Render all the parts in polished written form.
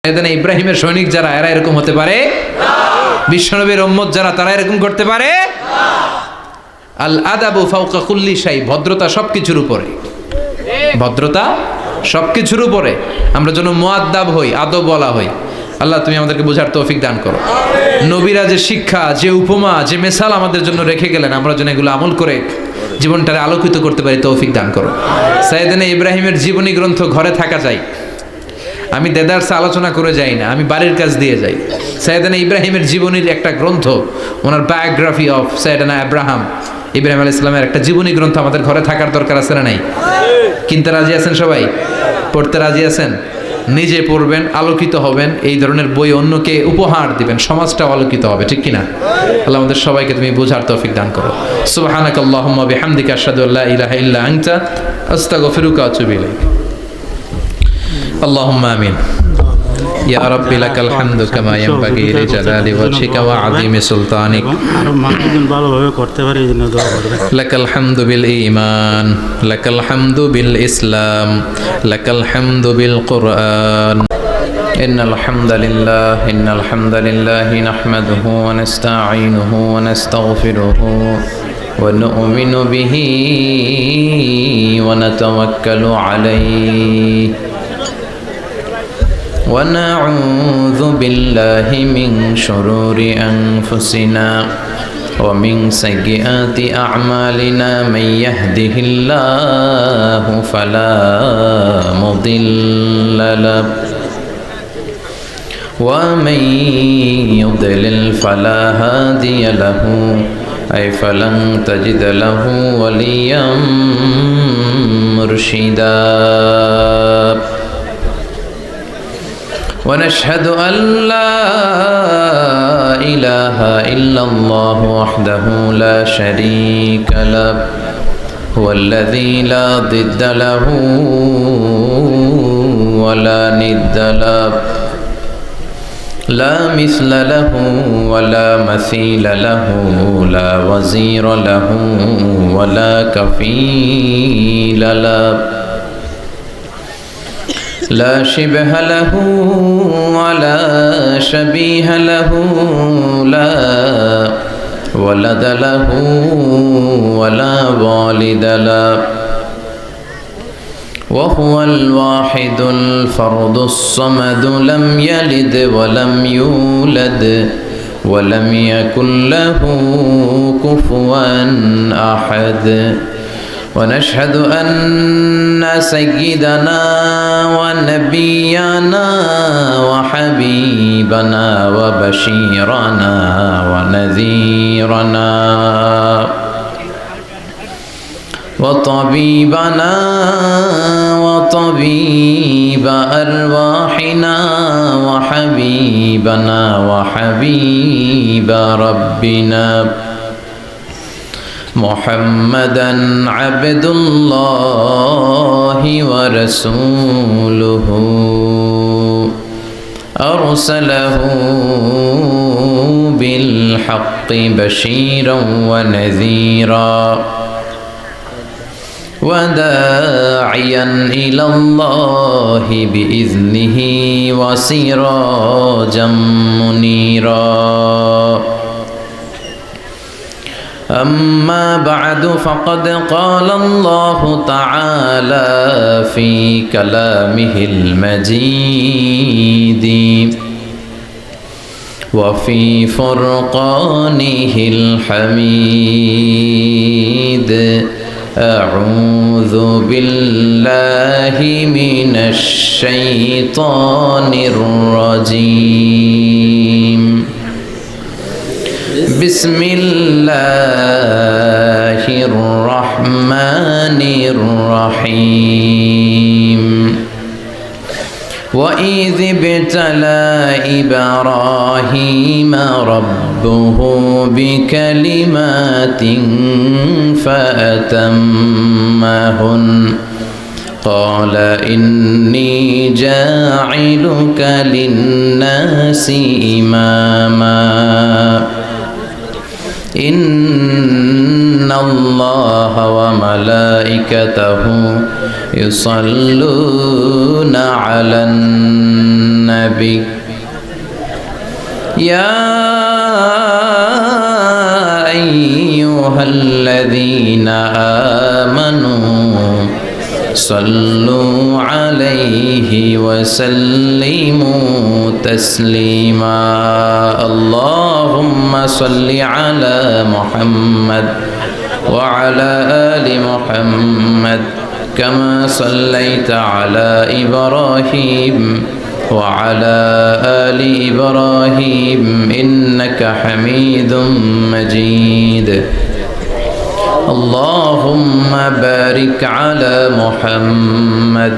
সাইয়েদনা ইব্রাহিমের সৈনিক যারা এরা এরকম হতে পারে না। বিশ্বনবীর উম্মত যারা তারা এরকম করতে পারে না। আল আদাবু ফাওকা কুল্লি শাই, ভদ্রতা সবকিছুর উপরে, ভদ্রতা সবকিছুর উপরে। আমরা যেন মুআদ্দাব হই, আদব বলা হই। আল্লাহ তুমি আমাদেরকে বোঝার তৌফিক দান করো। নবীরা যে শিক্ষা, যে উপমা, যে মেসাল আমাদের জন্য রেখে গেলেন, আমরা যেন এগুলো আমল করে জীবনটারে আলোকিত করতে পারি, তৌফিক দান করো। সাইয়েদনা ইব্রাহিমের জীবনী গ্রন্থ ঘরে থাকা চাই। আমি দেদারসে আলোচনা করে যাই না, আমি বাড়ির কাজ দিয়ে যাই। সাইয়েদনা ইব্রাহিমের জীবনীর একটা গ্রন্থ, ওনার বায়োগ্রাফি অফ সাইয়েদনা ইব্রাহিম আলাইহিস সালামের একটা জীবনী গ্রন্থ আমাদের ঘরে থাকার দরকার আছে না নাই? কিনতে রাজি আছেন সবাই? পড়তে রাজি আছেন? নিজে পড়বেন, আলোকিত হবেন, এই ধরনের বই অন্যকে উপহার দিবেন, সমাজটাও আলোকিত হবে, ঠিক কিনা? আল্লাহ আমাদের সবাইকে তুমি বোঝার তৌফিক দান করো। সুবহানাকাল্লাহুম্মা বিহামদিকা আশহাদু আল্লা ইলাহা ইল্লা আনতা আস্তাগফিরুকা ওয়া আতুবু ইলাইক। আল্লাহুম্মা আমিন। ইয়া রাব্বি লাকাল হামদু কামা ইয়ানবাগি লিজালালি ওয়াজহিকা ওয়া আযীমি সুলতানিক। ভালোভাবে করতে পারি এই জন্য দোয়া করবেন। লাকাল হামদু বিল ঈমান, লাকাল হামদু বিল ইসলাম, লাকাল হামদু বিল কুরআন। ইন্নাল হামদালিল্লাহি নাহমাদুহু ওয়া নাস্তাঈনুহু ওয়া নাস্তাগফিরুহু ওয়া নু'মিনু বিহি ওয়া নাতাওয়াক্কালু আলাইহি ونعوذ بالله من شرور أنفسنا ومن سيئات أعمالنا من يهده الله فلا مضل له ومن يضلل فلا هادي له أي فلن تجد له وليا مرشدا ونشهد أن لا إله إلا الله وحده لا شريك له هو الذي لا ضد له ولا ند له لا مثل له ولا مثيل له لا وزير له ولا كفيل له لا شبه له ولا شبيه له لا ولد له ولا والد له وهو الواحد الفرد الصمد لم يلد ولم يولد ولم يكن له كفوا أحد ونشهد أن سيدنا ونبينا وحبيبنا وبشيرنا ونذيرنا وطبيبنا وطبيب أرواحنا وحبيبنا وحبيب ربنا محمدا عبد الله ورسوله أرسله بالحق بشيرا ونذيرا وداعيا إلى الله بإذنه وسراجا منيرا أما بعد فقد قال الله تعالى في كلامه المجيد وفي فرقانه الحميد أعوذ بالله من الشيطان الرجيم بسم الله الرحمن الرحيم وإذ ابتلى إبراهيم ربه بكلمات فأتمهن قال إني جاعلك للناس إماما إن الله وملائكته يصلون على النبي النبي يا أيها الذين آمنوا صلوا عليه وسلموا تسليما اللهم صل على محمد وعلى آل محمد كما صليت على إبراهيم وعلى آل إبراهيم إنك حميد مجيد اللهم بارك على محمد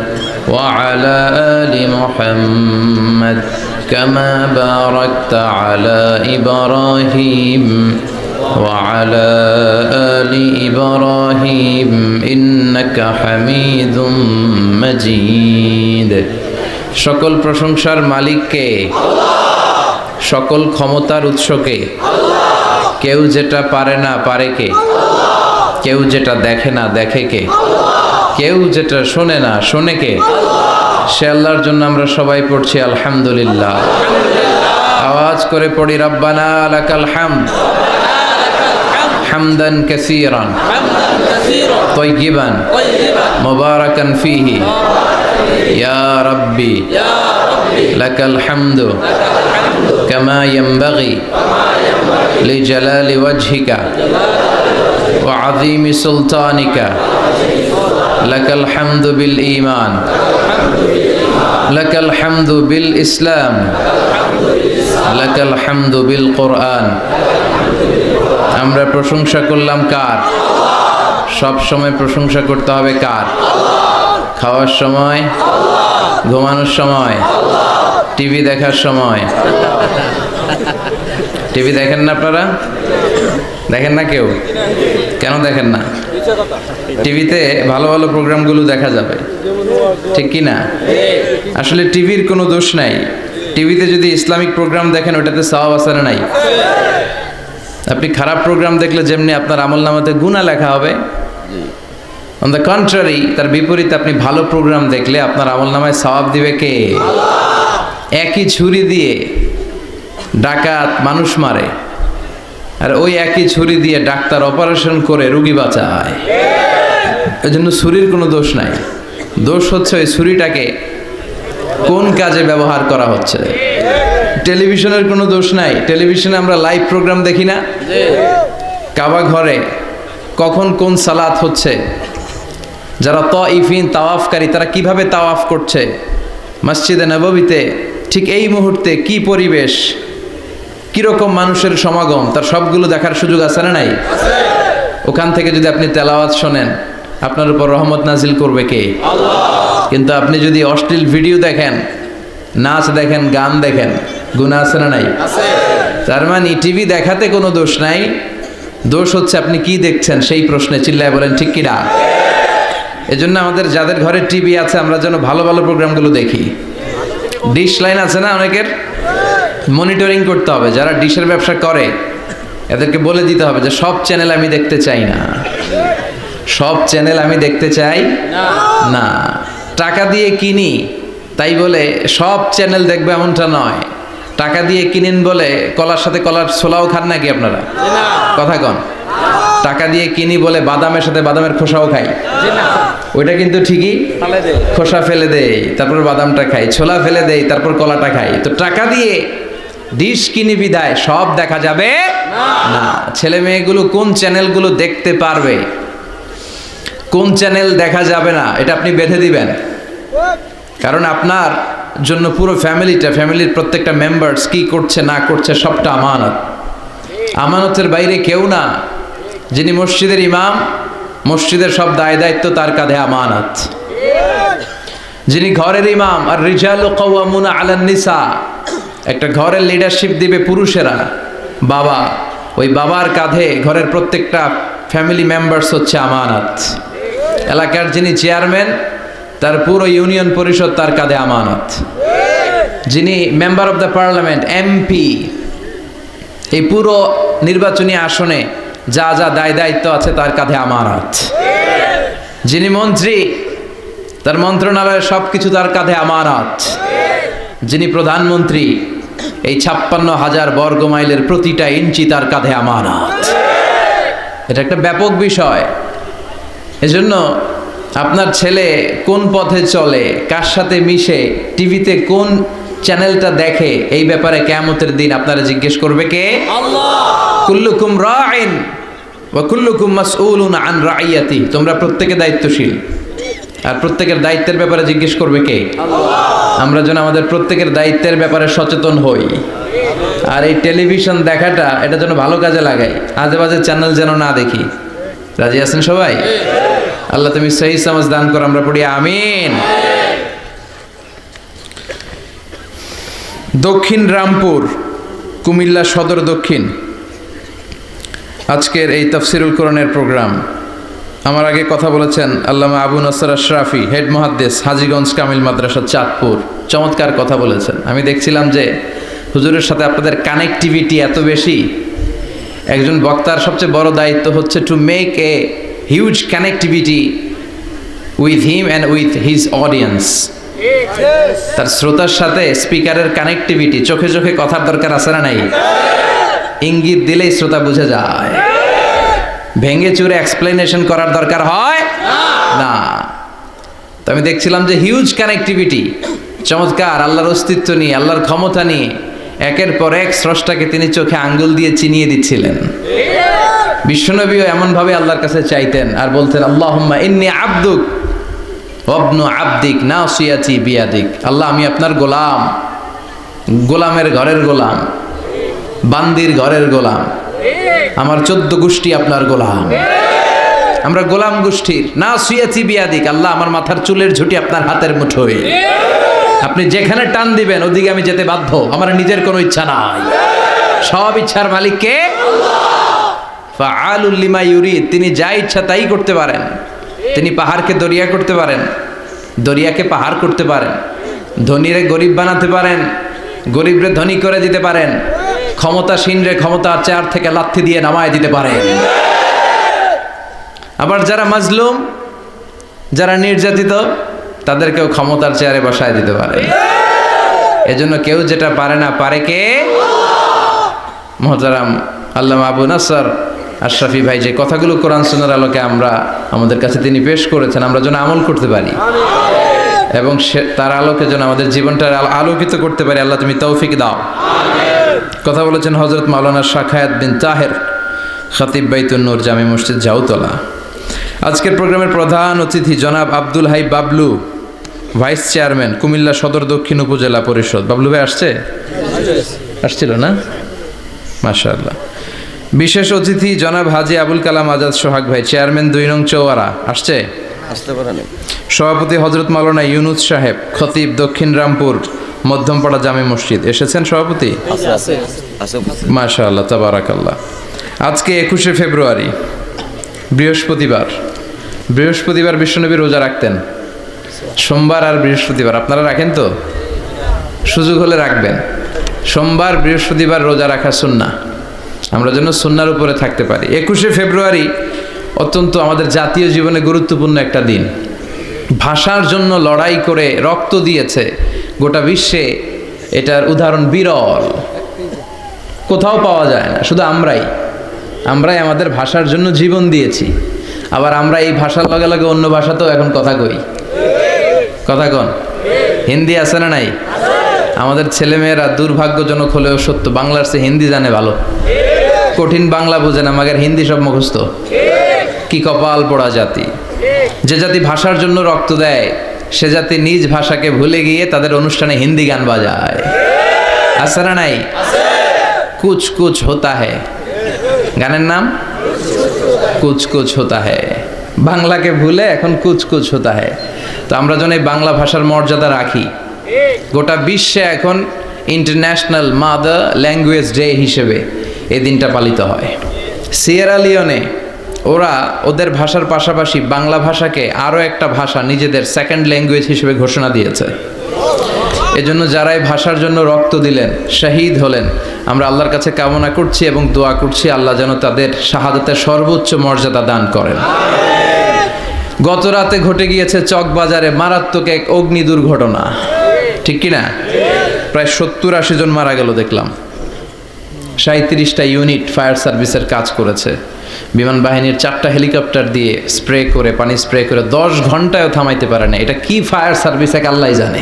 وعلى آل محمد كما باركت على إبراهيم وعلى آل إبراهيم إنك حميد مجيد সকল প্রশংসার মালিক কে আল্লাহ সকল ক্ষমতার উৎস কে আল্লাহ কেউ যেটা পারে না পারে কে আল্লাহ কেউ যেটা দেখে না দেখে কে আল্লাহ কেউ যেটা শোনে না শোনে কে আল্লাহ সে আল্লাহর জন্য আমরা সবাই পড়ছি আলহামদুলিল্লাহ আওয়াজ করে পড়ি রব্বানা লাকাল হামদ হামদান কাসীরান তাইয়িবান মুবারাকান ফীহি ইয়া রাব্বি লাকাল হামদু কামা ইয়ানবাগি লিজালালি ওয়াজহিকা ওয়া আযীমি সুলতানিকা লাকাল হামদু বিল ঈমান লাকাল হামদু বিল ইসলাম লাকাল হামদু বিল কুরআন আমরা প্রশংসা করলাম কার সব সময় প্রশংসা করতে হবে কার খাওয়ার সময় ঘুমানোর সময় টিভি দেখার সময় টিভি দেখেন না আপনারা দেখেন না কেউ কেন দেখেন না টিভিতে ভালো ভালো প্রোগ্রামগুলো দেখা যাবে ঠিক কি না আসলে টিভির কোনো দোষ নাই টিভিতে যদি ইসলামিক প্রোগ্রাম দেখেন ওটাতে সওয়াব আছে না নাই আপনি খারাপ প্রোগ্রাম দেখলে যেমনি আপনার আমলনামাতে গুনাহ লেখা হবে অন দ্য কন্ট্রারি তার বিপরীতে আপনি ভালো প্রোগ্রাম দেখলে আপনার আমলনামায় সওয়াব দিবে কে আল্লাহ একই ছুরি দিয়ে ডাকাত মানুষ মারে আর ওই একই ছুরি দিয়ে ডাক্তার অপারেশন করে রোগী বাঁচায় এজন্য ছুরির কোনো দোষ নাই দোষ হচ্ছে ওই ছুরিটাকে কোন কাজে ব্যবহার করা হচ্ছে টেলিভিশনের কোনো দোষ নাই টেলিভিশনে আমরা লাইভ প্রোগ্রাম দেখি না কাবা ঘরে কখন কোন সালাত হচ্ছে যারা তাইফিন তাওয়াফকারী তারা কিভাবে তাওয়াফ করছে মসজিদে নববীতে ঠিক এই মুহূর্তে কি পরিবেশ কিরকম মানুষের সমাগম তার সবগুলো দেখার সুযোগ আছে না নাই ওখান থেকে যদি আপনি তেলাওয়াত শোনেন আপনার উপর রহমত নাজিল করবে কে আল্লাহ কিন্তু আপনি যদি অশ্লীল ভিডিও দেখেন নাচ দেখেন গান দেখেন গুনাহ আছে না নাই তার মানে টিভি দেখাতে কোনো দোষ নাই দোষ হচ্ছে আপনি কি দেখছেন সেই প্রশ্নে চিল্লায় বলেন ঠিক কি না এজন্য আমাদের যাদের ঘরে টিভি আছে আমরা যেন ভালো ভালো প্রোগ্রামগুলো দেখি ডিশ লাইন আছে না অনেকের মনিটরিং করতে হবে যারা ডিশের ব্যবসা করে এদেরকে বলে দিতে হবে যে সব চ্যানেল আমি দেখতে চাই না সব চ্যানেল আমি দেখতে চাই না টাকা দিয়ে কিনি তাই বলে সব চ্যানেল দেখবে এমনটা নয় টাকা দিয়ে কিনেন বলে কলার সাথে কলার ছোলাও খান নাকি আপনারা কথা কন টাকা দিয়ে কিনি বলে বাদামের সাথে বাদামের খোসাও খাই ওইটা কিন্তু ঠিকই খোসা ফেলে দেই তারপর বাদামটা খাই ছোলা ফেলে দেই তারপর কলাটা খাই তো টাকা দিয়ে ডিশ কিনি বিদায় সব দেখা যাবে না ছেলে মেয়েগুলো কোন চ্যানেলগুলো দেখতে পারবে কোন চ্যানেল দেখা যাবে না এটা আপনি বেঁধে দিবেন কারণ আপনার জন্য পুরো ফ্যামিলির প্রত্যেকটা মেম্বার্স কি করছে না করছে সবটা আমানত আমানতের বাইরে কেউ না যিনি মসজিদের ইমাম মসজিদের সব দায় দায়িত্ব তার কাঁধে আমানত যিনি ঘরের ইমাম আর রিজালু কাওয়ামুনা আলান নিসা একটা ঘরের লিডারশিপ দিবে পুরুষেরা বাবা ওই বাবার কাঁধে ঘরের প্রত্যেকটা ফ্যামিলি মেম্বার্স হচ্ছে আমানত এলাকার যিনি চেয়ারম্যান তার পুরো ইউনিয়ন পরিষদ তার কাঁধে আমানত যিনি member of the parliament MP এই পুরো নির্বাচনী আসনে যা যা দায় দায়িত্ব আছে তার কাঁধে আমানত যিনি মন্ত্রী তার মন্ত্রণালয়ের সবকিছু তার কাঁধে আমানত যিনি প্রধানমন্ত্রী, এই 56,000 বর্গ মাইলের প্রতিটা ইঞ্চি তার কাঁধে আমানত। এটা একটা ব্যাপক বিষয়। এজন্য আপনার ছেলে কোন পথে চলে, কার সাথে মিশে, টিভিতে কোন চ্যানেলটা দেখে, এই ব্যাপারে কিয়ামতের দিন আপনারা জিজ্ঞেস করবে কে? আল্লাহ। কুল্লুকুম রাইন ওয়া কুল্লুকুম মাসউলুন আন রাইয়াতি। তোমরা প্রত্যেকে দায়িত্বশীল, আর প্রত্যেকের দায়িত্বের ব্যাপারে জিজ্ঞেস করবে কে? আল্লাহ। আমরা যেন আমাদের প্রত্যেকের দায়িত্বের ব্যাপারে সচেতন হই। আর এই টেলিভিশন দেখাটা, এটা যেন ভালো কাজে লাগাই, আজে বাজে চ্যানেল যেন না দেখি। রাজি আছেন সবাই? আল্লাহ তুমি সহি সমাজ দান করো, আমরা পড়ি আমিন। দক্ষিণ রামপুর, কুমিল্লা সদর দক্ষিণ, আজকের এই তাফসিরুল কোরআনের প্রোগ্রাম। আমার আগে কথা বলেছেন আল্লামা আবু নাসর আশরাফি, হেড মুহাদ্দিস, হাজীগঞ্জ কামিল মাদ্রাসা, চাঁদপুর। চমৎকার কথা বলেছেন। আমি দেখছিলাম যে হুজুরের সাথে আপনাদের কানেক্টিভিটি এত বেশি। একজন বক্তার সবচেয়ে বড় দায়িত্ব হচ্ছে to make a huge connectivity with him and with his audience. তার শ্রোতার সাথে স্পিকারের কানেক্টিভিটি, চোখে চোখে কথার দরকার আছে না নাই? ইঙ্গিত দিলেই শ্রোতা বুঝে যায়। ভেঙে চুরে এক্সপ্লেনেশন করার দরকার হয় না। তো আমি দেখছিলাম যে হিউজ কানেক্টিভিটি, চমৎকার, আল্লাহর অস্তিত্ব নিয়ে, আল্লাহর ক্ষমতা নিয়ে একের পর এক স্রষ্টাকে তিনি চোখে আঙ্গুল দিয়ে চিনিয়ে দিচ্ছিলেন। বিশ্বনবীও এমনভাবে আল্লাহর কাছে চাইতেন আর বলতেন, আল্লাহুম্মা ইন্নী আবদুক ওয়াবনু আবদিক নাসিয়াতি বিয়াদিক। আল্লাহ, আমি আপনার গোলাম, গোলামের ঘরের গোলাম, বান্দির ঘরের গোলাম, আমার 14 গোষ্ঠী আপনার গোলাম। আমরা গোলাম গোষ্ঠীর। নাসিয়াতি বিয়াদিক, আল্লাহ আমার মাথার চুলের ঝুঁটি আপনার হাতের মুঠোয়। আপনি যেখানে টান দিবেন ওদিকে আমি যেতে বাধ্য, আমার নিজের কোনো ইচ্ছা নাই। সব ইচ্ছার মালিক কে? আল্লাহ। ফাআলুল লিমা ইউরিদ, তিনি যা ইচ্ছা তাই করতে পারেন। তিনি পাহাড়কে দরিয়া করতে পারেন, দরিয়াকে পাহাড় করতে পারেন, ধনীরে গরিব বানাতে পারেন, গরিবরে ধনী করে দিতে পারেন, ক্ষমতাসীনরে ক্ষমতার চেয়ার থেকে লাথি দিয়ে নামায় দিতে পারেন। আবার যারা মাজলুম, যারা নির্যাতিত, তাদেরকেও ক্ষমতার চেয়ারে বসায় দিতে পারে। এজন্য কেউ যেটা পারে না, পারে কে? মুহতারাম আল্লামা আবু নাসর আশরাফি ভাই যে কথাগুলো কোরআন সুন্নাহর আলোকে আমাদের কাছে তিনি পেশ করেছেন, আমরা যেন আমল করতে পারি এবং তার আলোকে যেন আমাদের জীবনটা আলোকিত করতে পারি। আল্লাহ তুমি তৌফিক দাও। কথা বলেছেন হযরত মাওলানা শাখায়াত বিন তাহের, খতিব বাইতুন নূর জামি মসজিদ, জাউতলা। আজকের প্রোগ্রামের প্রধান অতিথি জনাব আব্দুল হাই বাবলু, ভাইস চেয়ারম্যান, কুমিল্লা সদর দক্ষিণ উপজেলা পরিষদ। বাবলু ভাই আসছিল না? মাশাআল্লাহ। বিশেষ অতিথি জনাব হাজী আবুল কালাম আজাদ সোহাগ ভাই, চেয়ারম্যান 2 নং চৌয়ারা, আসছে? সভাপতি হযরত মাওলানা ইউনুস সাহেব, খতিব দক্ষিণ রামপুর মধ্যমপাড়া জামি মসজিদ, এসেছেন সভাপতি? মাশাআল্লাহ, তাবারাকাল্লাহ। আজকে 21শে ফেব্রুয়ারি, বৃহস্পতিবার। বৃহস্পতিবার বিশ্বনবী রোজা রাখতেন। সোমবার আর বৃহস্পতিবার আপনারা রাখেন তো? সুযোগ হলে রাখবেন। সোমবার বৃহস্পতিবার রোজা রাখা সুন্নাহ, আমরা যেন সুন্নাহর উপরে থাকতে পারি। 21শে ফেব্রুয়ারি অত্যন্ত আমাদের জাতীয় জীবনে গুরুত্বপূর্ণ একটা দিন। ভাষার জন্য লড়াই করে রক্ত দিয়েছে গোটা বিশ্বে, এটার উদাহরণ বিরল, কোথাও পাওয়া যায় না। শুধু আমরাই আমাদের ভাষার জন্য জীবন দিয়েছি। আবার আমরা এই ভাষার লগে লগে অন্য ভাষাতেও এখন কথা কই। কথা কন, হিন্দি আছে না নাই? আমাদের ছেলেমেয়েরা দুর্ভাগ্যজনক হলেও সত্য, বাংলার চেয়ে হিন্দি জানে ভালো। কঠিন বাংলা বোঝে না, মাগের হিন্দি সব মুখস্থ। কি কপাল পোড়া জাতি! যে জাতি ভাষার জন্য রক্ত দেয়, সে জাতি নিজ ভাষাকে ভুলে গিয়ে তাদের অনুষ্ঠানে হিন্দি গান বাজায়। আছে না নাই? কুছ কুছ হোতা হ্যায়, গানের নাম কুছ কুছ হোতা হ্যায়। বাংলাকে ভুলে এখন কুছ কুছ হোতা হ্যায়। তো আমরা যেন এই বাংলা ভাষার মর্যাদা রাখি। গোটা বিশ্বে এখন ইন্টারন্যাশনাল মাদার ল্যাঙ্গুয়েজ ডে হিসেবে এই দিনটা পালিত হয়। সিয়েরা লিওনে ওরা ওদের ভাষার পাশাপাশি বাংলা ভাষাকে আরও একটা ভাষা নিজেদের সেকেন্ড ল্যাঙ্গুয়েজ হিসেবে ঘোষণা দিয়েছে। এজন্য যারাই ভাষার জন্য রক্ত দিলেন, শহীদ হলেন, আমরা আল্লাহর কাছে কামনা করছি এবং দোয়া করছি আল্লাহ যেন তাদের শাহাদাতের সর্বোচ্চ মর্যাদা দান করেন। গত রাতে ঘটে গিয়েছে চকবাজারে মারাত্মক এক অগ্নি দুর্ঘটনা। ঠিক কি না? প্রায় 70-80 জন মারা গেল দেখলাম। 37টা ইউনিট ফায়ার সার্ভিসের কাজ করেছে, বিমান বাহিনীর 4টা হেলিকপ্টার দিয়ে স্প্রে করে, পানি স্প্রে করে 10 ঘন্টায়ও থামাইতে পারে না। এটা কি ফায়ার সার্ভিস এক আল্লাহই জানে।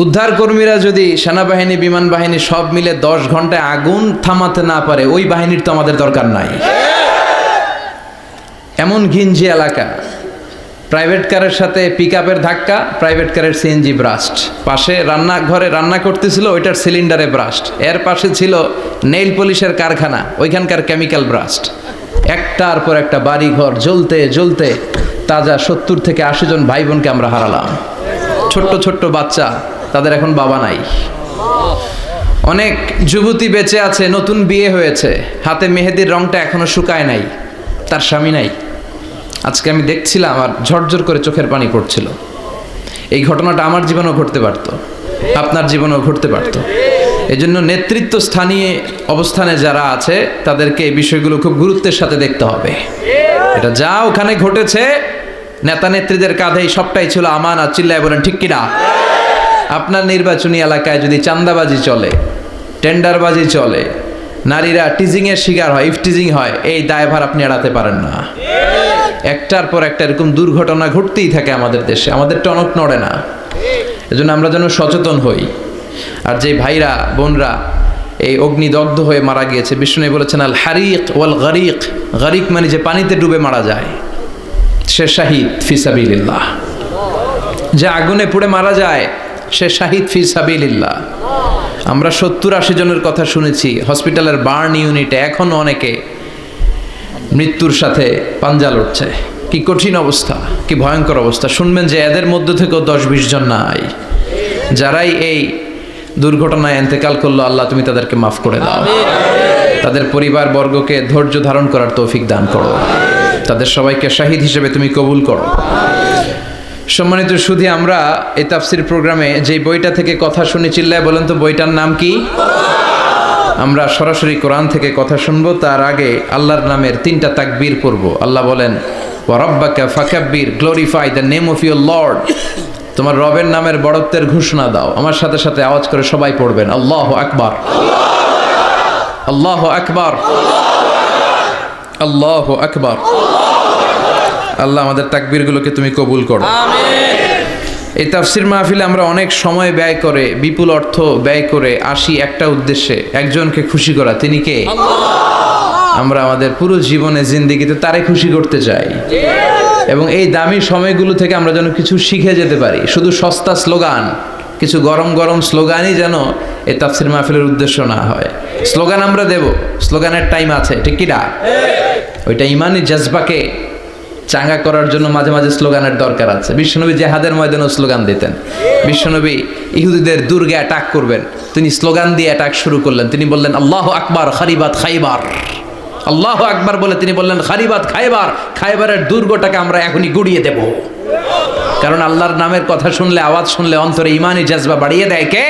উদ্ধার কর্মীরা যদি সেনাবাহিনী, বিমান বাহিনী সব মিলে 10 ঘন্টায় আগুন থামাতে না পারে, ওই বাহিনীর তো আমাদের দরকার নাই। এমন ঘিঞ্জি এলাকা, প্রাইভেট কারের সাথে পিকআপের ধাক্কা, প্রাইভেট কারের সিএনজি ব্রাস্ট, পাশে রান্নাঘরে রান্না করতেছিল ওইটার সিলিন্ডারে ব্রাস্ট, এর পাশে ছিল নেইল পলিশের কারখানা, ওইখানকার কেমিক্যাল ব্রাস্ট। একটার পর একটা বাড়ি ঘর জ্বলতে জ্বলতে তাজা 70 থেকে 80 জন ভাই বোনকে আমরা হারালাম। ছোট্ট ছোট্ট বাচ্চা, তাদের এখন বাবা নাই। অনেক যুবতী বেঁচে আছে, নতুন বিয়ে হয়েছে, হাতে মেহেদির রংটা এখনো শুকায় নাই, তার স্বামী নাই। আজকে আমি দেখছিলাম আর ঝরঝর করে চোখের পানি পড়ছিল। এই ঘটনাটা আমার জীবনেও ঘটতে পারতো, আপনার জীবনেও ঘটতে পারতো। এই জন্য নেতৃত্ব স্থানীয় অবস্থানে যারা আছে তাদেরকে এই বিষয়গুলো খুব গুরুত্বের সাথে দেখতে হবে। এটা যা ওখানে ঘটেছে, নেতা নেত্রীদের কাঁধেই সবটাই ছিল আমানত। চিল্লায় বলেন ঠিক কিনা? আপনার নির্বাচনী এলাকায় যদি চাঁদাবাজি চলে, টেন্ডারবাজি চলে, নারীরা টিজিংয়ের শিকার হয়, ইফটিজিং হয়, এই দায়ভার আপনি এড়াতে পারেন না। একটার পর একটা এরকম দুর্ঘটনা ঘটতেই থাকে আমাদের দেশে, আমাদের টনক নড়ে না। এজন্য আমরা যেন সচেতন হই। আর যে ভাইরা বোনরা এই অগ্নিদগ্ধ হয়ে মারা গিয়েছে, বিষ্ণু বলেছেন আল হারিক ওয়াল গারিক, গারিক মানে যে পানিতে ডুবে মারা যায়, সে শাহিদ ফি সাবিলিল্লাহ। যে আগুনে পুড়ে মারা যায় সে শাহিদ ফি সাবিলিল্লাহ। আমরা 70-80 জনের কথা শুনেছি হসপিটালের বার্ন ইউনিটে, এখনো অনেকে মৃত্যুর সাথে পাঞ্জা লড়ছে। কি কঠিন অবস্থা, কি ভয়ঙ্কর অবস্থা। শুনবেন যে এদের মধ্য থেকেও 10-20 জন নাই, যারাই এই দুর্ঘটনায় ইন্তেকাল করলো, আল্লাহ তুমি তাদেরকে মাফ করে দাও, তাদের পরিবার বর্গকে ধৈর্য ধারণ করার তৌফিক দান করো, তাদের সবাইকে শাহিদ হিসেবে তুমি কবুল করো। সম্মানিত সুধী, আমরা এই তাফসির প্রোগ্রামে যে বইটা থেকে কথা শুনি, চিল্লায় বলেন তো বইটার নাম কি? আমরা সরাসরি কোরআন থেকে কথা শুনবো। তার আগে আল্লাহর নামের 3টা তাকবীর পড়ব। আল্লাহ বলেন ওয়া রাব্বাকা ফাকাব্বির, glorify the name of your Lord. তোমার রবের নামের বড়ত্বের ঘোষণা দাও। আমার সাথে সাথে আওয়াজ করে সবাই পড়বেন আল্লাহু আকবার, আল্লাহু আকবার, আল্লাহু আকবার। আল্লাহ আমাদের তাকবীরগুলোকে তুমি কবুল করো। এই তাফসির মাহফিলে আমরা অনেক সময় ব্যয় করে, বিপুল অর্থ ব্যয় করে আসি একটা উদ্দেশ্যে, একজনকে খুশি করা। তিনি কে? আমরা আমাদের পুরো জীবনে জিন্দেগিতে তারে খুশি করতে চাই, এবং এই দামি সময়গুলো থেকে আমরা যেন কিছু শিখে যেতে পারি। শুধু সস্তা স্লোগান, কিছু গরম গরম স্লোগানই যেন এই তাফসির মাহফিলের উদ্দেশ্য না হয়। স্লোগান আমরা দেব, স্লোগানের টাইম আছে, ঠিক কি না? ওইটা ইমানি জজবাকে চাঙ্গা করার জন্য মাঝে মাঝে স্লোগানের দরকার আছে। বিশ্বনবী জেহাদের ময়দানেও স্লোগান দিতেন। বিশ্বনবী ইহুদিদের দুর্গে অ্যাটাক করবেন, তিনি স্লোগান দিয়ে অ্যাটাক শুরু করলেন। তিনি বললেন আল্লাহু আকবার খারিবাত খাইবার, আল্লাহু আকবার বলে তিনি বললেন খারিবাত খাইবার, খাইবারের দুর্গটাকে আমরা এখনই গুড়িয়ে দেব। কারণ আল্লাহর নামের কথা শুনলে, আওয়াজ শুনলে অন্তরে ইমানি জজবা বাড়িয়ে দেয় কে?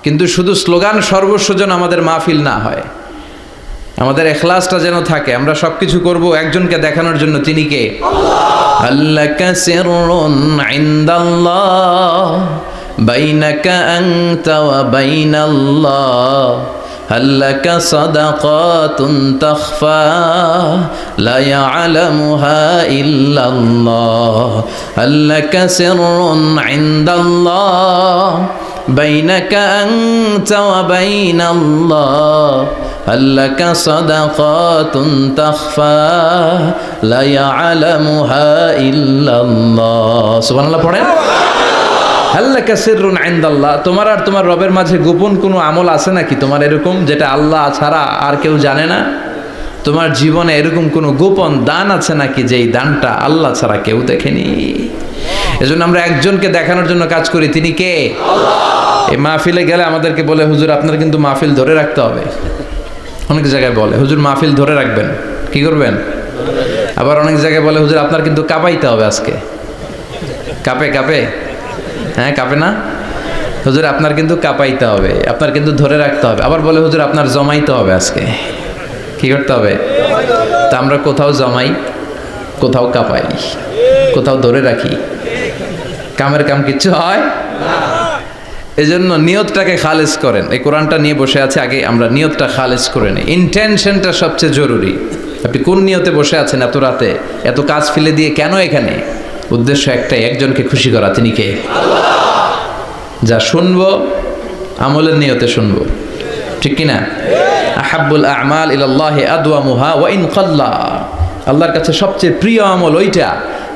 কিন্তু শুধু স্লোগান সর্বস্ব যেন আমাদের মাহফিল না হয়, আমাদের ইখলাসটা যেন থাকে। আমরা সবকিছু করব একজনকে দেখানোর জন্য। তিনি কে? আল্লাকা সিররুন ইনদাল্লাহ বাইনাকা আনতা ওয়া বাইনাল্লাহ, আল্লাকা সাদাকাতুন তাখফা লা ইয়ালামুহা ইল্লাল্লাহ, আল্লাকা সিররুন ইনদাল্লাহ বাইনাকা আনতা ওয়া বাইনাল্লাহ, আল্লাকা সাদাকাতুন তাখফা লা ইয়ালামুহা ইল্লাল্লাহ। সুবহানাল্লাহ পড়েন। আল্লাকা সিররুন ইনদাল্লাহ, তোমার আর তোমার রবের মাঝে গোপন কোনো আমল আছে নাকি তোমার এরকম, যেটা আল্লাহ ছাড়া আর কেউ জানে না? তোমার জীবনে এরকম কোনো গোপন দান আছে নাকি যেই দানটা আল্লাহ ছাড়া কেউ দেখেনি? এজন্য আমরা একজনকে দেখানোর জন্য কাজ করি। তিনি কে? আল্লাহ। এই মাহফিলে গেলে আমাদেরকে বলে হুজুর আপনার কিন্তু মাহফিল ধরে রাখতে হবে। অনেক জায়গায় বলে হুজুর মাহফিল ধরে রাখবেন, কি করবেন? আবার অনেক জায়গায় বলে হুজুর আপনার কিন্তু কাঁপাইতে হবে আজকে। কাঁপে কাঁপে? হ্যাঁ কাঁপে না? হুজুর আপনার কিন্তু কাঁপাইতে হবে, আপনার কিন্তু ধরে রাখতে হবে। আবার বলে হুজুর আপনার জমাইতে হবে আজকে। কি করতে হবে? তা আমরা কোথাও জমাই, কোথাও কাঁপাই, কোথাও ধরে রাখি। কামের কাম কিচ্ছু হয় এজন্য নিয়তটাকে খালেজ করেন। এই কোরআনটা নিয়ে বসে আছে, আগে আমরা নিয়তটা খালেজ করে নিই। ইন্টেনশনটা সবচেয়ে জরুরি। আপনি কোন নিয়তে বসে আছেন এত রাতে, এত কাজ ফেলে দিয়ে কেন এখানে? উদ্দেশ্য একটাই, একজনকে খুশি করা। তিনি কে? যা শুনবো আমলের নিয়তে শুনবো, ঠিক কিনা? আহাব্বুল আমাল ইলাল্লাহি আদওয়ামুহা ওয়া ইন কাল্লা। আল্লাহর কাছে সবচেয়ে প্রিয় আমল ওইটা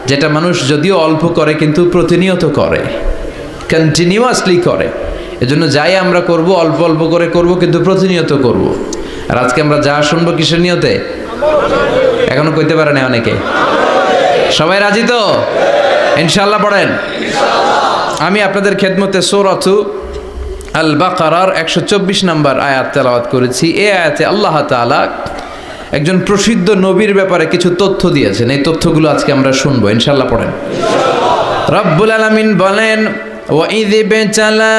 যেটা মানুষ যদিও অল্প করে কিন্তু প্রতিনিয়ত করে, কন্টিনিউয়াসলি করে। এজন্য যাই আমরা করব অল্প অল্প করে করব, কিন্তু প্রতিনিয়ত করব। আর আজকে আমরা যা শুনবো কিসের নিয়তে? এখনো কইতে পারে না অনেকে। সবাই রাজি তো? ইনশাআল্লাহ পড়েন। আমি আপনাদের খেদমতে সূরাতু আল বাকারার 124 নম্বর আয়াত তেলাওয়াত করেছি। এই আয়াতে আল্লাহ তাআলা একজন প্রসিদ্ধ নবীর ব্যাপারে কিছু তথ্য দিয়েছেন। এই তথ্যগুলো আজকে আমরা শুনবো, ইনশাআল্লাহ পড়েন। রব্বুল আলামিন বলেন, وَإِذِ ابْتَلَى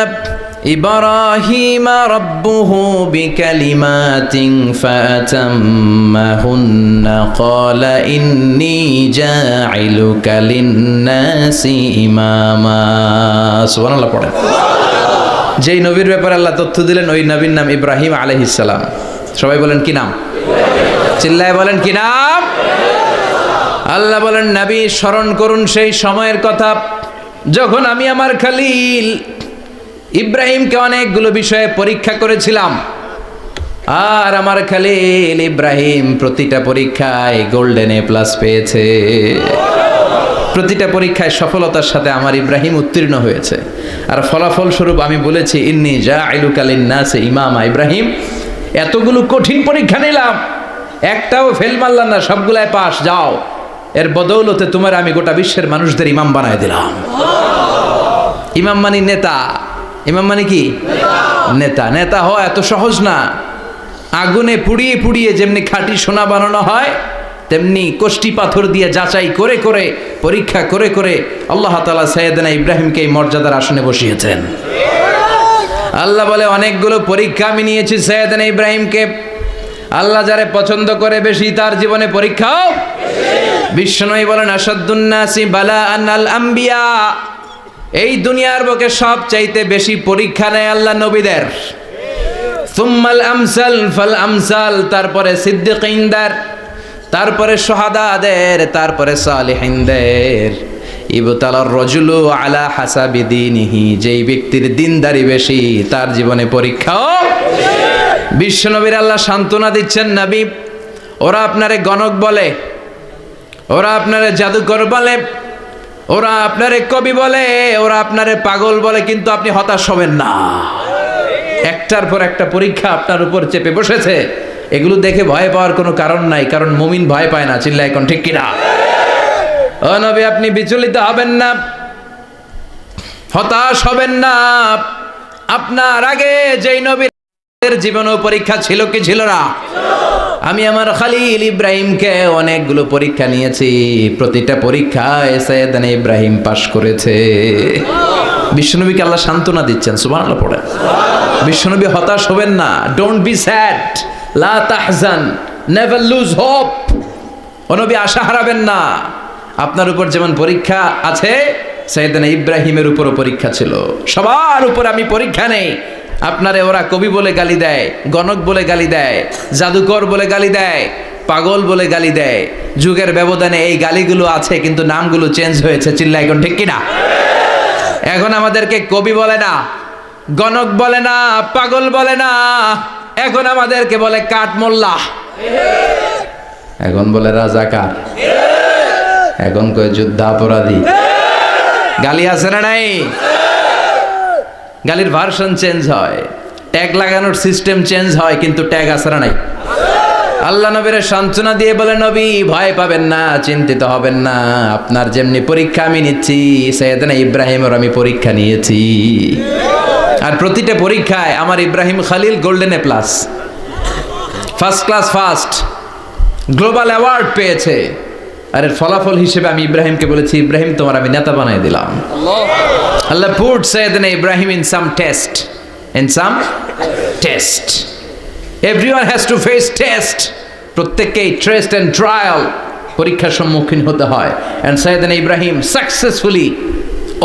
إِبْرَاهِيمَ رَبُّهُ بِكَلِمَاتٍ فَأَتَمَّهُنَّ قَالَ إِنِّي جَاعِلُكَ لِلنَّاسِ إِمَامًا। সুবহানাল্লাহ পড়েন। যেই নবীর ব্যাপারে আল্লাহ তথ্য দিলেন ওই নবীর নাম ইব্রাহিম আলাইহিস সালাম। সবাই বলেন কি নাম? চিল্লায় বলেন কি নাম? আল্লাহ বলেন, নবী স্মরণ করুন সেই সময়ের কথা যখন আমি আমার খলিল ইব্রাহিমকে অনেকগুলো বিষয়ে পরীক্ষা করেছিলাম। আর আমার খলিল ইব্রাহিম প্রতিটা পরীক্ষায় গোল্ডেন এ প্লাস পেয়েছে। প্রতিটা পরীক্ষায় সফলতার সাথে আমার ইব্রাহিম উত্তীর্ণ হয়েছে। আর ফলাফল স্বরূপ আমি বলেছি, ইন্নী জাইলুকা লিন্নাসি ইমামা। ইব্রাহিম, এতগুলো কঠিন পরীক্ষা নিলাম, একটাও ফেল মারলাম না, সবগুলায় পাস। যাও, এর বদৌলতে তোমার আমি গোটা বিশ্বের মানুষদের ইমাম বানায় দিলাম। ইমাম মানে নেতা। ইমাম মানে কি? নেতা। নেতা হওয়া এত সহজ না। আগুনে পুড়িয়ে পুড়িয়ে যেমনি খাঁটি সোনা বানানো হয়, তেমনি কষ্টি পাথর দিয়ে যাচাই করে করে পরীক্ষা করে করে আল্লাহ তাআলা সাইয়েদনা ইব্রাহিমকে এই মর্যাদার আসনে বসিয়েছেন। আল্লাহ বলে, অনেকগুলো পরীক্ষা আমি নিয়েছি সাইয়েদনা ইব্রাহিমকে। আল্লাহ যারে পছন্দ করে বেশি তার জীবনে পরীক্ষাও। বিশ্বনবী বলেন, আসাদ্দুন নাসি বালাআন আল আম্বিয়া। এই দুনিয়ার বুকে সবচাইতে বেশি পরীক্ষা নেয় আল্লাহ নবীদের। সুম্মাল আমসাল ফাল আমসাল, তারপরে সিদ্দিকিনদের, তারপরে শুহাদাদের, তারপরে সালিহিনদের। ইবতালার রাজুলু আলা হাসাবি দীনিহি। যেই ব্যক্তির দিনদারি বেশি তার জীবনে পরীক্ষাও। বিশ্বনবীর আল্লাহ সান্ত্বনা দিচ্ছেন, নবী ওরা আপনারে গণক বলে, ওরা আপনারে জাদুকর বলে, ওরা আপনারে কবি বলে, ওরা আপনারে পাগল বলে, কিন্তু আপনি হতাশ হবেন না। একটার পর একটা পরীক্ষা আপনার উপর চেপে বসেছে। এগুলো দেখে ভয় পাওয়ার কোনো কারণ নাই, কারণ মুমিন ভয় পায় না। চিল্লা এখন ঠিক কিনা? ও নবী, আপনি বিচলিত হবেন না, হতাশ হবেন না। আপনার আগে যেই নবীর জীবনেও পরীক্ষা ছিল কি ছিল না? আমি আমার খলিল ইব্রাহিমকে অনেকগুলো পরীক্ষা নিয়েছি। প্রতিটা পরীক্ষায় সাইয়েদনা ইব্রাহিম পাশ করেছে। বিশ্বনবীকে আল্লাহ সান্ত্বনা দিচ্ছেন। সুবহানাল্লাহ পড়ে। বিশ্বনবী হতাশ হবেন না। ডোন্ট বি স্যাড, লা তাহজান, নেভার লুজ হোপ। ও নবী, আশা হারাবেন না। আপনার উপর যেমন পরীক্ষা আছে, সাইয়েদনা ইব্রাহিমের উপরও পরীক্ষা ছিল। সবার উপর আমি পরীক্ষা নেই। আপনারে ওরা কবি বলে গালি দেয়, গণক বলে গালি দেয়, জাদুকর বলে গালি দেয়, পাগল বলে গালি দেয়। যুগের ব্যবধানে এই গালিগুলো আছে, কিন্তু নামগুলো চেঞ্জ হয়েছে। চিল্লা এখন ঠিক কিনা? এখন আমাদেরকে কবি বলে না, গণক বলে না, পাগল বলে না, এখন আমাদেরকে বলে কাঠ মোল্লা, এখন বলে রাজাকার, এখন কয় যুদ্ধাপরাধী। গালি আছে না নাই? গালির ভার্সন চেঞ্জ হয়, ট্যাগ লাগানোর সিস্টেম চেঞ্জ হয়, কিন্তু ট্যাগ আছে না নাই? আল্লাহ নবীর সান্ত্বনা দিয়ে বলে, নবী ভয় পাবেন না, চিন্তিত হবেন না। আপনার যেমনি পরীক্ষা আমি নিচ্ছি, সাইয়েদনা ইব্রাহিমের আমি পরীক্ষা নিয়েছি। আর প্রতিটা পরীক্ষায় আমার Ibrahim Khalil golden A plus, first class first, global award পেয়েছে। আর এর ফলাফল হিসেবে আমি ইব্রাহিমকে বলেছি, ইব্রাহিম তোমার আমি নেতা বানিয়ে দিলাম। আল্লাহ put Sayyidina Ibrahim in some test, in some test. Everyone has to face test. প্রত্যেককেই টেস্ট এন্ড ট্রায়াল, পরীক্ষার সম্মুখীন হতে হয়। And Sayyidina Ibrahim successfully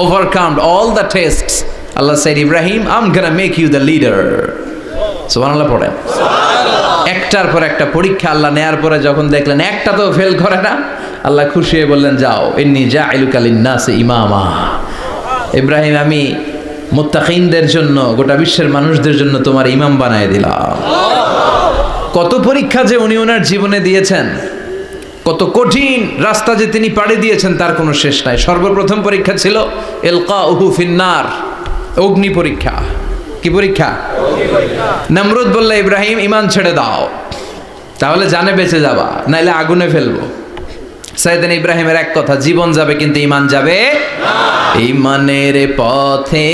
overcome all the tests, Allah said, Ibrahim, I'm gonna make you the leader. সুবহানাল্লাহ পড়েন। একটার পর একটা পরীক্ষা আল্লাহ নেয়ার পরে যখন দেখলেন একটা তো ফেল করে না, আল্লাহ খুশি হয়ে বললেন, যাও, ইন্নী জাইলুকা লিন-নাসি ইমামা। ইব্রাহিম, আমি মুত্তাকিনদের জন্য, গোটা বিশ্বের মানুষদের জন্য তোমার ইমাম বানায় দিলাম। কত পরীক্ষা যে উনি ওনার জীবনে দিয়েছেন, কত কঠিন রাস্তা যে তিনি পাড়ি দিয়েছেন তার কোনো শেষ নাই। সর্বপ্রথম পরীক্ষা ছিল ইলকাউহু ফিন্নার, অগ্নি পরীক্ষা। কি পরীক্ষা? নমরুদ বলল, ইব্রাহিম ঈমান ছেড়ে দাও, তাহলে জানে বেঁচে যাবা, নাইলে আগুনে ফেলবো। সাইয়েদনা ইব্রাহিমের এক কথা, জীবন যাবে কিন্তু ঈমান যাবে না। ঈমানের পথে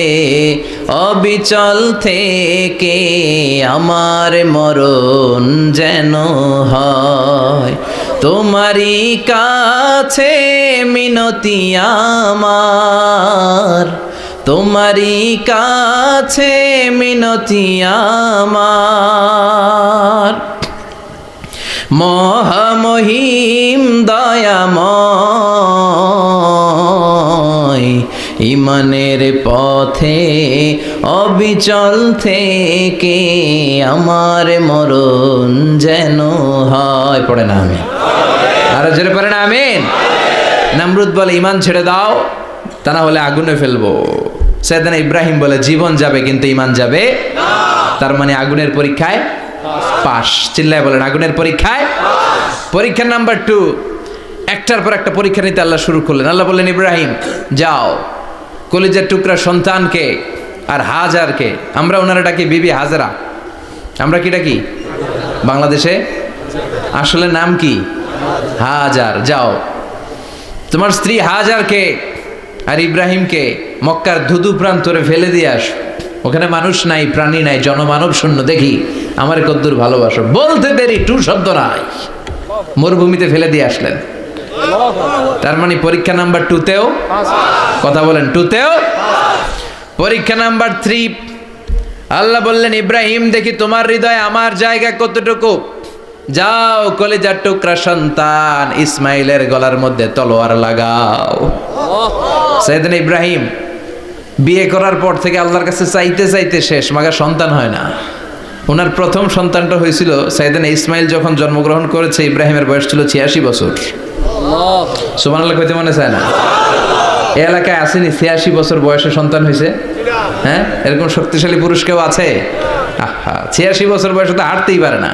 অবিচল থেকে আমার মরণ যেন হয়, তোমারই কাছে মিনতি আমার, তোমারই কাছে মিনতি আমার। মহামহিম দয়াময়, ঈমানের পথে অবিচল থেকে আমার মরণ যেন হয়। পড়ে না আমি আরো জোরে পড়ে না আমিন। নমরুদ বলে, ঈমান ছেড়ে দাও, তা না হলে আগুনে ফেলবো। সাইয়েদনা ইব্রাহিম বলে, জীবন যাবে কিন্তু ঈমান যাবে না। তার মানে আগুনের পরীক্ষায় পাস। চিল্লায় বলেন, আগুনের পরীক্ষায় পরীক্ষা নাম্বার 2। একটার পর একটা পরীক্ষা নিতে আল্লাহ শুরু করলেন। আল্লাহ বললেন, ইব্রাহিম যাও, কলিজার টুকরা সন্তানকে আর হাজারকে, আমরা ওনারা ডাকি বিবি হাজরা, আমরা কি ডাকি বাংলাদেশে, আসলে নাম কি হাজার, যাও তোমার স্ত্রী হাজারকে আর ইব্রাহিমকে মক্কার ধুধু প্রান্তরে ফেলে দিয়ে আসো। ওখানে মানুষ নাই, প্রাণী নাই, জনমানব শূন্য, দেখি আমার কদ্দুর ভালোবাসো। বলতে দেরি, টু শব্দ নাই, মরুভূমিতে ফেলে দিয়ে আসলেন। তার মানে পরীক্ষা নাম্বার 2তেও, কথা বলেন, 2তেও। পরীক্ষা নাম্বার 3, আল্লাহ বললেন, ইব্রাহিম দেখি তোমার হৃদয়ে আমার জায়গা কতটুকু, যাও কলিজার টুকরা সন্তান ইসমাইলের গলার মধ্যে তলোয়ার লাগাও। সাইয়েদনা ইব্রাহিম বিয়ে করার পর থেকে আল্লাহর কাছে চাইতে চাইতে শেষ, মাগা সন্তান হয় না। ওনার প্রথম সন্তানটা হয়েছিল সাইয়েদনা ইসমাইল যখন জন্মগ্রহণ করেছে, ইব্রাহিমের বয়স ছিল 86 বছর। সুবহানাল্লাহ কইতে মনে চায় না? এই এলাকায় আসেনি 86 বছর বয়সে সন্তান হয়েছে? হ্যাঁ, এরকম শক্তিশালী পুরুষ কেউ আছে? আহা, 86 বছর বয়সে তো হাঁটতেই পারে না।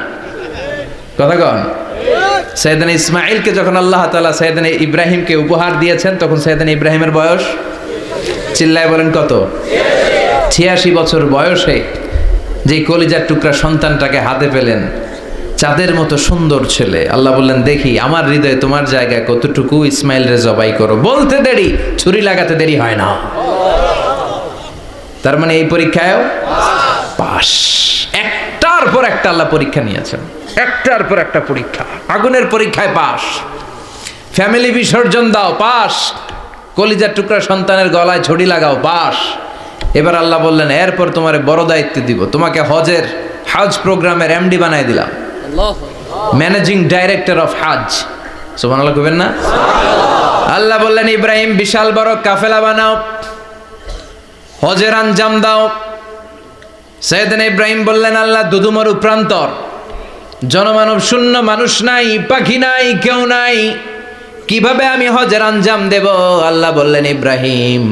কথা কন। সাইয়েদনা ইসমাইলকে যখন আল্লাহ তাআলা সাইয়েদনা ইব্রাহিমকে উপহার দিয়েছেন, তখন সাইয়েদনা ইব্রাহিমের বয়স, চিল্লায় বলেন কত? 86 বছর বয়সে যে কলিজার টুকরা সন্তানটাকে হাতে পেলেন, চাঁদের মতো সুন্দর ছেলে। আল্লাহ বললেন, দেখি আমার হৃদয়ে তোমার জায়গা কতটুকু, ইসমাইল রে জবাই করো। বলতে দেরি, ছুরি লাগাতে দেরি হয় না। তার মানে এই পরীক্ষায়ও পাস। একটার পর একটা আল্লাহ পরীক্ষা নিয়েছেন, একটার পর একটা পরীক্ষা। আগুনের পরীক্ষায় পাস, ফ্যামিলি বিসর্জন দাও, পাস। কলিজার টুকরা সন্তানের গলায় ছড়ি লাগাও, পাস। এবার আল্লাহ বললেন, এরপর তোমার বড় দায়িত্ব দিব, তোমাকে হজ প্রোগ্রামের এমডি বানাই দিলাম, ম্যানেজিং ডাইরেক্টর অফ হজ। সুবহানাল্লাহ কইবেন না? আল্লাহ বললেন, ইব্রাহিম বিশাল বড় কাফেলা বানাও, হজের আঞ্জাম দাও। সাইয়েদনা ইব্রাহিম বললেন, আল্লাহ দুদুমরু প্রান্তর, জনমানব শূন্য, মানুষ নাই, পাখি নাই, কেউ নাই, কিভাবে আমি হজের আঞ্জাম দেব? আল্লাহ বললেন, ইব্রাহিম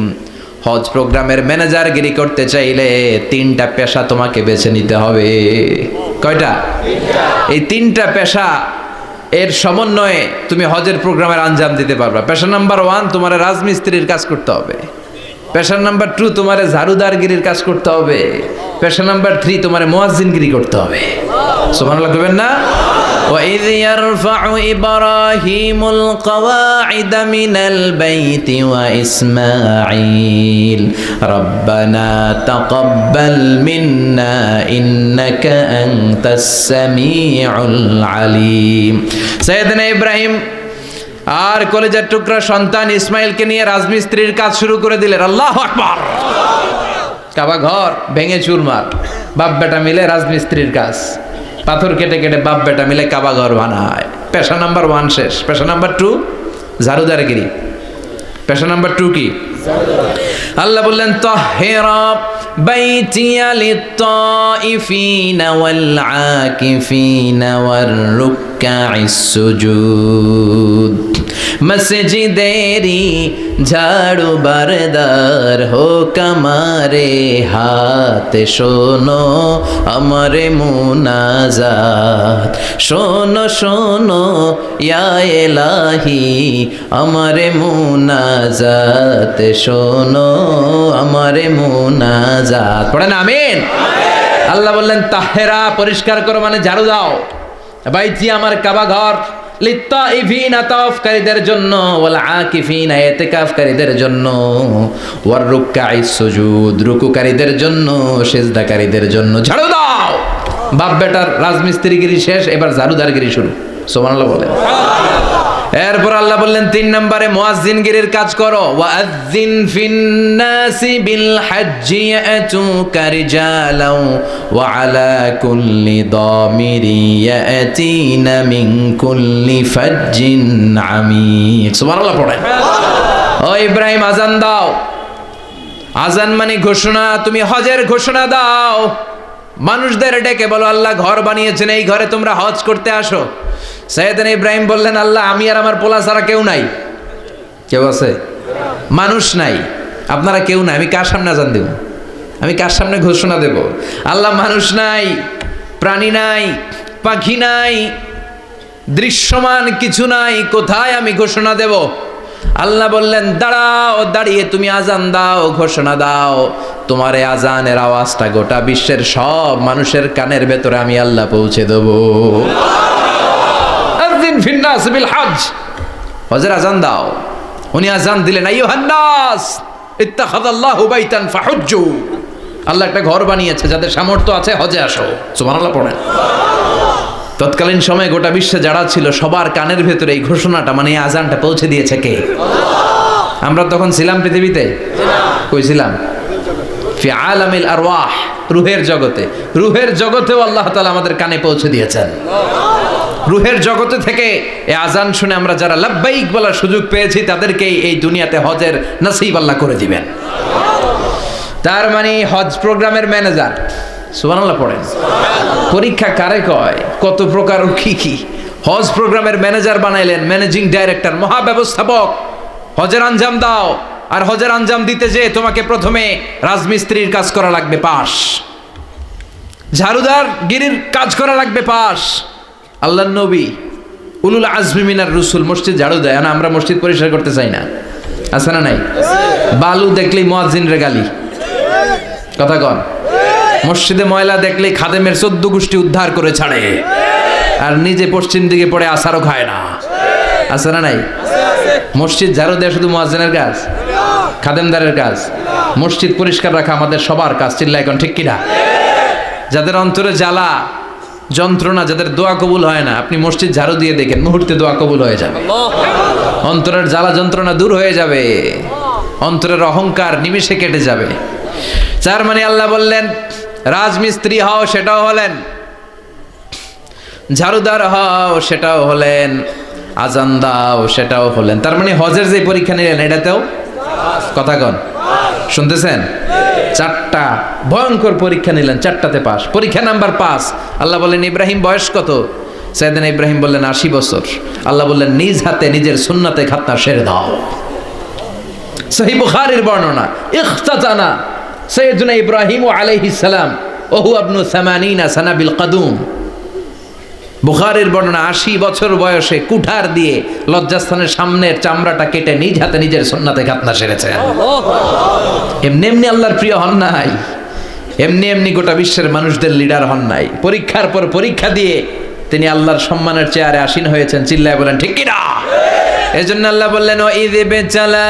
হজ প্রোগ্রামের ম্যানেজারগিরি করতে চাইলে 3টা পেশা তোমাকে বেছে নিতে হবে। কয়টা? এই 3টা পেশা এর সমন্বয়ে তুমি হজের প্রোগ্রামের আঞ্জাম দিতে পারবা। পেশা নাম্বার 1, তোমার রাজমিস্ত্রির কাজ করতে হবে। পেশা নাম্বার 2, তোমার ঝাড়ুদারগিরির কাজ করতে হবে। পেশা নাম্বার 3, তোমার মুয়াজ্জিনগিরি করতে হবে। সুবহানাল্লাহ কইবেন না? وَإِذْ يَرْفَعُ إِبْرَاهِيمُ الْقَوَاعِدَ مِنَ الْبَيْتِ وَإِسْمَاعِيلُ رَبَّنَا تَقَبَّلْ مِنَّا إِنَّكَ أَنْتَ السَّمِيعُ الْعَلِيمُ। সাইয়েদনা ইব্রাহিম আর কলেজের টুকরা সন্তান ইসমাইলকে নিয়ে রাজমিস্ত্রির কাজ শুরু করে দিলেন। আল্লাহু আকবার। কাবা ঘর ভেঙে চুরমার, বাপ বেটা মিলে রাজমিস্ত্রির কাজ, পাথর কেটে কেটে বাপ বেটা মিলে কাবা ঘর বানায়। পেশা নাম্বার 1 শেষ। পেশা নাম্বার 2 ঝাড়ুদারগিরি। পেশা নাম্বার 2 কি? আল্লাহ বললেন তাহহিরা বাইতিয়া লিত-তাইফিনা ওয়াল আকিফিনা ওয়ার রুকআইস সুজুদ মসজিদেরি ঝাড়ু বারদার হোক আমারে হাত শোনো আমারে মুনাজাত শোনো শোনো ইয়া ইলাহি আমারে মুনাজাত শোনো আমারে মুনাজাত পড়েন আমিন। আল্লাহ বললেন তাহেরা পরিষ্কার করো মানে ঝাড়ু দাও, বাইতি আমার কাবা ঘর, লিত্তাইফিনা তাওয়াফকারীদের জন্য, ওয়াল আকিফিনা ইতিকাফকারীদের জন্য, ওয়ার রুকআইস সুজুদ রুকুকারীদের জন্য, সিজদাকারীদের জন্য ঝাড়ু দাও। বাপ বেটার রাজমিস্ত্রিগিরি শেষ, এবার ঝাড়ুদারগিরি শুরু। সুবহানাল্লাহ বলেন। এরপর আল্লাহ বললেন 3 নম্বরে মুয়াজ্জিনগিরির কাজ করো। ওয়াআযযিন ফিন্নাসি বিল হজ্জি ইয়াতুকা রিজালাও ওয়া আলা কুল্লি দামিরি ইয়াতিনা মিন কুল্লি ফাজ্জিন আমিক। সুবহানাল্লাহ পড়েন। ও ইব্রাহিম আজান দাও। আজান মানে ঘোষণা, তুমি হজের ঘোষণা দাও। মানুষদের ডেকে বলো আল্লাহ ঘর বানিয়েছেন, এই ঘরে তোমরা হজ করতে আসো। সাইয়েদনা ইব্রাহিম বললেন আল্লাহ আমি আর আমার পোলা ছাড়া কেউ নাই। কেউ আছে? মানুষ নাই, আপনারা কেউ নাই, আমি কার সামনে আজান দেব? আমি কার সামনে ঘোষণা দেব? আল্লাহ মানুষ নাই, প্রাণী নাই, পাখি নাই, দৃশ্যমান কিছু নাই, কোথায় আমি ঘোষণা দেব? আল্লাহ বললেন দাঁড়াও, দাঁড়িয়ে তুমি আজান দাও, ঘোষণা দাও। তোমার এই আজানের আওয়াজটা গোটা বিশ্বের সব মানুষের কানের ভেতরে আমি আল্লাহ পৌঁছে দেবো। ফিন্নাস বিল হজ, হজের আজান দাও। উনি আজান দিলেন আইয়ুহান নাস ইত্তাখাযাল্লাহু বাইতান ফাহুজ্জু, আল্লাহ একটা ঘর বানিয়েছে, যাদের সামর্থ্য আছে হজে আসো। সুবহানাল্লাহ পড়েন। তৎকালীন সময়ে গোটা বিশ্বে যারা ছিল সবার কানের ভেতরে এই ঘোষণাটা মানে এই আজানটা পৌঁছে দিয়েছে কে? আমরা তখন ছিলাম পৃথিবীতে? কই ছিলাম? ফি আলামিল আরওয়াহ, রূহের জগতে। রূহের জগতেও আল্লাহ তাআলা আমাদের কানে পৌঁছে দিয়েছেন। রূহের জগতে থেকে এই আজান শুনে আমরা যারা লাব্বাইক বলার সুযোগ পেয়েছি তাদেরকেই এই দুনিয়াতে হজের নসিব আল্লাহ করে দিবেন। তার মানে হজ প্রোগ্রামের ম্যানেজার। সুবহানাল্লাহ পড়েন। পরীক্ষা কারে কয়? কত প্রকার ও কি কি। হজ প্রোগ্রামের ম্যানেজার বানাইলেন, ম্যানেজিং ডাইরেক্টর, মহাব্যবস্থাপক। হজের আঞ্জাম দাও, আর হজের আঞ্জাম দিতে যে তোমাকে প্রথমে রাজমিস্ত্রির কাজ করা লাগবে পাস, ঝাড়ুদার গিরির কাজ করা লাগবে পাস। আল্লাহর নবী উলুল আজমি মিনার রসুল মসজিদ ঝাড়ু দেয় না, আমরা মসজিদ পরিষ্কার করতে চাই না, আছে না নাই? বালু দেখলেই মুয়াজ্জিনের গালি, কথা কন। মসজিদে ময়লা দেখলেই খাদেমের 14 গোষ্ঠী উদ্ধার করে ছাড়ে, আর নিজে পশ্চিম দিকে পড়ে আসারও খায় না, আছে না নাই? মসজিদ ঝাড়ু দেওয়া শুধু মুয়াজ্জিনের কাজ? খাদেমদারের কাজ? মসজিদ পরিষ্কার রাখা আমাদের সবার কাজ। চিল্লা এখন ঠিক কিনা? যাদের অন্তরে জ্বালা যন্ত্রণা, যাদের দোয়া কবুল হয় না, আপনি মসজিদ ঝাড়ু দিয়ে দেখেন মুহূর্তে দোয়া কবুল হয়ে যাবে। অন্তরের জ্বালা যন্ত্রণা দূর হয়ে যাবে, অন্তরের অহংকার নিমেষে কেটে যাবে। তার মানে আল্লাহ বললেন রাজমিস্ত্রি হও, সেটাও হলেন, ঝাড়ুদার হও, সেটাও হলেন, আজান দাও, সেটাও হলেন। তার মানে হজের যে পরীক্ষা নিলেন এটাতেও, কথা কন, শুনতেছেন? 4টা ভয়ঙ্কর পরীক্ষা নিলেন, 4টাতে পাস। পরীক্ষা নাম্বার 5। আল্লাহ বললেন ইব্রাহিম বয়স কত? সাইয়েদনা ইব্রাহিম বললেন 80 বছর। আল্লাহ বললেন নিজ হাতে নিজের সুন্নাতে খাতনা সেরে দাও। সহিহ বুখারীর বর্ণনা, ইখতাতানা সাইয়েদনা ইব্রাহিম আলাইহিস সালাম ওহু ইবনু 80 সানা বিল কাদুম। বুখারীর বর্ণনা, 80 বছর বয়সে কুঠার দিয়ে লজ্জাস্থানের সামনের চামড়াটা কেটে নিজ হাতে নিজের সুন্নাতে খাতনা সেরেছেন। এমনি এমনি আল্লাহর প্রিয় হন নাই, এমনি এমনি গোটা বিশ্বের মানুষদের লিডার হন নাই। পরীক্ষার পর পরীক্ষা দিয়ে তিনি আল্লাহর সম্মানের চেয়ারে আসীন হয়েছেন। চিল্লায় বলেন ঠিক কিনা? এজন্য আল্লাহ বললেন ওয়াইয ইবতালা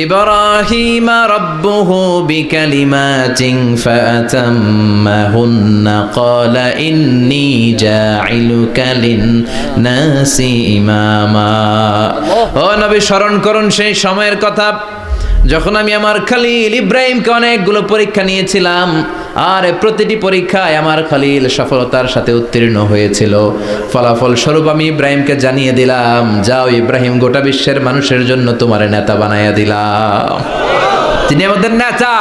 ইব্রাহিম রাব্বুহু বিকালিমাতিন ফাআতাম্মাহুন্না ক্বালা ইন্নী জাঈলুকা লিন-নাসি ইমামা। ও নবী স্মরণ করুন সেই সময়ের কথা যখন আমি আমার খলিল ইব্রাহিমকে অনেকগুলো পরীক্ষা নিয়েছিলাম, আর প্রতিটি পরীক্ষায় আমার খলিল সফলতার সাথে উত্তীর্ণ হয়েছিল। ফলাফল স্বরূপ আমি ইব্রাহিমকে জানিয়ে দিলাম, যাও ইব্রাহিম, গোটা বিশ্বের মানুষের জন্য তোমার নেতা বানাইয়া দিলাম। তিনি আমাদের নেতা,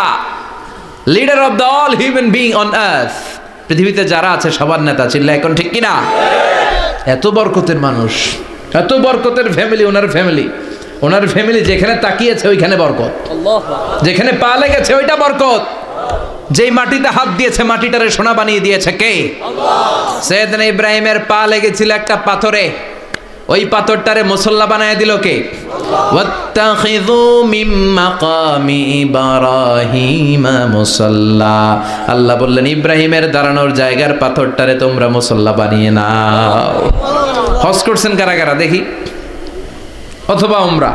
leader of the all human being on earth. পৃথিবীতে যারা আছে সবার নেতা, চিল্লা এখন ঠিক কিনা? এত বরকতের মানুষ, এত বরকতের ফ্যামিলি, ওনার ফ্যামিলি যেখানে তাকিয়েছে ওইখানে বরকত, যেখানে পা লেগেছে ওইটা বরকত। যেই মাটিতে হাত দিয়েছে মাটিটারে সোনা বানিয়ে দিয়েছে কে? সৈয়দনা ইব্রাহিমের পা লেগেছিল একটা পাথরে, ওই পাথরটারে মুসল্লা বানায় দিল কে? ওয়াত্তাখিযু মিন মাকামি ইব্রাহিমা মুসাল্লা। আল্লাহ বললেন ইব্রাহিমের দাঁড়ানোর জায়গার পাথরটারে তোমরা মুসল্লা বানিয়ে নাও। হজ করছেন কারা কারা দেখি? অথবা উমরা?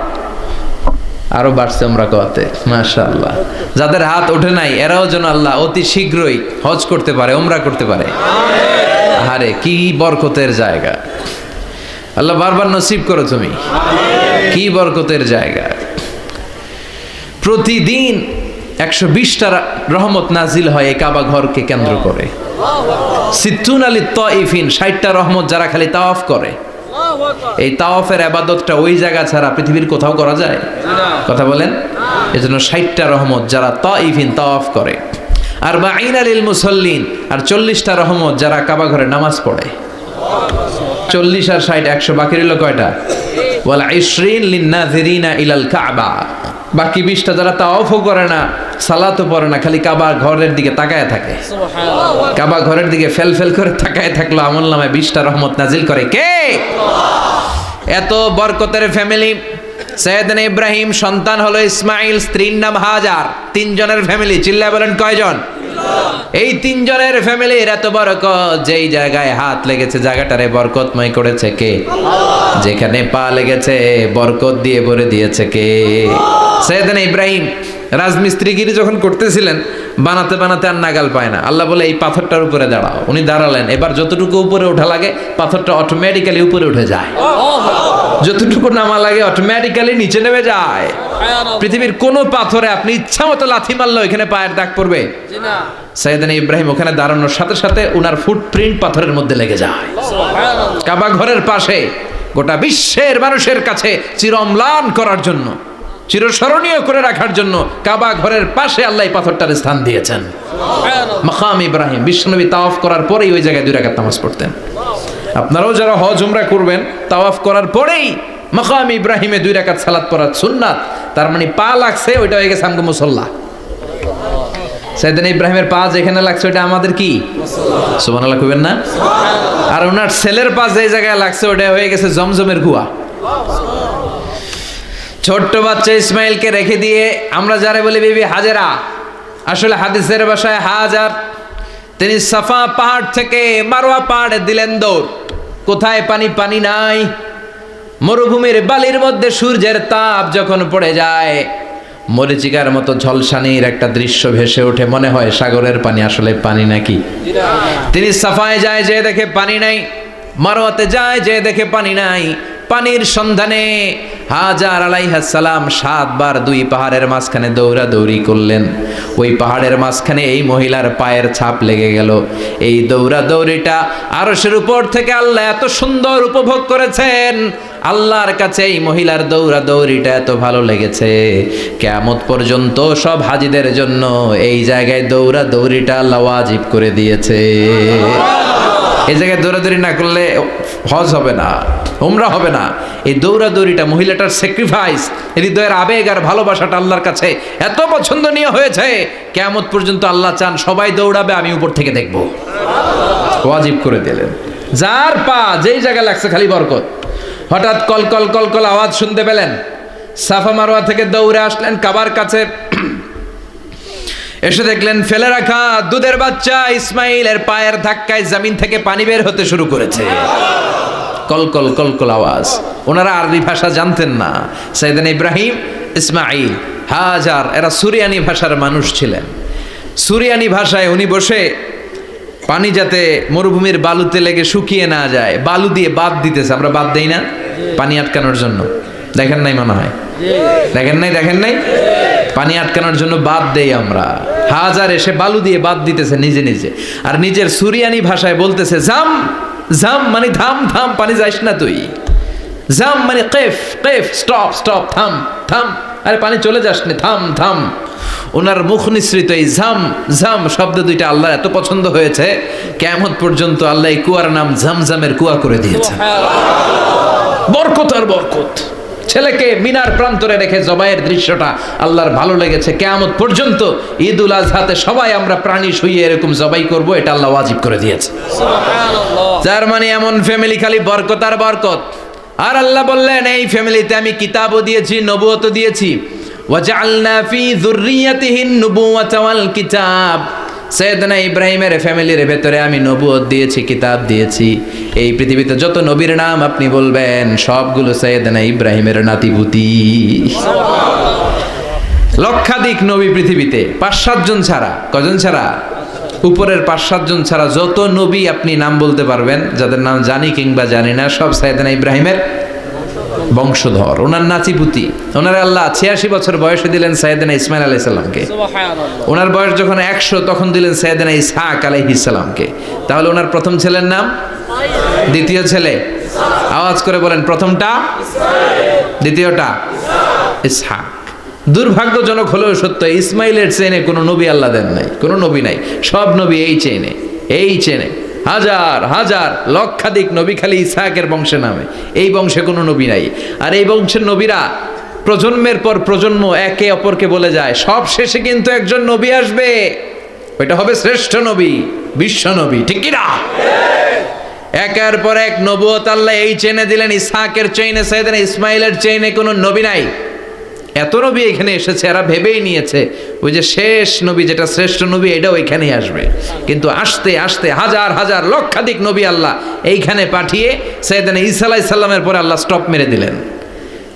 আরো বাড়ছে উমরা করতে, মাশাআল্লাহ। যাদের হাত ওঠে নাই এরাও যেন আল্লাহ অতি শীঘ্রই হজ করতে পারে, উমরা করতে পারে। আরে কি বরকতের জায়গা, আল্লাহ বারবার নসিব করো তুমি। কি বরকতের জায়গা। প্রতিদিন 120টা রহমত নাজিল হয় এই কাবা ঘরকে কেন্দ্র করে। সিত্তুন আলী তাইফিন, 60টা রহমত যারা খালি তাওয়াফ করে। এই তাওয়াফের ইবাদতটা ওই জায়গা ছাড়া পৃথিবীর কোথাও করা যায়? কথা বলেন। এজন্য 60টা রহমত যারা তাইফিন তাওয়াফ করে, আর বাঈনা লিল মুসাল্লিন, আর 40টা রহমত যারা কাবা ঘরে নামাজ পড়ে। 40 আর 60 100, বাকি রইল কয়টা? ওয়াল 20 লিন-নাযিরিনা ইলাল কাবা। বাকি 20টা যারা তাওয়াফও করে না, সালাতও পড়ে না, খালি কাবা ঘরের দিকে তাকায় থাকে। কাবা ঘরের দিকে ফেল করে তাকায় থাকলো, আমলনামায় 20টা রহমত নাজিল করে কে? এত বরকতের ফ্যামিলি। সৈয়দনা ইব্রাহিম সন্তান হলো ইসমাইল, স্ত্রীর নাম হাজার। 3 জনের ফ্যামিলি, চিল্লায় বলেন কয়জন? এই 3 জনের ফ্যামিলির এত বরকত, যেই জায়গায় হাত লেগেছে জায়গাটারে বরকতময় করেছে কে? যেখানে পা লেগেছে বরকত দিয়ে ভরে দিয়েছে কে? সৈয়দনা ইব্রাহিম রাজমিস্ত্রিগিরি যখন করতেছিলেন, বানাতে বানাতে আর নাগাল পায় না। আল্লাহ বলে এই পাথরটার উপরে দাঁড়াও। উনি দাঁড়ালেন, এবার যতটুকু উপরে ওঠা লাগে পাথরটা অটোমেটিক্যালি উপরে উঠে যায়, যতটুকু নামা লাগে অটোমেটিক্যালি নিচে নেমে যায়। পৃথিবীর কোন পাথরে আপনি ইচ্ছা মতো লাথি মারলে ওইখানে পায়ের দাগ পড়বে? সৈয়দনা ইব্রাহিম ওখানে দাঁড়ানোর সাথে সাথে উনার ফুটপ্রিন্ট পাথরের মধ্যে লেগে যায়। কাবা ঘরের পাশে গোটা বিশ্বের মানুষের কাছে চিরম্লান করার জন্য, চিরস্মরণীয় করে রাখার জন্য কাবা ঘরের পাশে আল্লাহ পাথরটার স্থান দিয়েছেন। মাকাম ইব্রাহিম। বিশ্বনবী তাওয়াফ করার পরেই ওই জায়গায় 2 রাকাত নামাজ পড়তেন। আপনারাও যারা হজ উমরা করবেন, তাওয়াফ করার পরেই মাকাম ইব্রাহিমে 2 রাকাত সালাত পড়া সুন্নাত। তার মানে পা লাগছে, ওইটা হয়ে গেছে আমগো মুসল্লা। সৈয়দনা ইব্রাহিমের পা যেখানে লাগছে ওইটা আমাদের কি? সুবহানাল্লাহ কইবেন না? আর ওনার ছেলের পা যে জায়গায় লাগছে ওইটা হয়ে গেছে জমজমের কুয়া। ছোট্ট বাচ্চা ইসমাইলকে রেখে দিয়ে আমরা যারা বলি বিবি হাজেরা, আসলে হাদিসের ভাষায় হাজার, তিনি সাফা পাহাড় থেকে মারওয়া পাহাড়ে দিলেন দৌড়। কোথায় পানি? পানি নাই। মরুভূমির বালির মধ্যে সূর্যের তাপ যখন পড়ে যায়, মরিচিকার মতো ঝলসানির একটা দৃশ্য ভেসে ওঠে, মনে হয় সাগরের পানি, আসলে পানি নাকি? তিনি সাফায় যায়, যে দেখে পানি নাই। মারওয়াতে যায়, যে দেখে পানি নাই। পানির সন্ধানে হাজার আলাইহিস সালাম 7 বার 2 পাহাড়ের মাঝখানে দৌড়াদৌড়ি করলেন। ওই পাহাড়ের মাঝখানে এই মহিলার পায়ের ছাপ লেগে গেল। এই দৌড়াদৌড়িটা আরশের উপর থেকে আল্লাহ এত সুন্দর উপভোগ করেছেন। আল্লাহর কাছে এই মহিলার দৌড়াদৌড়িটা এত ভালো লেগেছে, কিয়ামত পর্যন্ত সব হাজীদের জন্য এই জায়গায় দৌড়াদৌড়িটা আল্লাহ ওয়াজিব করে দিয়েছে। এই জায়গায় দৌড়াদৌড়ি না করলে হজ হবে না, উমরা হবে না। এই দৌড়াদৌড়িটা, মহিলাটার স্যাক্রিফাইস, হৃদয়ের আবেগ আর ভালোবাসাটা আল্লাহর কাছে এত পছন্দনীয় হয়েছে, কিয়ামত পর্যন্ত আল্লাহ চান সবাই দৌড়াবে, আমি উপর থেকে দেখব। ওয়াজিব করে দিলেন। যার পা যেই জায়গায় লাগছে খালি বরকত। হঠাৎ কলকল কলকল আওয়াজ শুনতে পেলেন, সাফা মারওয়া থেকে দৌড়ে আসলেন কাবার কাছে। এসে দেখলেন ফেলে রাখা দুধের বাচ্চা ইসমাইলের পায়ের ধাক্কায় জমিন থেকে পানি বের হতে শুরু করেছে। কলকল কলকল আওয়াজ। ওনারা আরবি ভাষা জানতেন না। সৈয়দনা ইব্রাহিম, ইসমাইল, হাজার এরা সুরিয়ানি ভাষার মানুষ ছিলেন। সুরিয়ানি ভাষায় উনি বসে পানি যাতে মরুভূমির বালুতে লেগে শুকিয়ে না যায়, বালু দিয়ে বাঁধ দিতেছে। আমরা বাঁধ দেই না পানি আটকানোর জন্য? দেখেন নাই মনে হয়? দেখেন নাই? পানি আটকানোর জন্য বাঁধ দেই আমরা। হাজার এসে বালু দিয়ে বাঁধ দিতেছে নিজে নিজে, আর নিজের সুরিয়ানি ভাষায় বলতেছে জাম জাম, মানে থাম থাম, পানি যাইস না তুই। জাম মানে কেফ কেফ, স্টপ স্টপ, থাম থাম, আরে পানি চলে যাস না, থাম থাম। ওনার মুখ নিঃসৃত এই ঝাম ঝাম শব্দ দুইটা আল্লাহর এত পছন্দ হয়েছে, কিয়ামত পর্যন্ত আল্লাহ এই কুয়ার নাম ঝমঝমের কুয়া করে দিয়েছেন। বরকত আর বরকত। ছেলেকে মিনার প্রান্তরে রেখে জবাইয়ের দৃশ্যটা আল্লাহর ভালো লেগেছে। কিয়ামত পর্যন্ত ঈদ উল আজহাতে সবাই আমরা প্রাণী শুইয়ে এরকম জবাই করব, এটা আল্লাহ ওয়াজিব করে দিয়েছে। যার মানে এমন ফ্যামিলি খালি বরকত আর বরকত। আর আল্লাহ বললেন এই ফ্যামিলিতে আমি কিতাবও দিয়েছি, নবুয়তও দিয়েছি। ওয়াজআলনা ফি যুররিয়াতিহিন নুবুওয়াতা ওয়াল কিতাব। সৈয়দনা ইব্রাহিমের ফ্যামিলির ভেতরে আমি নবুয়ত দিয়েছি, কিতাব দিয়েছি। এই পৃথিবীতে যত নবীর নাম আপনি বলবেন সবগুলো সৈয়দনা ইব্রাহিমের নাতিপুতি। লক্ষাধিক নবী পৃথিবীতে, 5-7 জন ছাড়া। কজন ছাড়া? উপরের 5-7 জন ছাড়া যত নবী আপনি নাম বলতে পারবেন, যাদের নাম জানি কিংবা জানি না, সব সৈয়দনা ইব্রাহিমের বংশধর, ওনার নাতিপুতি। ওনার আল্লাহ 86 বছর বয়সে দিলেন সৈয়দনা ইসমাইল আলাইহিস সালামকে। ওনার বয়স যখন 100 তখন দিলেন সৈয়দনা ইসহাক আলাইহিস সালামকে। তাহলে ওনার প্রথম ছেলের নাম? দ্বিতীয় ছেলে? আওয়াজ করে বলেন, প্রথমটা দ্বিতীয়টা ইসহাক। দুর্ভাগ্যজনক হলেও সত্য, ইসমাইলের চেনে কোনো নবী আল্লাহ দেন নাই, কোনো নবী নাই। সব নবী এই চেনে হাজার হাজার লক্ষাধিক নবী খালি ইসহাকের বংশে নামে। এই বংশে কোনো নবী নাই। আর এই বংশের নবীরা প্রজন্মের পর প্রজন্ম একে অপরকে বলে যায়, সব শেষে কিন্তু একজন নবী আসবে, ওইটা হবে শ্রেষ্ঠ নবী, বিশ্ব নবী। ঠিক কি না? একের পর এক নবুয়ত আল্লাহ এই চেনে দিলেন। ইসহাকের চেইনে, সৈয়দনা ইসমাইলের চেইনে কোনো নবী নাই। এত নবী এখানে এসেছে, এরা ভেবেই নিয়েছে ওই যে শেষ নবী যেটা শ্রেষ্ঠ নবী এটাও এখানেই আসবে। কিন্তু আস্তে আস্তে হাজার হাজার লক্ষাধিক নবী আল্লাহ এইখানে পাঠিয়ে সৈয়দনা ঈসা আলাইহিস সালামের পরে আল্লাহ স্টপ মেরে দিলেন।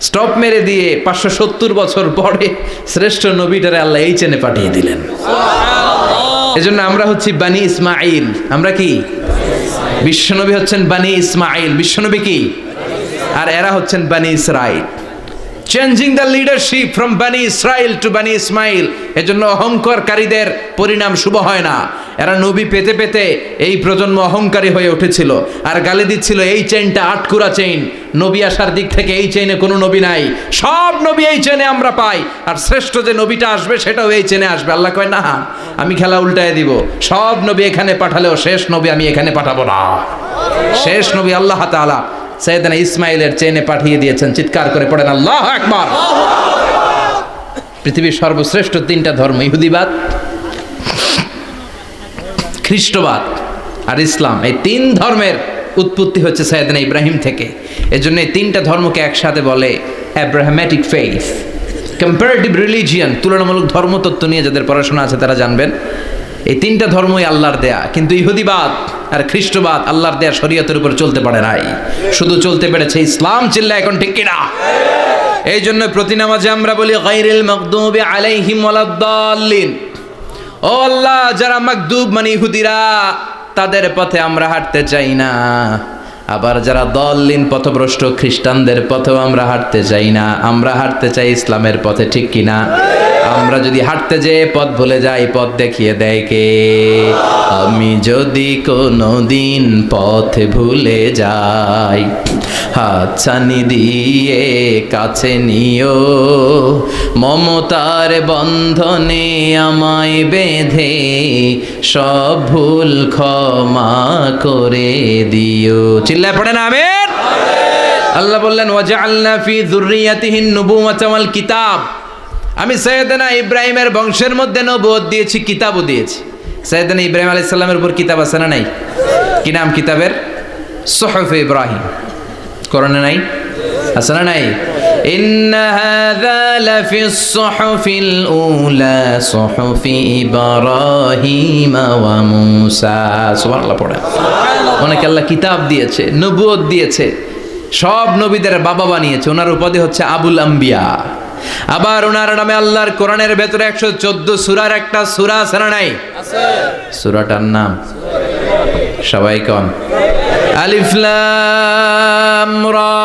স্টপ মেরে দিয়ে 570 বছর পরে শ্রেষ্ঠ নবীটারে আল্লাহ এই চেনে পাঠিয়ে দিলেন। এজন্য আমরা হচ্ছি বানি ইসমাইল। আমরা কি? বিশ্বনবী হচ্ছেন বানি ইসমাইল। বিশ্বনবী কি? আর এরা হচ্ছেন বানি Israil. Changing the leadership from বানি ইসরাইল টু বানি ইসমাইল। এজন্য অহংকারকারীদের পরিণাম শুভ হয় না। এরা নবী পেতে পেতে এই প্রজন্ম অহংকারী হয়ে উঠেছিল আর গালি দিচ্ছিল এই চেইনটা আটকুরা চেইন, নবী আসার দিক থেকে এই চেইনে কোনো নবী নাই, সব নবী এই চেইনে আমরা পাই, আর শ্রেষ্ঠ যে নবীটা আসবে সেটাও এই চেইনে আসবে। আল্লাহ কয় না, আমি খেলা উল্টায় দিব, সব নবী এখানে পাঠালেও শেষ নবী আমি এখানে পাঠাবো না। শেষ নবী আল্লাহ তাআলা সৈয়দনা ইসমাইলের চেইনে পাঠিয়ে দিয়েছেন। চিৎকার করে পড়েন আল্লাহু আকবার। পৃথিবীর সর্বশ্রেষ্ঠ 3টা ধর্ম, ইহুদিবাদ, খ্রিস্টবাদ আর ইসলাম, এই 3 ধর্মের উৎপত্তি হচ্ছে সৈয়দনা ইব্রাহিম থেকে। এজন্য এই 3টা ধর্মকে একসাথে বলে অ্যাব্রাহামেটিক ফেইথ, কম্পারেটিভ রিলিজিয়ান। তুলনামূলক ধর্মতত্ত্ব নিয়ে যাদের পড়াশোনা আছে তারা জানবেন এই 3টা ধর্মই আল্লাহর দেয়া। কিন্তু ইহুদিবাদ আর খ্রিস্টবাদ আল্লাহর দেয়া শরীয়তের উপর চলতে পারে নাই, শুধু চলতে পেরেছে ইসলাম। চিল্লা এখন ঠিক কিনা? এই জন্য প্রতি নামাজে আমরা বলি গায়রিল মাগদুবি আলাইহিম ওয়ালাদ-দাল্লিন। ও আল্লাহ, যারা মাগদুব মানে ইহুদিরা, তাদের পথে আমরা হাঁটতে চাই না। আবার যারা দল্লিন পথভ্রষ্ট খ্রিস্টানদের পথেও আমরা হাঁটতে চাই না। আমরা হাঁটতে চাই ইসলামের পথে। ঠিক কিনা? আমরা যদি হাঁটতে যেয়ে পথ ভুলে যাই, পথ দেখিয়ে দেয় কে? আমি যদি কোনো দিন পথ ভুলে যাই, হাতছানি দিয়ে কাছে নিও, মমতার বন্ধনে আমায় বেঁধে সব ভুল ক্ষমা করে দিও। চিল্লায় পড়েন আমিন। আল্লাহ বললেন ওয়াজআলনা ফি যুররিয়াতিহিন নুবুওয়াতা ওয়াল কিতাব। আমি সৈয়দনা ইব্রাহিমের বংশের মধ্যে নবুয়ত দিয়েছি, কিতাবও দিয়েছি। সৈয়দনা ইব্রাহিম আলাইহিস সালামের উপর কিতাব আছে না নাই? কি নাম কিতাবের? সুহুফ ইব্রাহিম। কোরআনে নাই? আছে না নাই? ইন্না হাযা লাফিস সুহুফিল উলা সুহুফি ইব্রাহিম ওয়া মূসা। সুবহানাল্লাহ পড়ে। অনেক আল্লাহ কিতাব দিয়েছে, নবুয়ত দিয়েছে, সব নবীদের বাবা বানিয়েছে। ওনার উপাধি হচ্ছে আবুল আম্বিয়া। আবার ওনার নামে আল্লাহর কোরআনের ভেতরে 114 সূরার একটা সূরা আছে না নাই? আছে। সূরাটার নাম সবাই কোন? আলিফ লাম রা।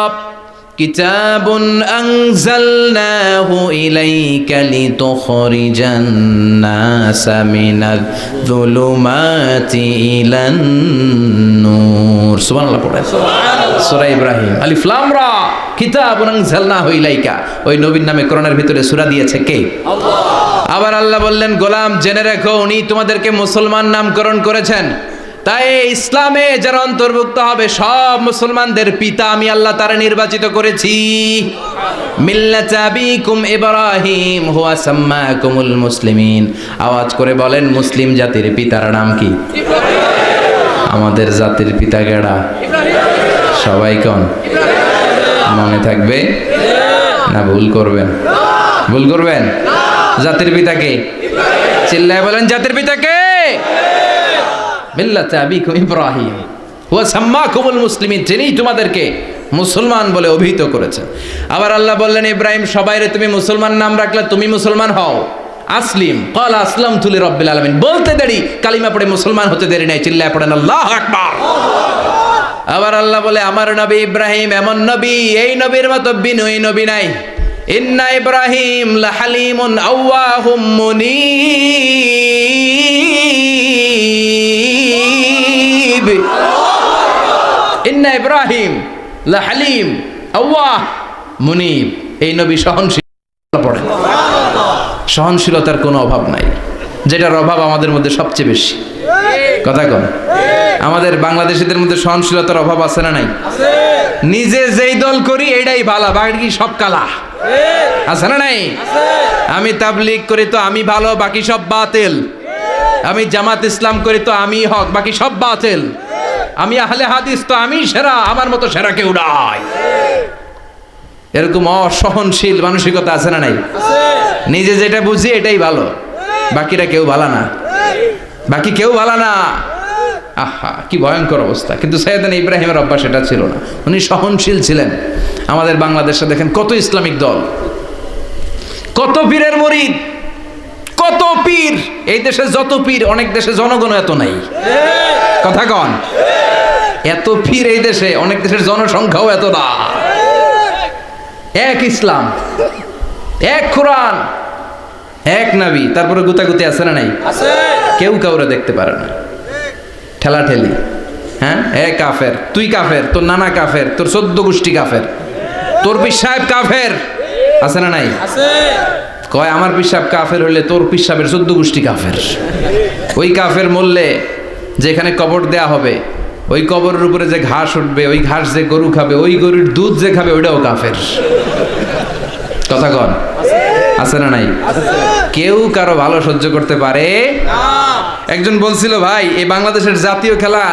কিতাবুন আনজালনাহু ইলাইকা লিতুখরিজান নাসা মিনায-যুলুমাতি ইলান নূর। সুবহানাল্লাহ পড়ে। সূরা ইব্রাহিম। আলিফ লাম রা। কিতাবুন আনজালনাহু ইলাইকা। ওই নবীর নামে কোরআনের ভিতরে সূরা দিয়েছে কে? আল্লাহ। আবার আল্লাহ বললেন, গোলাম জেনে রেখো উনি তোমাদেরকে মুসলমান নামকরণ করেছেন, তাই ইসলামে যারা অন্তর্ভুক্ত হবে সব মুসলমানদের পিতা আমি আল্লাহ তারা নির্বাচিত করেছি। মিল্লাতা আবিকুম ইব্রাহিম হুয়া সাম্মাকুমুল মুসলিমিন। আওয়াজ করে বলেন, মুসলিম জাতির পিতার নাম কি? আমাদের জাতির পিতা কেডা? সবাই কোন? মনে থাকবে না ভুল করবেন? ভুল করবেন? জাতির পিতাকে চিল্লায় বলেন, জাতির পিতাকে? মিল্লাতা আবিকুম ইব্রাহিম হুয়া সাম্মাকুমুল মুসলিমিন, যিনি তোমাদেরকে মুসলমান বলে অভিহিত করেছেন। আবার আল্লাহ বললেন, ইব্রাহিম সবাইরে তুমি মুসলমান নাম রাখলে, তুমি মুসলমান হও। আসলিম ক্বাল আসলামতু লিরাব্বিল আলামিন, বলতে দেরি, কালিমা পড়ে মুসলমান হতে দেরি নাই, চিল্লায় পড়েন আল্লাহু আকবার। আবার আল্লাহ বলে, আমার নবী ইব্রাহিম এমন নবী, এই নবীর মতো বিনয়ী নবী নাই। ইন্না ইব্রাহিম লাহালিমুন আওয়াহুম মুনীব। ইন্না ইব্রাহিম লাহালিম আওয়াহ মুনীব, এই নবী সহনশীল। পড়ে সহনশীলতার কোনো অভাব নাই, যেটার অভাব আমাদের মধ্যে সবচেয়ে বেশি। কথা কম, আমাদের বাংলাদেশিদের মধ্যে সহনশীলতার অভাব আছে না নাই? নিজে যেই দল করি এটাই ভালো, বাকি সব কালা। আছে না নাই? আমি তাবলীগ করি তো আমি ভালো, বাকি সব বাতিল। আমি জামাত ইসলাম করি তো আমি হক, বাকি সব বাতিল। আমি আহলে হাদিস তো আমি সেরা, আমার মতো সেরা কেউ নাই। এরকম অসহনশীল মানসিকতা আছে না নাই? নিজে যেটা বুঝি এটাই ভালো, বাকিরা কেউ ভালো না, বাকি কেউ ভালো না। আহা, কি ভয়ঙ্কর অবস্থা। কিন্তু সাইয়েদনা ইব্রাহিমের অভ্যাস এটা ছিল না, উনি সহনশীল ছিলেন। আমাদের বাংলাদেশে দেখেন কত ইসলামিক দল, কত পীরের মুরিদ, কত পীর। এই দেশে যত পীর, অনেক দেশে জনগণ এত নাই। কথা কন, এত পীর এই দেশে, অনেক দেশের জনসংখ্যাও এত না। এক ইসলাম, এক কোরআন, এক নবী, তারপরে গুতাগুতি আছে না নাই? কেউ কাউরে দেখতে পারে না, ঠেলাঠেলি। হ্যাঁ, এ কাফের, তুই কাফের, তোর নানা কাফের, তোর 14 গোষ্ঠী কাফের, তোর পীর সাহেব কাফের, আছে না নাই? কয় আমার পীর সাহেব কাফের হইলে তোর পীর সাহেবের 14 গোষ্ঠী কাফের। ওই কাফের মরলে যেখানে কবর দেয়া হবে, ওই কবরের উপরে যে ঘাস উঠবে, ওই ঘাস যে গরু খাবে, ওই গরুর দুধ যে খাবে, ওইটাও কাফের। কথা কন, আছে না নাই? কেউ কারো ভালো সহ্য করতে পারে না। একজন বলছিল, ভাই এই বাংলাদেশের জাতীয় খেলা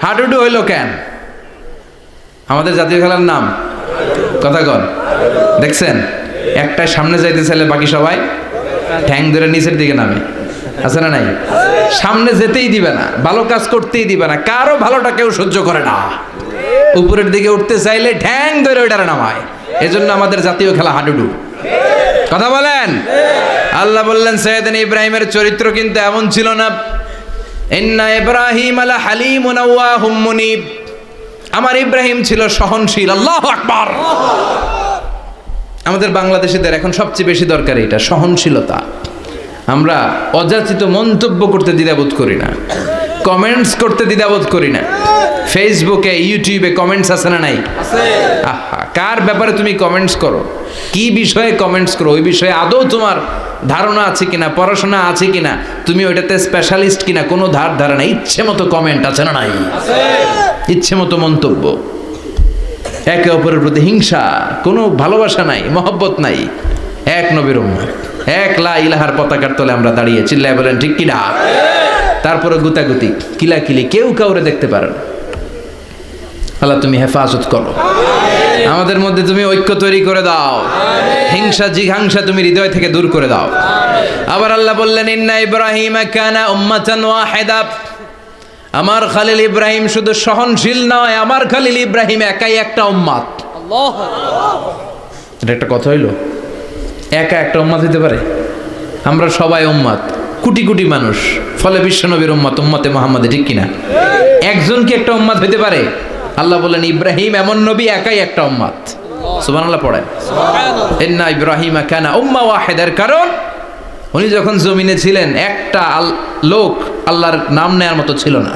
হাডুডু হইল কেন? আমাদের জাতীয় খেলার নাম, কথা কন, দেখছেন? একটা সামনে যাইতে চাইলে বাকি সবাই ঠ্যাং ধরে নিচের দিকে নামে, আছে না নাই? সামনে যেতেই দিবে না, ভালো কাজ করতেই দিবে না, কারো ভালোটা কেউ সহ্য করে না। উপরের দিকে উঠতে চাইলে ঠ্যাং ধরে ওইটারে নামায়। এজন্য আমাদের জাতীয় খেলা হাডুডু। কথা বলেন। আল্লাহ বললেন, সাইয়েদনা ইব্রাহিমের চরিত্র কিন্তু এমন ছিল না। ইন্না ইব্রাহিম আলা হালিমুন আওয়াহুম মুনীব, আমার ইব্রাহিম ছিল সহনশীল। আল্লাহু আকবার। আমাদের বাংলাদেশিদের এখন সবচেয়ে বেশি দরকার এটা, সহনশীলতা। আমরা অযাচিত মন্তব্য করতে দ্বিধাবোধ করি না, কমেন্টস করতে দ্বিধাবোধ করি না। ফেসবুকে, ইউটিউবে কমেন্টস আছে না নাই? আহা, কার ব্যাপারে তুমি কমেন্টস করো, কি বিষয়ে কমেন্টস করো, ওই বিষয়ে আদৌ তোমার ধারণা আছে কিনা, পড়াশোনা আছে কিনা, তুমি ওইটাতে স্পেশালিস্ট কিনা, কোনো ধারণা। ইচ্ছে মতো কমেন্ট আছে না নাই? ইচ্ছে মতো মন্তব্য, একে অপরের প্রতি হিংসা, কোনো ভালোবাসা নাই, মহব্বত নাই। এক নবীর উম্মত, এক লা ইলাহার পতাকার তলে আমরা দাঁড়িয়ে, চিল্লায় বলেন ঠিক কিনা? তারপরে গুতাগুতি, কিলাকিলি, কেউ কাউরে দেখতে পারে না। আল্লাহ তুমি হেফাজত করো, আমাদের মধ্যে তুমি ঐক্য তৈরি করে দাও, হিংসা জিঘাংসা তুমি হৃদয় থেকে দূর করে দাও। আবার আল্লাহ বললেন, ইন্না ইব্রাহিম কানা উম্মাতান ওয়াহিদা, আমার খলিল ইব্রাহিম শুধু সহনশীল নয়, আমার খলিল ইব্রাহিম একাই একটা উম্মত। এটা একটা কথা হইল, একা একটা উম্মত হইতে পারে? আমরা সবাই উম্মত, কোটি কোটি মানুষ, ফলে বিশ্বনবীর উম্মত, উম্মতে মুহাম্মাদে, ঠিক কিনা? একজন কি একটা উম্মত হইতে পারে? আল্লাহ বলেন, ইব্রাহিম এমন নবী, একাই একটা উম্মত। সুবহানাল্লাহ পড়েন। ইন্না ইব্রাহিম কানা উম্মা ওয়াহিদার, কারণ উনি যখন জমিনে ছিলেন একটা লোক আল্লাহর নাম নেয়ার মতো ছিল না,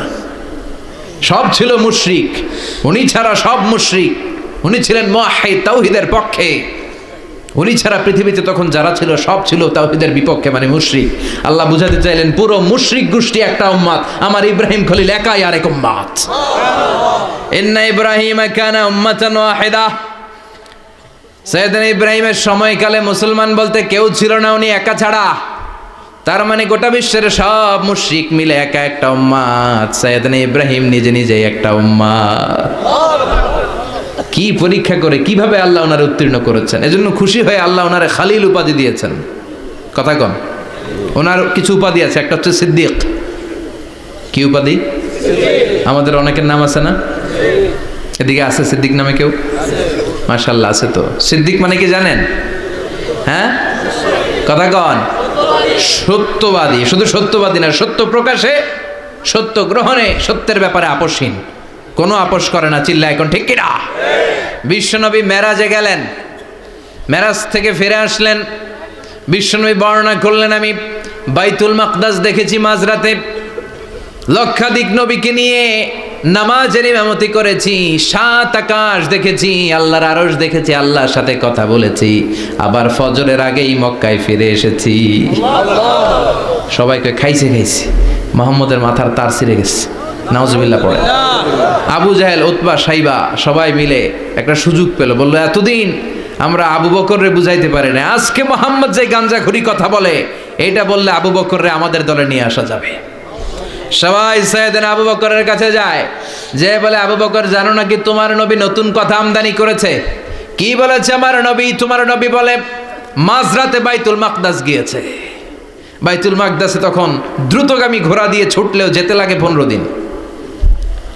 সব ছিল মুশরিক, উনি ছাড়া সব মুশরিক। উনি ছিলেন মুওয়াহ্হিদ, তাওহীদের পক্ষে। উনি ছাড়া পৃথিবীতে তখন যারা ছিল সব ছিল তাওহীদের বিপক্ষে, মানে মুশরিক। আল্লাহ বুঝাতে চাইলেন পুরো মুশরিক গোষ্ঠী একটা উম্মাত, আমার ইব্রাহিম খলিল একাই আরেক উম্মাত। ইন্না ইব্রাহিম কানা উম্মাতান ওয়াহিদা। সাইয়েদনা ইব্রাহিমের সময়কালে মুসলমান বলতে কেউ ছিল না, উনি একা ছাড়া। তার মানে গোটা বিশ্বের সব মুশরিক মিলে একা একটা উম্মাত, সাইয়েদনা ইব্রাহিম নিজে নিজেই একটা উম্মাত। কি পরীক্ষা করে কিভাবে আল্লাহ ওনারে উত্তীর্ণ করেছেন, এজন্য খুশি হয়ে আল্লাহ ওনারে খালিল উপাধি দিয়েছেন। কথা কন, ওনার কিছু উপাধি আছে, একটা হচ্ছে সিদ্দিক। কি উপাধি? আমাদের অনেকের নাম আছে না? এদিকে আছে সিদ্দিক নামে কেউ? মাশাআল্লাহ আছে। তো সিদ্দিক মানে কি জানেন? হ্যাঁ, কথা কন। সত্যবাদী, শুধু সত্যবাদী না, সত্য প্রকাশে, সত্য গ্রহণে, সত্যের ব্যাপারে আপোষহীন, কোনো আপোষ করে না। চিল্লা এখন ঠিক কিনা? বিশ্বনবী মেরাজে গেলেন, মেরাজ থেকে ফিরে আসলেন। বিশ্বনবী বর্ণনা করলেন, আমি বাইতুল মাকদাস দেখেছি মাঝরাতে, লক্ষাধিক নবীকে নিয়ে নামাজের ইমামতি করেছি, 7 আকাশ দেখেছি, আল্লাহর আরশ দেখেছি, আল্লাহর সাথে কথা বলেছি, আবার ফজরের আগেই মক্কায় ফিরে এসেছি। সবাইকে খাইছে খাইছে, মুহাম্মদের মাথার তার ছিঁড়ে গেছে, নাউজুবিল্লাহ পড়ে। আবু জাহেল, উতবা, সাইবা সবাই মিলে একটা সুযোগ পেল, বললো এতদিন আমরা আবু বকররে বুঝাইতে পারি না, আজকে মুহাম্মদ যে গাঞ্জাখুরি কথা বলে এইটা বললে আবু বকররে আমাদের দলে নিয়ে আসা যাবে। সবাই সাইয়েদনা আবু বকরের কাছে যায়, যে বলে আবু বকর জানো নাকি তোমার নবী নতুন কথা আমদানি করেছে? কি বলেছে আমার নবী? তোমার নবী বলে মাঝরাতে বাইতুল মাকদাস গিয়েছে। বাইতুল মাকদাসে তখন দ্রুতগামী ঘোড়া দিয়ে ছুটলেও যেতে লাগে 15 দিন।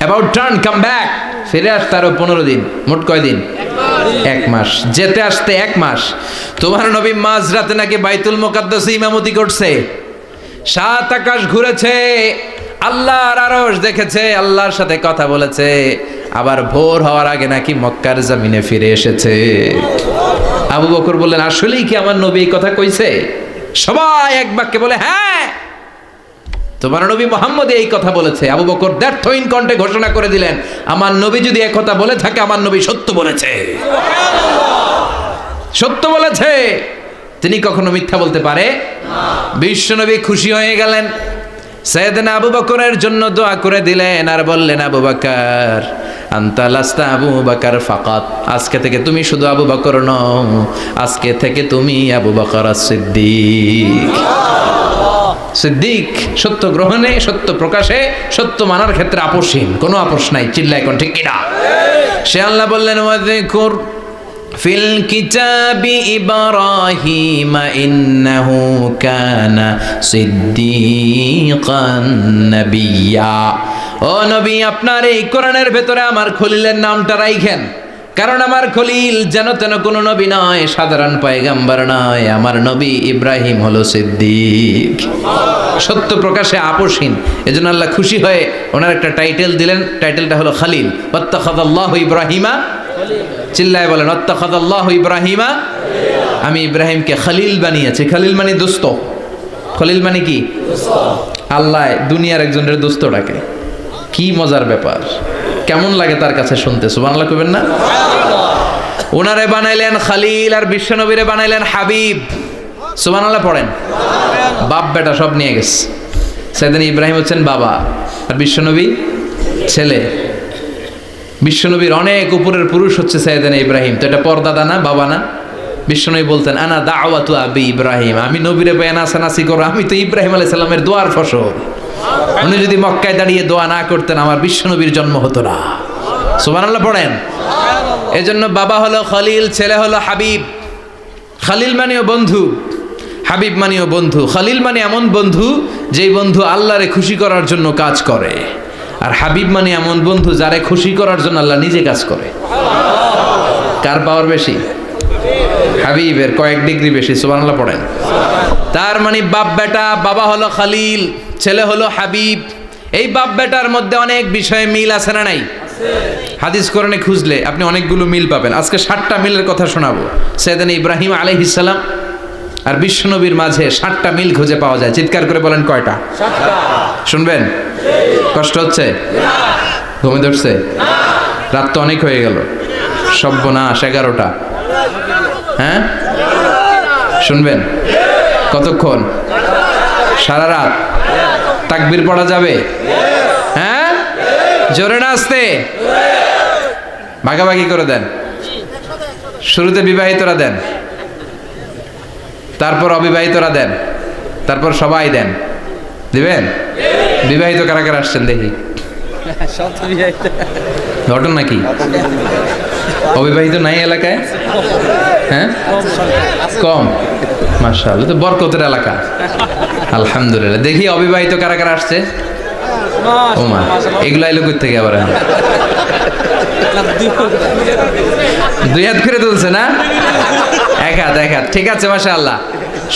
অ্যাবাউট টার্ন কাম ব্যাক, ফিরে আসতে আরো 15 দিন, মোট কয় দিন? 1 মাস। যেতে আসতে 1 মাস। তোমার নবী মাঝরাতে নাকি বাইতুল মুকাদ্দাসে ইমামতি করছে, 7 আকাশ ঘুরেছে, আল্লাহর আরশ দেখেছে, আল্লাহর সাথে কথা বলেছে, আবার ভোর হওয়ার আগে নাকি মক্কার জমিনে ফিরে এসেছে। আবু বকর বললেন আসলেই কি আমার নবী এই কথা কইছে? সবাই এক বাক্যে বলে হ্যাঁ, তোমার নবী মুহাম্মদ এই কথা বলেছে। আবু বকর দ্ব্যর্থহীন কণ্ঠে ঘোষণা করে দিলেন, আমার নবী যদি এই কথা বলে থাকে, আমার নবী সত্য বলেছে, সত্য বলেছে, তিনি কখনো মিথ্যা বলতে পারে না। বিশ্বনবী খুশি হয়ে গেলেন, সাইয়েদনা আবু বকরের জন্য দোয়া করে দিলেন, আর বললেন আবু বকর আনতা লাস্তা আবু বকর ফাকাত, আজকে থেকে তুমি শুধু আবু বকর নও, আজকে থেকে তুমি আবু বকর সিদ্দিক। সিদ্দিক সত্য গ্রহণে, সত্য প্রকাশে, সত্য মানার ক্ষেত্রে আপোষহীন, কোনো আপোষ নাই। চিল্লা এখন ঠিক কিনা? সে আল্লাহ বললেন ওয়াযকুর ফিল কিতাবি ইব্রাহিম ইন্নাহু কানা সিদ্দিকান নাবিয়্যা। ও নবী, আপনার এই কোরআনের ভেতরে আমার খলিলের নামটা রাখেন, কারণ আমার খলিল যেন তেন কোনো নবী নয়, সাধারণ পয়গম্বর নয়, আমার নবী ইব্রাহিম হলো সিদ্দিক, সত্য প্রকাশে আপোষহীন। এজন্য আল্লাহ খুশি হয়ে ওনার একটা টাইটেল দিলেন, টাইটেলটা হলো খালিল। ওয়াত্তাখাযাল্লাহু ইব্রাহিমা, চিল্লায় বলেন ওয়াত্তাখাযাল্লাহু ইব্রাহিমা, আমি ইব্রাহিমকে খালিল বানিয়েছি। খালিল মানে দোস্ত। খলিল মানে কি? আল্লাহ দুনিয়ার একজনের দোস্ত ডাকে, কি মজার ব্যাপার, কেমন লাগে তার কাছে শুনতে? সুবহানাল্লাহ কইবেন না? ওনারে বানাইলেন খালিল, আর বিশ্বনবীরে বানাইলেন হাবিব। সুবহানাল্লাহ পড়েন। বাপ বেটা সব নিয়ে গেছে। সাইয়েদনা ইব্রাহিম হচ্ছেন বাবা, আর বিশ্বনবী ছেলে। বিশ্বনবীর অনেক উপরের পুরুষ হচ্ছে সাইয়েদনা ইব্রাহিম। তো এটা পরদাদা না, বাবা না? বিশ্বনবী বলতেন আনা দাওয়াতু আবি ইব্রাহিম, আমি নবীরে বেয়ানাসানাসি করো, আমি তো ইব্রাহিম আলাইহিস সালামের দোয়ার ফসল। উনি যদি মক্কায় দাঁড়িয়ে দোয়া না করতেন, আমার বিশ্বনবীর জন্ম হতো না। সুবহানাল্লাহ পড়েন। এজন্য বাবা হলো খলিল, ছেলে হলো হাবিব। খালিল মানেও বন্ধু, হাবিব মানেও বন্ধু। খালিল মানে এমন বন্ধু যেই বন্ধু আল্লাহরে খুশি করার জন্য কাজ করে, আর হাবিব মানে এমন বন্ধু যারে খুশি করার জন্য আল্লাহ নিজে কাজ করে। কার পাওয়ার বেশি? হাবিবের কয়েক ডিগ্রি বেশি। সুবহানাল্লাহ পড়েন। তার মানে বাপ বেটা, বাবা হলো খালিল, ছেলে হলো হাবিব। এই বাপ বেটার মধ্যে অনেক বিষয়ে মিল আছে না নাই? হাদিস কোরআনে খুঁজলে আপনি অনেকগুলো মিল পাবেন। আজকে 7টা মিলের কথা শোনাবো। সাইয়েদনা ইব্রাহিম আলাইহিস সালাম আর বিশ্বনবীর মাঝে 7টা মিল খুঁজে পাওয়া যায়। চিৎকার করে বলেন কয়টা? 7টা। শুনবেন? কষ্ট হচ্ছে? ঘুমে ধরছে? রাত তো অনেক হয়ে গেল। সর্বনাশ, 11টা। হ্যাঁ শুনবেন? কতক্ষণ? সারা রাত? তাকবীর পড়া যাবে? হ্যাঁ জোরে না আসতে? ভাগাভাগি করে দেন। শুরুতে বিবাহিতরা দেন, তারপর অবিবাহিতরা দেন, তারপর সবাই দেন। দিবেন? বিবাহিত কারা কারা আসছেন দেখি? ঘটন নাকি? অবিবাহিত নাই এলাকায়? হ্যাঁ কম, মাশাআল্লাহ, তো বরকতের এলাকা, আলহামদুলিল্লাহ। দেখি অবিবাহিত কারা কারা আসছে? ওমা, এগুলো আইলো কই থেকে আবার? দুই হাত করে তুলছে না? এক হাত, এক হাত, ঠিক আছে, মাশাআল্লাহ।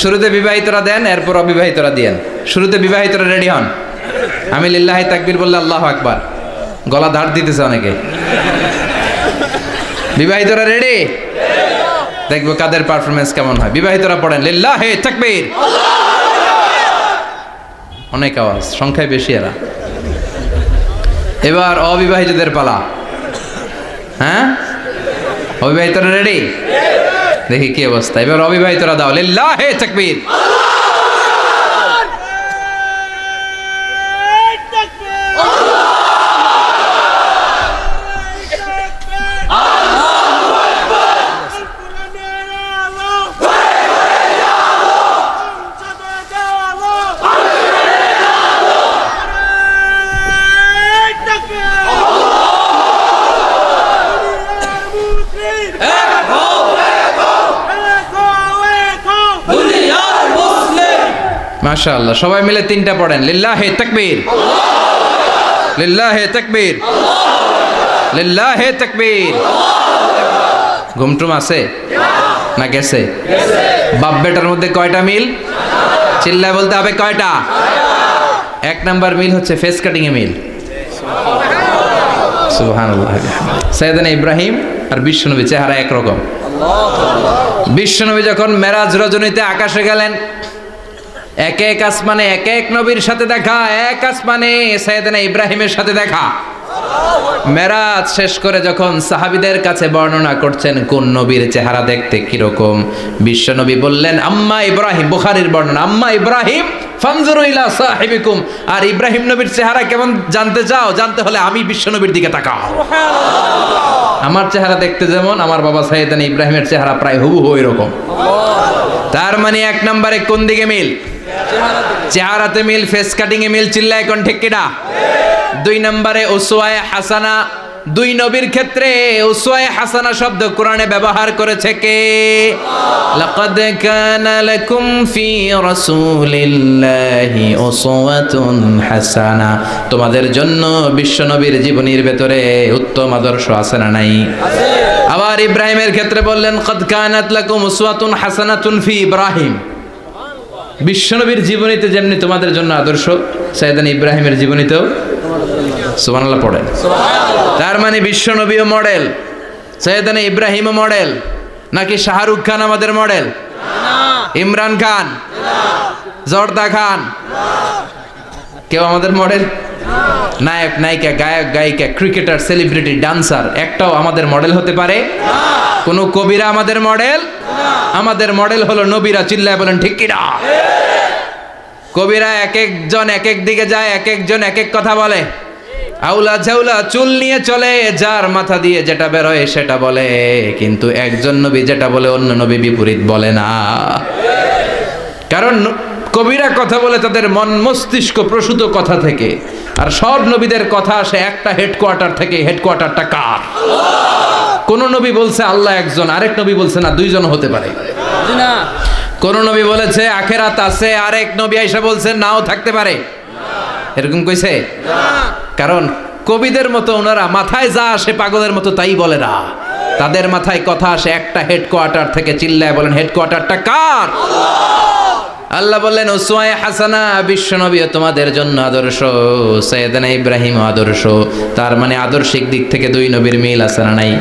শুরুতে বিবাহিতরা দেন, এরপর অবিবাহিতরা দিয়েন। শুরুতে বিবাহিতরা রেডি হন। আমি লিল্লাহি তাকবীর বললে আল্লাহু আকবার, গলা ধার দিতেছে অনেকে। বিবাহিতরা রেডি? দেখবো কাদের পারফরমেন্স কেমন হয়। বিবাহিতরা পড়েন লিল্লাহি তাকবীর। অনেক আওয়াজ, সংখ্যায় বেশি এরা। এবার অবিবাহিতদের পালা। হ্যাঁ অবিবাহিতরা রেডি? দেখি কি অবস্থা। এবার অবিবাহিতরা দাও লিল্লাহি তাকবীর। মাশাআল্লাহ, সবাই মিলে তিনটা পড়েন লিল্লাহি তাকবীর, লিল্লাহি তাকবীর, লিল্লাহি তাকবীর। ঘুমটুম আছে না গেছে? বাপ বেটার মধ্যে কয়টা মিল? চিল্লায় বলতে হবে কয়টা? এক নাম্বার মিল হচ্ছে ফেস কাটিং এ মিল। সুবহানাল্লাহ। সাইয়েদনা ইব্রাহিম আর বিশ্বনবী চেহারা একরকম। বিশ্বনবী যখন মেরাজ রজনীতে আকাশে গেলেন, এক এক আসমানে এক এক নবীর সাথে দেখা, এক আসমানে সাইয়েদনা ইব্রাহিমের সাথে দেখা। মেরাজ শেষ করে যখন সাহাবীদের কাছে বর্ণনা করছেন কোন নবীর চেহারা দেখতে কিরকম, বিশ্বনবী বললেন আম্মা ইব্রাহিম, বুখারীর বর্ণনা, আম্মা ইব্রাহিম ফানজুরু ইলা সাহিবিকুম। আর ইব্রাহিম নবীর চেহারা কেমন জানতে চাও? জানতে হলে আমি বিশ্বনবীর দিকে তাকাও। আমার চেহারা দেখতে যেমন, আমার বাবা সাইয়েদনা ইব্রাহিমের চেহারা প্রায় হুবহু এরকম। তার মানে এক নম্বরে কোন দিকে মিল? চেহারাতে মিল, ফেস কাটিং এ মিল। চিল্লায় কোন ঠিক কিনা? দুই নম্বরে উসওয়ায়ে হাসানা। দুই নবীর ক্ষেত্রে উসওয়ায়ে হাসানা শব্দ কোরআনে ব্যবহার করেছে কে? লাকাদ কানা লাকুম ফি রাসূলিল্লাহি উসওয়াতুন হাসানা। তোমাদের জন্য বিশ্বনবীর জীবনীর ভেতরে উত্তম আদর্শ আছে না নাই? আবার ইব্রাহিমের ক্ষেত্রে বললেন কাদ কানাত লাকুম উসওয়াতুন হাসানাতুন ফি ইব্রাহিম। বিশ্বনবীর জীবনীতে যেমনি তোমাদের জন্য আদর্শ, সাইয়েদনা ইব্রাহিমের জীবনীতেও। সুবহানাল্লাহ পড়েন। তার মানে বিশ্বনবীও মডেল, সাইয়েদনা ইব্রাহিমও মডেল। নাকি শাহরুখ খান আমাদের মডেল? ইমরান খান, জর্দা খান, কেউ আমাদের মডেল? নায়ক নায়িকা, গায়ক গায়িকা, ক্রিকেটার, সেলিব্রিটি, ডান্সার একটাও আমাদের মডেল হতে পারে? কোন কবিরা আমাদের মডেল? আমাদের মডেল হলো নবীরা। চিল্লায় বলেন ঠিক কিনা? কবিরা এক একজন এক এক দিকে যায়, এক একজন এক এক কথা বলে। আউলা ঝাউলা চুল নিয়ে চলে, যার মাথা দিয়ে যেটা বের হয় সেটা বলে, কিন্তু একজন নবী যেটা বলে অন্য নবী বিপরীত বলে না। কারণ কবিরা কথা বলে তাদের মন মস্তিষ্ক প্রসূত কথা থেকে, আর সব নবীদের কথা আসে একটা হেডকোয়ার্টার থেকে। হেডকোয়ার্টারটা কার? কোন নবী বলছে আল্লাহ একজন, আরেক নবী বলছে না দুইজন হতে পারে। কোন নবী বলেছে আখেরাত আছে, আরেক নবী আইসা বলছে নাও থাকতে পারে। এরকম কইছে? কারণ কবিদের মতো ওনারা মাথায় যা আসে পাগলের মতো তাই বলে না। তাদের মাথায় কথা আসে একটা হেডকোয়ার্টার থেকে। চিল্লায় বলেন হেডকোয়ার্টারটা কার? আল্লাহ বললেন উসওয়ায়ে হাসানা, বিশ্বনবী তোমাদের জন্য আদর্শ, সাইয়েদনা ইব্রাহিম আদর্শ। তার মানে আদর্শিক দিক থেকে দুই নবীর মিল আছে না নাই?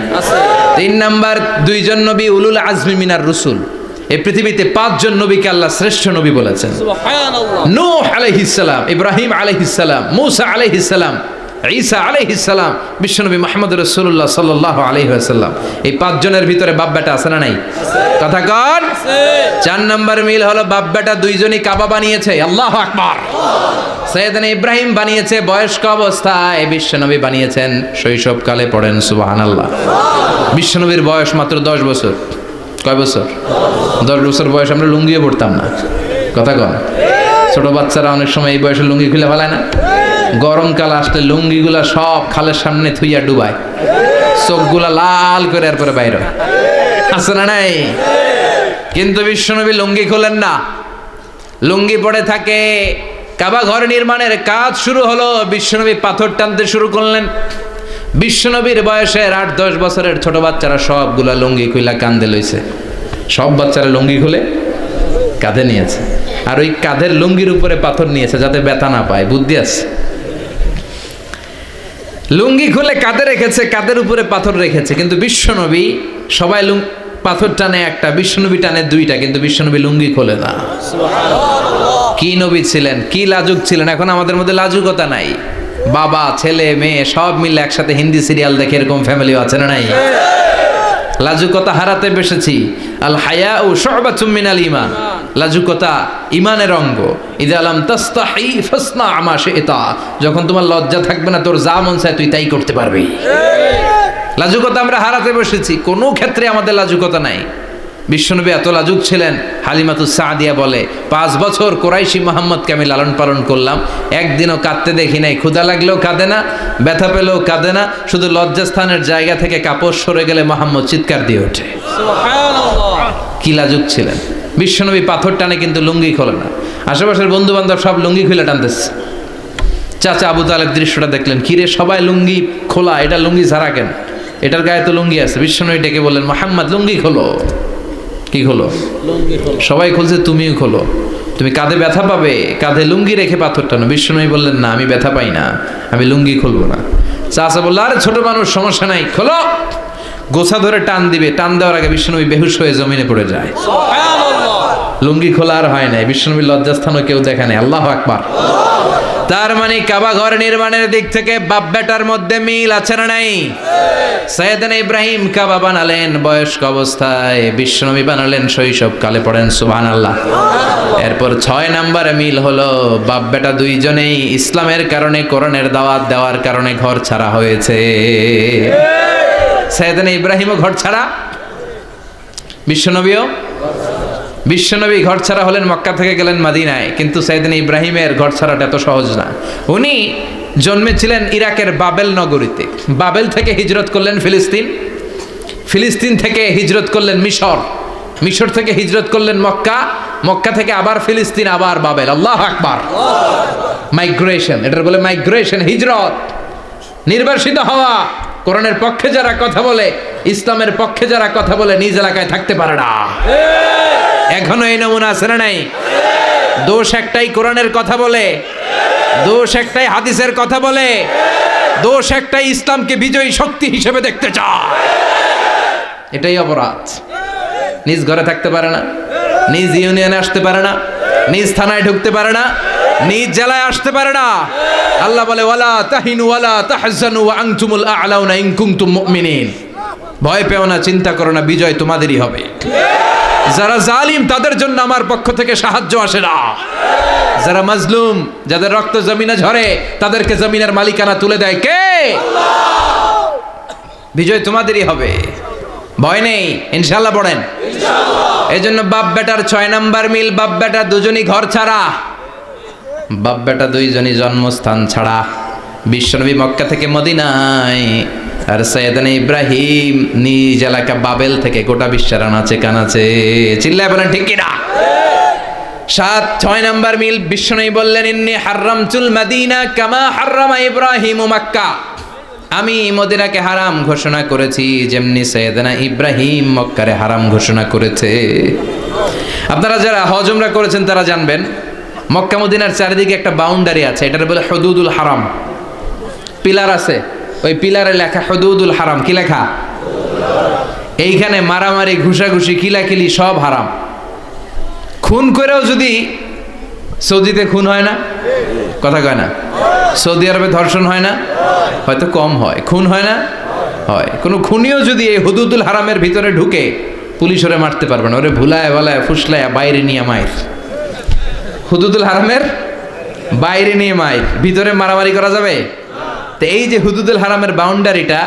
তিন নাম্বার, দুইজন নবী উলুল আজমি মিনার রসুল। এই পৃথিবীতে পাঁচজন নবীকে আল্লাহ শ্রেষ্ঠ নবী বলেছেন। নূহ আলাইহিস সালাম, ইব্রাহিম আলাইহিস সালাম, মূসা আলাইহিস সালাম, ঈসা আলাইহিস সালাম, বিশ্বনবী মুহাম্মদ রাসূলুল্লাহ সাল্লাল্লাহু আলাইহি ওয়াসাল্লাম। এই পাঁচজনের ভিতরে বাপ বেটা আছে না নাই? কথা কন। 4 নম্বর মিল হলো বাপ বেটা দুইজনই কাবা বানিয়েছে। আল্লাহু আকবার। সাইয়েদনা ইব্রাহিম বানিয়েছে বয়স্ক অবস্থায়, বিশ্বনবী বানিয়েছেন শৈশবকালে। পড়েন সুবহানাল্লাহ। বিশ্বনবীর বয়স মাত্র 10 বছর। কয় বছর? 10 বছর বয়স আমরা লুঙ্গিও পড়তাম না। কথা কন। ছোট বাচ্চারা অনেক সময় এই বয়সে লুঙ্গি খুলে ফেলায় না? গরমকাল আসলে লুঙ্গিগুলা সব খালের সামনে থুইয়া ডুবায়, চোখগুলা লাল করে এরপরে বাইরে আছে না নাই? কিন্তু বিশ্বনবী লুঙ্গি খোলেন না, লুঙ্গি পড়ে থাকে। কাবা ঘর নির্মাণের কাজ শুরু হলো, বিশ্বনবী পাথর টানতে শুরু করলেন। বিশ্বনবীর বয়সের 8-10 বছরের ছোট বাচ্চারা সবগুলা লুঙ্গি খুইলা কাঁধে লইছে। সব বাচ্চারা লুঙ্গি খুলে কাঁধে নিয়েছে, আর ওই কাঁধের লুঙ্গির উপরে পাথর নিয়েছে যাতে ব্যথা না পায়। বুদ্ধি আছে। লুঙ্গি খুলে কাঁধে রেখেছে, কাঁধের উপরে পাথর রেখেছে। কিন্তু বিশ্বনবী, সবাই পাথর টানে একটা, বিশ্বনবী টানে 2টা, কিন্তু বিশ্বনবী লুঙ্গি খোলে না। কি নবী ছিলেন, কি লাজুক ছিলেন। এখন আমাদের মধ্যে লাজুকতা নাই। বাবা ছেলে মেয়ে সব মিলে একসাথে হিন্দি সিরিয়াল দেখে, এরকম ফ্যামিলিও আছে না নাই? লাজুকতা হারাতে বসেছি। আল হায়াউ শু'বাতুম মিনাল ঈমান। লাজুকতা ঈমানের অঙ্গ। ইযা লাম তাস্তাহি ফাসনা মা শি'তা। যখন তোমার লজ্জা থাকবে না, তোর যা মন চায় তুই তাই করতে পারবি। লাজুকতা আমরা হারাতে বসেছি, কোনো ক্ষেত্রে আমাদের লাজুকতা নাই। বিশ্বনবী এত লাজুক ছিলেন, হালিমাতুস সাদিয়া বলে 5 বছর কুরাইশি মুহাম্মদকে আমি লালন পালন করলাম, একদিনও কাঁদতে দেখি নাই। ক্ষুধা লাগলেও কাঁদে না, ব্যথা পেলেও কাঁদে না, শুধু লজ্জাস্থানের জায়গা থেকে কাপড় সরে গেলে মুহাম্মদ চিৎকার দিয়ে ওঠে। কি লাজুক ছিলেন। বিশ্বনবী পাথর টানে কিন্তু লুঙ্গি খোলে না। আশেপাশের বন্ধু বান্ধব সব লুঙ্গি খুলে টানতেছে। চাচা আবু তালেব দৃশ্যটা দেখলেন, কিরে সবাই লুঙ্গি খোলা, এটা লুঙ্গি ছাড়া কেন? এটার গায়ে তো লুঙ্গি আছে। বিশ্বনবী ডেকে বললেন, মুহাম্মদ লুঙ্গি খোলো। কি খোলো? সবাই খুলছে, তুমিও খোলো। তুমি কাঁধে ব্যথা পাবে, কাঁধে লুঙ্গি রেখে পাথর টানো। বিশ্বনবী বললেন, না আমি ব্যথা পাই না, আমি লুঙ্গি খুলবো না। চাচা বলল, আরে ছোট মানুষ, সমস্যা নাই, খোলো। গোছা ধরে টান দিবে, টান দেওয়ার আগে বিশ্বনবী বেহুশ হয়ে জমিনে পড়ে যায়। লুঙ্গি খোলা আর হয় নাই। বিশ্বনবীর লজ্জাস্থানও কেউ দেখে নাই। আল্লাহু আকবার। তার মানে কাবা ঘর নির্মাণের দিক থেকে বাপ বেটার মধ্যে মিল আছে না নাই? সাইয়েদনা ইব্রাহিম কাবা বানালেন বয়স্ক অবস্থায়, বিশ্বনবী বানালেন শৈশবকালে। পড়েন সুবহানাল্লাহ। এরপর 6 নম্বরে মিল হলো বাপ বেটা দুইজনেই ইসলামের কারণে, কোরআনের দাওয়াত দেওয়ার কারণে ঘর ছাড়া হয়েছে। সাইয়েদনা ইব্রাহিমও ঘর ছাড়া, বিশ্বনবী ঘর ছাড়া হলেন, মক্কা থেকে গেলেন মদিনায়। কিন্তু সাইয়েদনা ইব্রাহিমের ঘর ছাড়াটা এত সহজ না। উনি জন্মেছিলেন ইরাকের বাবেল নগরীতে। বাবেল থেকে হিজরত করলেন ফিলিস্তিন, ফিলিস্তিন থেকে হিজরত করলেন মিশর, মিশর থেকে হিজরত করলেন মক্কা, মক্কা থেকে আবার ফিলিস্তিন, আবার বাবেল। আল্লাহু আকবার। মাইগ্রেশন, এটার বলে মাইগ্রেশন, হিজরত, নির্বাসিত হওয়া। কোরআনের পক্ষে যারা কথা বলে, ইসলামের পক্ষে যারা কথা বলে, নিজ এলাকায় থাকতে পারে না। এখনো এই নমুনা আছে না নাই? দোষ একটাই, কোরআনের কথা বলে। দোষ একটাই, হাদিসের কথা বলে। দোষ একটাই, ইসলামকে বিজয়ী শক্তি হিসেবে দেখতে চায়। এটাই অপরাধ। নিজ ঘরে থাকতে পারে না, নিজ ইউনিয়নে আসতে পারে না, নিজ থানায় ঢুকতে পারে না, নিজ জেলায় আসতে পারে না। আল্লাহ বলে, ওয়ালা তাহিনু ওয়ালা তাহজানু ওয়া আনতুমুল আ'লাউনা ইন কুনতুম মুমিনিন। ভয় পেও না, চিন্তা করো না, বিজয় তোমাদেরই হবে। যারা জালিম তাদের জন্য আমার পক্ষ থেকে সাহায্য আসে না। যারা মাজলুম, যাদের রক্ত জমিনে ঝরে, তাদেরকে জমিনের মালিকানা তুলে দেয় কে? আল্লাহ। বিজয় তোমাদেরই হবে, ভয় নেই, ইনশাআল্লাহ। পড়েন ইনশাআল্লাহ। এজন্য বাপ বেটার 6 নাম্বার মিল, বাপ বেটা দুজনই ঘর ছাড়া, বাপ বেটা দুইজনই জন্মস্থান ছাড়া। বিশ্বনবী মক্কা থেকে মদিনায়, আর সাইয়েদনা ইব্রাহিম নিজ এলাকা বাবেল থেকে গোটা বিশ্বের আনাচে কানাচে। চিল্লায় বলেন ঠিক কিনা? 6 নাম্বার মিল, বিশ্বনবী বললেন, ইন্নী হারামতুল মাদিনা কামা হারামা ইব্রাহিম মক্কা। আমি মদিনাকে হারাম ঘোষণা করেছি যেমনি সাইয়েদনা ইব্রাহিম মক্কারে হারাম ঘোষণা করেছে। আপনারা যারা হজ উমরা করেছেন তারা জানবেন, মক্কা মদিনার চারিদিকে একটা বাউন্ডারি আছে, এটার বলে হুদুদুল হারাম। পিলার আছে, ওই পিলারে লেখা হুদুদুল হারাম। কি লেখা? এইখানে মারামারি, ঘুষাঘুষি, কিলাকিলি সব হারাম। খুন করেও যদি, সৌদিতে খুন হয় না, কথা কয় না, সৌদি আরবে ধর্ষণ হয় না? হয়তো কম হয়। খুন হয় না? হয়। কোনো খুনিও যদি এই হুদুদুল হারামের ভিতরে ঢুকে, পুলিশ ওরে মারতে পারবে না, ওরে ভুলায় ভালায় ফুসলায় বাইরে নিয়ে মায়ের। হুদুদুল হারামের বাইরে নিয়ে মায়ের, ভিতরে মারামারি করা যাবে? তো এই যে হুদুদুল হারামের বাউন্ডারিটা,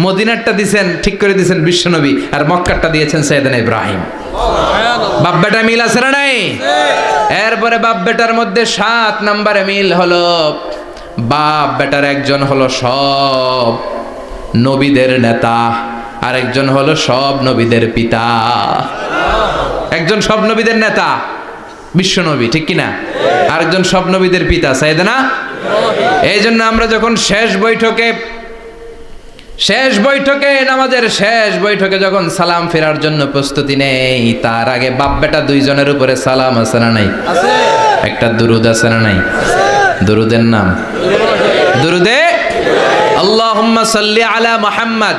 মদিনারটা দিছেন, ঠিক করে দিছেন বিশ্বনবী, আর মক্কারটা দিয়েছেন সাইয়েদনা ইব্রাহিম। বাপ বেটা মিল আছে না নাই? এরপরে বাপ বেটার মধ্যে 7 নম্বরে মিল হলো, বাপ বেটার একজন হলো সব নবীদের নেতা, আর একজন হলো সব নবীদের পিতা। একজন সব নবীদের নেতা বিশ্বনবী, ঠিক কিনা? আরেকজন সব নবীদের পিতা সাইয়েদনা। এই জন্য আমরা যখন শেষ বৈঠকে নামাজের শেষ বৈঠকে যখন সালাম ফেরার জন্য প্রস্তুতি নেই, তার আগে বাপ বেটা দুইজনের উপরে সালাম আছে না নাই? একটা দুরুদ আছে না নাই? দুরুদের নাম দুরুদে আল্লাহুম্মা সাল্লি আলা মুহাম্মদ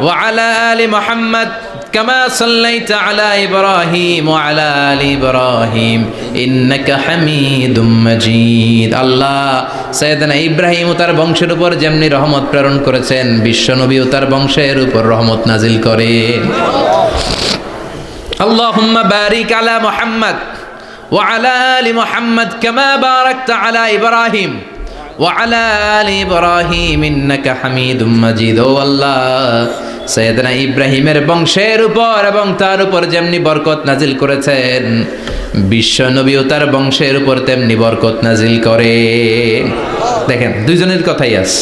ওয়া আলা আলি মুহাম্মদ কামা সাল্লাইতা আলা ইব্রাহিম ওয়া আলা আলি ইব্রাহিম ইন্নাকা হামিদুম মাজিদ। আল্লাহ সাইয়েদনা ইব্রাহিম ও তার বংশের উপর যেমনি রহমত প্রেরণ করেছেন, বিশ্বনবী ও তার বংশের উপর রহমত নাজিল করেন। আল্লাহুম্মা বারিক আলা মুহাম্মদ ওয়া আলা আলি মুহাম্মদ কামা বারাকতা আলা ইব্রাহিম ওয়া আলা আলি ইব্রাহিম ইন্নাকা হামিদুম মাজিদ। ও আল্লাহ, সাইয়েদনা ইব্রাহিমের বংশের উপর এবং তার উপর যেমনি বরকত নাজিল করেছেন, বিশ্ব নবী ও তার বংশের উপর তেমনি বরকত নাজিল করে। দেখেন, দুইজনের কথাই আছে,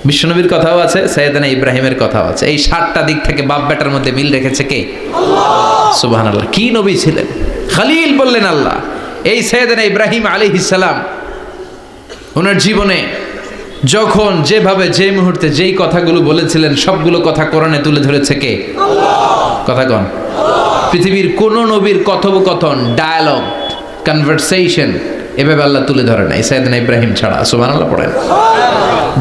বিশ্বনবীর কথাও আছে, সাইয়েদনা ইব্রাহিমের কথাও আছে। এই 7টা দিক থেকে বাপ বেটার মধ্যে মিল রেখেছে কে? আল্লাহ। সুবহানাল্লাহ। কি নবী ছিলেন? খলিল বললেন আল্লাহ। এই সাইয়েদনা ইব্রাহিম আলাইহিস সালাম ওনার জীবনে যখন যেভাবে যে মুহূর্তে যেই কথাগুলো বলেছিলেন, সবগুলো কথা কোরআনে তুলে ধরেছে কে? কথা কন। পৃথিবীর কোন নবীর কথোপকথন, ডায়ালগ, কনভারসেশন এভাবে আল্লাহ তুলে ধরে নাই সাইয়েদনা ইব্রাহিম ছাড়া। সুবহানাল্লাহ পড়েন।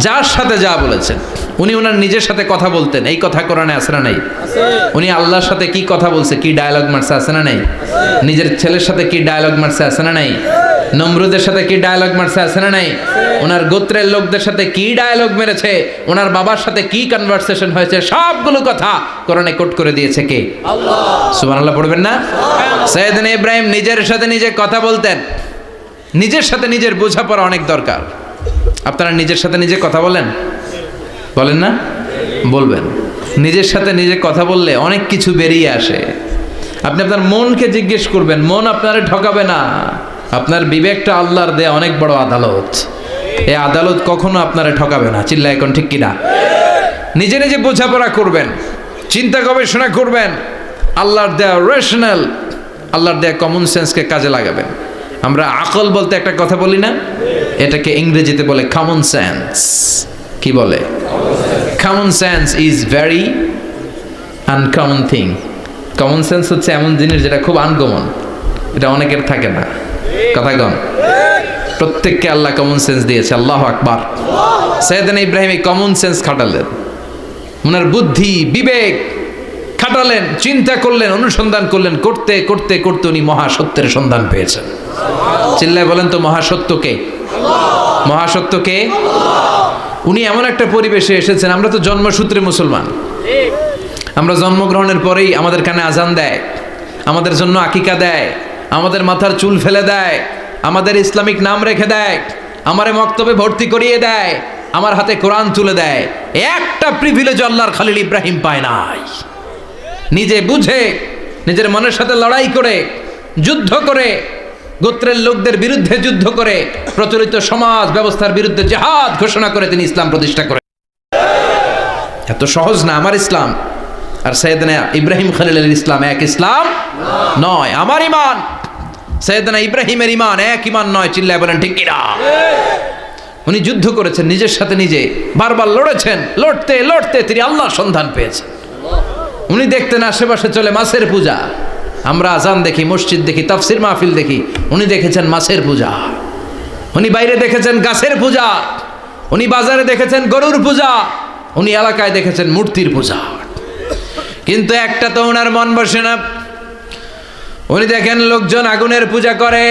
যার সাথে যা বলেছেন, উনি ওনার নিজের সাথে কথা বলতেন, এই কথা কোরআনে আছে না নাই? উনি আল্লাহর সাথে কি কথা বলছে, কি ডায়ালগ মারছে, আছে না নাই? নিজের ছেলের সাথে কি ডায়ালগ মারছে, আছে না নাই? নমরুদের সাথে কি ডায়ালগ মারছে, আছে না নাই? ওনার গোত্রের লোকদের সাথে কি ডায়ালগ মেরেছে, ওনার বাবার সাথে কি কনভারসেশন হয়েছে, সবগুলো কথা কোরআনে কোট করে দিয়েছে কে? আল্লাহ। সুবহানাল্লাহ পড়বেন না? সাইয়েদনা ইব্রাহিম নিজের সাথে নিজে কথা বলতেন। নিজের সাথে নিজের বোঝাপড়া অনেক দরকার। আপনারা নিজের সাথে নিজে কথা বলেন? বলেন না? বলবেন। নিজের সাথে নিজে কথা বললে অনেক কিছু বেরিয়ে আসে। আপনি আপনার মনকে জিজ্ঞেস করবেন, মন আপনারে ঠকাবে না। আপনার বিবেকটা আল্লাহর দেয়া অনেক বড় আদালত, এই আদালত কখনো আপনারে ঠকাবে না। চিল্লায় এখন ঠিক কিনা? নিজে নিজে বোঝাপড়া করবেন, চিন্তা গবেষণা করবেন, আল্লাহর দেয়া রেশনাল, আল্লাহর দেয়া কমন সেন্সকে কাজে লাগাবেন। আমরা আকল বলতে একটা কথা বলি না, এটাকে ইংরেজিতে বলে কমন সেন্স। কি বলে? Common sense is very uncommon thing. Common sense হচ্ছে এমন জিনিস যেটা খুব আনকমন, এটা অনেকের থাকে না। কথা কন। প্রত্যেককে আল্লাহ কমন সেন্স দিয়েছে। আল্লাহু আকবার। সাইয়েদনা ইব্রাহিম এই কমন সেন্স খাটালেন, ওনার বুদ্ধি বিবেক খাটালেন, চিন্তা করলেন, অনুসন্ধান করলেন, করতে করতে করতে উনি মহাসত্যের সন্ধান পেয়েছেন। চিল্লায় বলেন তো, মহাসত্যকে? মহাসত্যকে? উনি এমন একটা পরিবেশে এসেছেন, আমরা তো জন্মসূত্রে মুসলমান, আমরা জন্মগ্রহণের পরেই আমাদের কানে আজান দেয়, আমাদের জন্য আকিকা দেয়, আমাদের মাথার চুল ফেলে দেয়, আমাদের ইসলামিক নাম রেখে দেয়, আমারে মক্তবে ভর্তি করিয়ে দেয়, আমার হাতে কোরআন তুলে দেয়। একটা প্রিভিলেজ আল্লাহর খলিল ইব্রাহিম পায় নাই। নিজে বুঝে, নিজের মনের সাথে লড়াই করে, যুদ্ধ করে, গোত্রের লোকদের বিরুদ্ধে যুদ্ধ করে, প্রচলিত সমাজ ব্যবস্থার বিরুদ্ধে জিহাদ ঘোষণা করে তিনি ইসলাম প্রতিষ্ঠা করেন। এত সহজ না আমার ইসলাম আর সাইয়েদনা ইব্রাহিম খলিলের ইসলাম এক ইসলাম নয়। আমার ঈমান সাইয়েদনা ইব্রাহিমের ঈমান এক ঈমান নয়। চিল্লায় বলেন ঠিক কিনা? উনি যুদ্ধ করেছেন, নিজের সাথে নিজে বারবার লড়েছেন, লড়তে লড়তে তিনি আল্লাহর সন্ধান পেয়েছেন। উনি দেখতেন আশেপাশে চলে মাছের পূজা, আমরা আজান দেখি, মসজিদ দেখি, তাফসির মাহফিল দেখি, উনি দেখেছেন মাছের পূজা। উনি বাইরে দেখেছেন গাছের পূজা, উনি বাজারে দেখেছেন গরুর পূজা, উনি এলাকায় দেখেছেন মূর্তির পূজা। কিন্তু একটা তো ওনার মন বসে না। উনি দেখেন লোকজন আগুনের পূজা করে।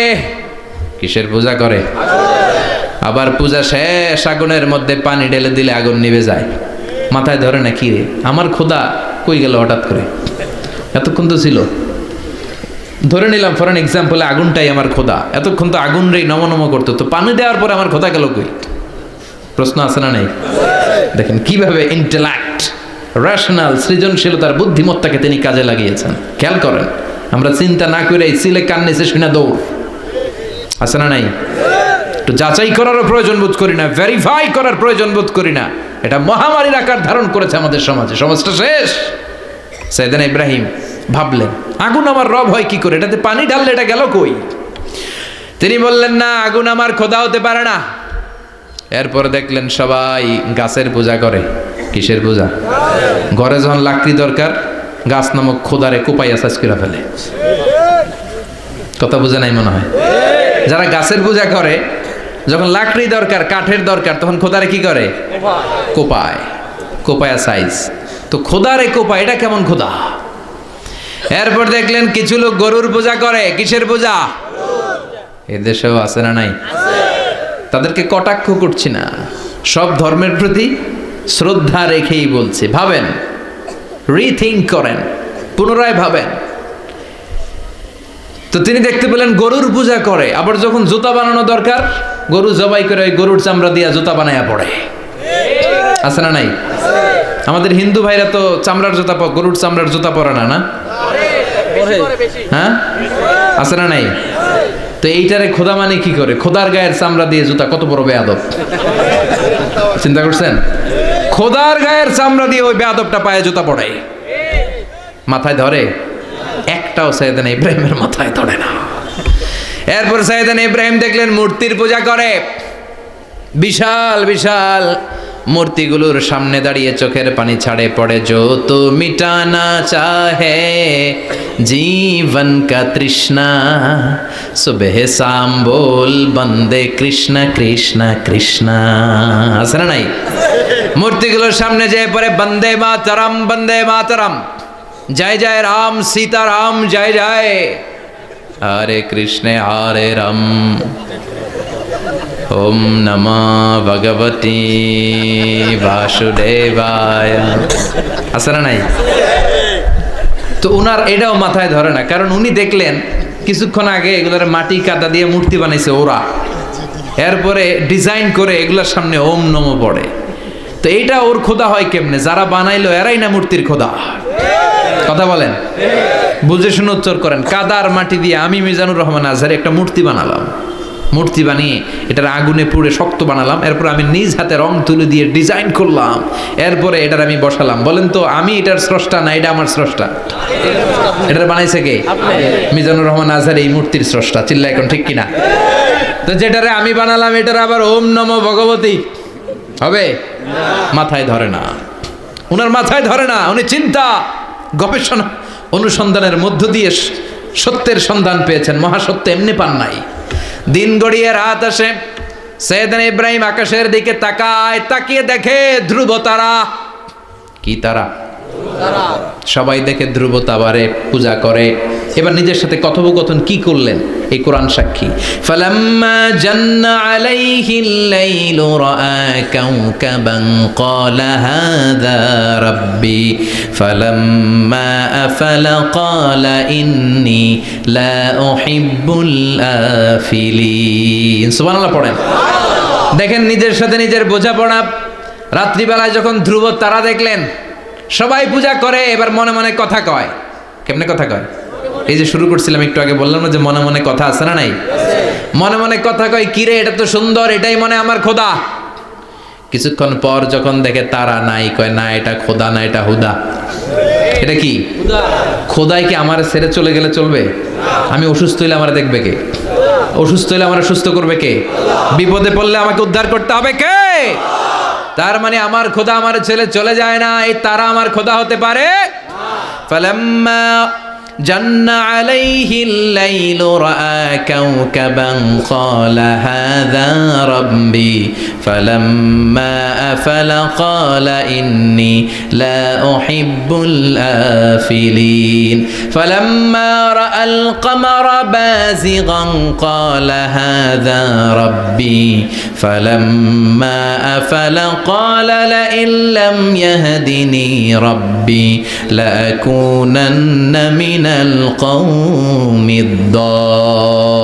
কিসের পূজা করে? আবার পূজা শেষ, আগুনের মধ্যে পানি ঢেলে দিলে আগুন নিভে যায়। মাথায় ধরে না, কি রে আমার খোদা কই গেল হঠাৎ করে, এতক্ষণ তো ছিল। ধরে নিলাম ফর অ্যান এক্সাম্পল আগুনটাই আমার খোদা, এতক্ষণ তো আগুন রে নম করতো, তো পানি দেওয়ার পরে আমার খোদা গেল কই? প্রশ্ন আছে না নাই? দেখেন কিভাবে ইন্টেলেক্ট, রেশনাল, সৃজনশীলতার বুদ্ধিমত্তাকে তিনি কাজে লাগিয়েছেন। খেয়াল করেন, আমরা চিন্তা না করে সিলে কান্নেছে শুনে দৌড়, আছে না নাই? একটু যাচাই করারও প্রয়োজন বোধ করি না, ভেরিফাই করার প্রয়োজন বোধ করি না। এটা মহামারীর আকার ধারণ করেছে আমাদের সমাজে, সমাজটা শেষ। সাইয়েদনা ইব্রাহিম ভাবলেন আগুন আমার রব হয় কি করে, এটাতে পানি ঢাললে এটা গেল কই? তিনি বললেন না, আগুন আমার খোদা হতে পারে না। এরপর দেখলেন সবাই গাছের পূজা করে। কিসের পূজা? ঘরে যখন লাকড়ি দরকার, গাছ নামক খোদারে কোপাইয়া সাজ করে ফেলে। কথা বুঝে নাই মনে হয়? যারা গাছের পূজা করে, যখন লাকড়ি দরকার, কাঠের দরকার, তখন খোদারে কি করে? কোপায়, কোপায়া সাইজ। তো খোদারে কোপায়, এটা কেমন খোদা? এরপর দেখলেন কিছু লোক গরুর পূজা করে। কিসের পূজা? এদেশেও আছে না নাই? তাদেরকে কটাক্ষ করছি না, সব ধর্মের প্রতি শ্রদ্ধা রেখেই বলছি। ভাবেন, রিথিঙ্ক করেন, পুনরায় ভাবেন। তো তিনি দেখতে পেলেন গরুর পূজা করে, আবার যখন জুতা বানানো দরকার, গরু জবাই করে ওই গরুর চামড়া দিয়া জুতা বানায়া পড়ে। আছে না নাই? আমাদের হিন্দু ভাইরা তো চামড়ার জুতা, গরুর চামড়ার জুতা পরে না, না? হ্যাঁ, আছে না নাই? তো এইটারে খোদা মানে কি করে? খোদার গায়ের চামড়া দিয়ে জুতা, কত বড় বেয়াদব! চিন্তা করছেন? খোদার গায়ের চামড়া দিয়ে ওই বেয়াদবটা পায়ে জুতা পড়ে। মাথায় ধরে? একটাও সাইয়েদনা ইব্রাহিমের মাথায় ধরে না। এরপর সাইয়েদনা ইব্রাহিম দেখলেন মূর্তির পূজা করে। বিশাল বিশাল মূর্তিগুলোর সামনে দাঁড়িয়ে চোখের পানি ছাড়ে পড়ে। जो तो मिटाना चाहे जीवन का तृष्णा, सुबह शाम बोल बंदे कृष्ण कृष्ण कृष्ण। আছে না নাই? মূর্তিগুলোর সামনে যেয়ে পড়ে বন্দে মাতরম, বন্দে মাতরম, জয় জয় রাম সীতা রাম, জয় জয় হরে কৃষ্ণ হরে রাম, ওম নমঃ ভগবতে বাসুদেবায়। আছে না নাই? তো উনার এটাও মাথায় ধরে না, কারণ উনি দেখলেন কিছুক্ষণ আগে এগুলোর মাটি কাদা দিয়ে মূর্তি বানাইছে ওরা, এরপরে ডিজাইন করে এগুলোর সামনে ওম নমঃ পড়ে। তো এইটা ওর খোদা হয় কেমনে? যারা বানাইলো এরাই না মূর্তির খোদা। কথা বলেন, বুঝে শুনে উত্তর করেন। কাদার মাটি দিয়ে আমি মিজানুর রহমান আজহারি একটা মূর্তি বানালাম, মূর্তি বানিয়ে এটার আগুনে পুড়ে শক্ত বানালাম, এরপর আমি নিজ হাতে রং তুলে দিয়ে ডিজাইন করলাম, এরপরে এটার আমি বসালাম। বলেন তো আমি এটার স্রষ্টা না এটা আমার স্রষ্টা? এটার বানাইছে কে? মিজানুর রহমান আজহারি এই মূর্তির স্রষ্টা। চিল্লা এখন ঠিক কিনা? তো যেটারে আমি বানালাম এটার আবার ওম নমঃ ভগবতী হবে? মাথায় ধরে না, উনার মাথায় ধরে না। উনি চিন্তা, গবেষণা, অনুসন্ধানের মধ্য দিয়ে সত্যের সন্ধান পেয়েছেন। মহাসত্য এমনি পান নাই। দিন গড়িয়ে রাত আসে, সাইয়েদনা ইব্রাহিম আকাশের দিকে তাকায়, তাকিয়ে দেখে ধ্রুব তারা। কি তারা? সবাই দেখে ধ্রুব তারারে পূজা করে। এবার নিজের সাথে কথোপকথন কি করলেন এই কোরআন সাক্ষী। ফালাম্মা জান্না আলাইহিল লাইলু রাআ কাওকাবান ক্বালা হাযা রাব্বি ফালাম্মা আফালা ক্বালা ইন্নী লা উহিব্বুল আফিলিন। সুবহানাল্লাহ পড়েন। দেখেন নিজের সাথে নিজের বোঝাপড়া। রাত্রিবেলায় যখন ধ্রুব তারা দেখলেন, সবাই পূজা করে, এবার মনে মনে কথা কয়। কেমনে কথা কয়? এই যে শুরু করছিলাম একটু আগে, বললাম না যে মনে মনে কথা আছে না নাই? মনে মনে কথা কয়, কিরে এটা তো সুন্দর, এটাই মনে আমার খোদা। কিছুক্ষণ পর যখন দেখে তারা নাই, কয় না এটা খোদা না, এটা হুদা। এটা কি? খোদাই কি আমার ছেড়ে চলে গেলে চলবে? আমি অসুস্থ হইলে আমার দেখবে কে? অসুস্থ হইলে আমার সুস্থ করবে কে? বিপদে পড়লে আমাকে উদ্ধার করতে হবে কে? তার মানে আমার খোদা আমার ছেলে চলে যায় না, এই তারা আমার খোদা হতে পারে? ফালাম্মা جن عليه الليل رأى كوكبا قال هذا ربي فلما أفل قال إني لا أحب الآفلين فلما رأى القمر بازغا قال هذا ربي فلما أفل قال لئن لم يهدني ربي لأكونن من القوم الضالين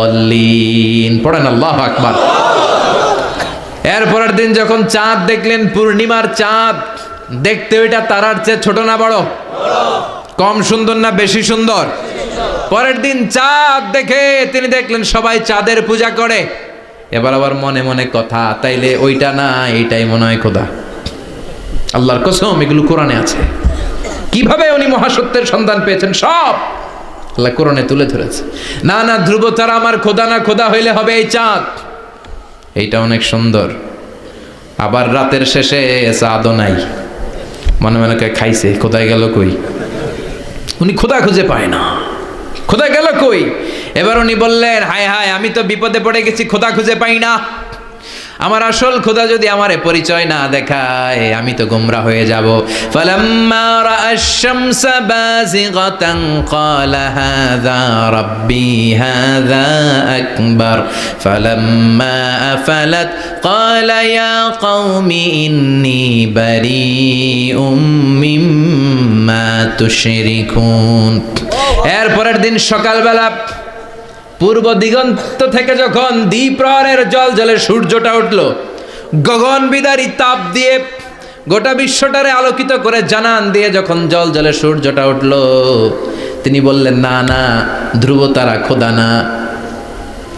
পড়েন আল্লাহু আকবার। এরপরের দিন যখন চাঁদ দেখলেন, পূর্ণিমার চাঁদ, দেখতে ওইটা তারার চেয়ে ছোট না বড়? কম সুন্দর না বেশি সুন্দর? পরের দিন চাঁদ দেখে তিনি দেখলেন সবাই চাঁদের পূজা করে। এবার আবার মনে মনে কথা, তাইলে ওইটা না এইটাই মনে হয় খোদা। আল্লাহর কসম এগুলো কোরআনে আছে। কিভাবে উনি মহাসত্যের সন্ধান পেয়েছেন সব আল্লাহ কোরআনে তুলে ধরেছে। না না, ধ্রুব তারা আমার খোদা না, খোদা হইলে হবে এই চাঁদ। এইটা অনেক সুন্দর। আবার রাতের শেষে চাঁদও নাই, মনে মনে খাইছে খোদায় গেল কই, উনি খোদা খুঁজে পায় না, খোদা গেল কই। এবার উনি বললেন হায় হায়, আমি তো বিপদে পড়ে গেছি, খোদা খুঁজে পাই না। আমার আসল খোদা যদি আমারে পরিচয় না দেখায় আমি তো গোমরা হয়ে যাব। ফালাম্মা রাআশ শামসা বাযিগাতান ক্বালা হাযা রাব্বি হাযা আকবার ফালাম্মা আফালাত ক্বালা ইয়া কওমি ইন্নী বারীউম মিম্মা তুশরিকুন। এরপরের দিন সকালবেলা পূর্ব দিগন্ত থেকে যখন দ্বিপ্রহরের জলে সূর্যটা উঠল, গগন বিদারী তাপ দিয়ে গোটা বিশ্বটারে আলোকিত করে জানান দিয়ে যখন জলে সূর্যটা উঠল, তিনি বললেন না না, ধ্রুব তারা খোদা না,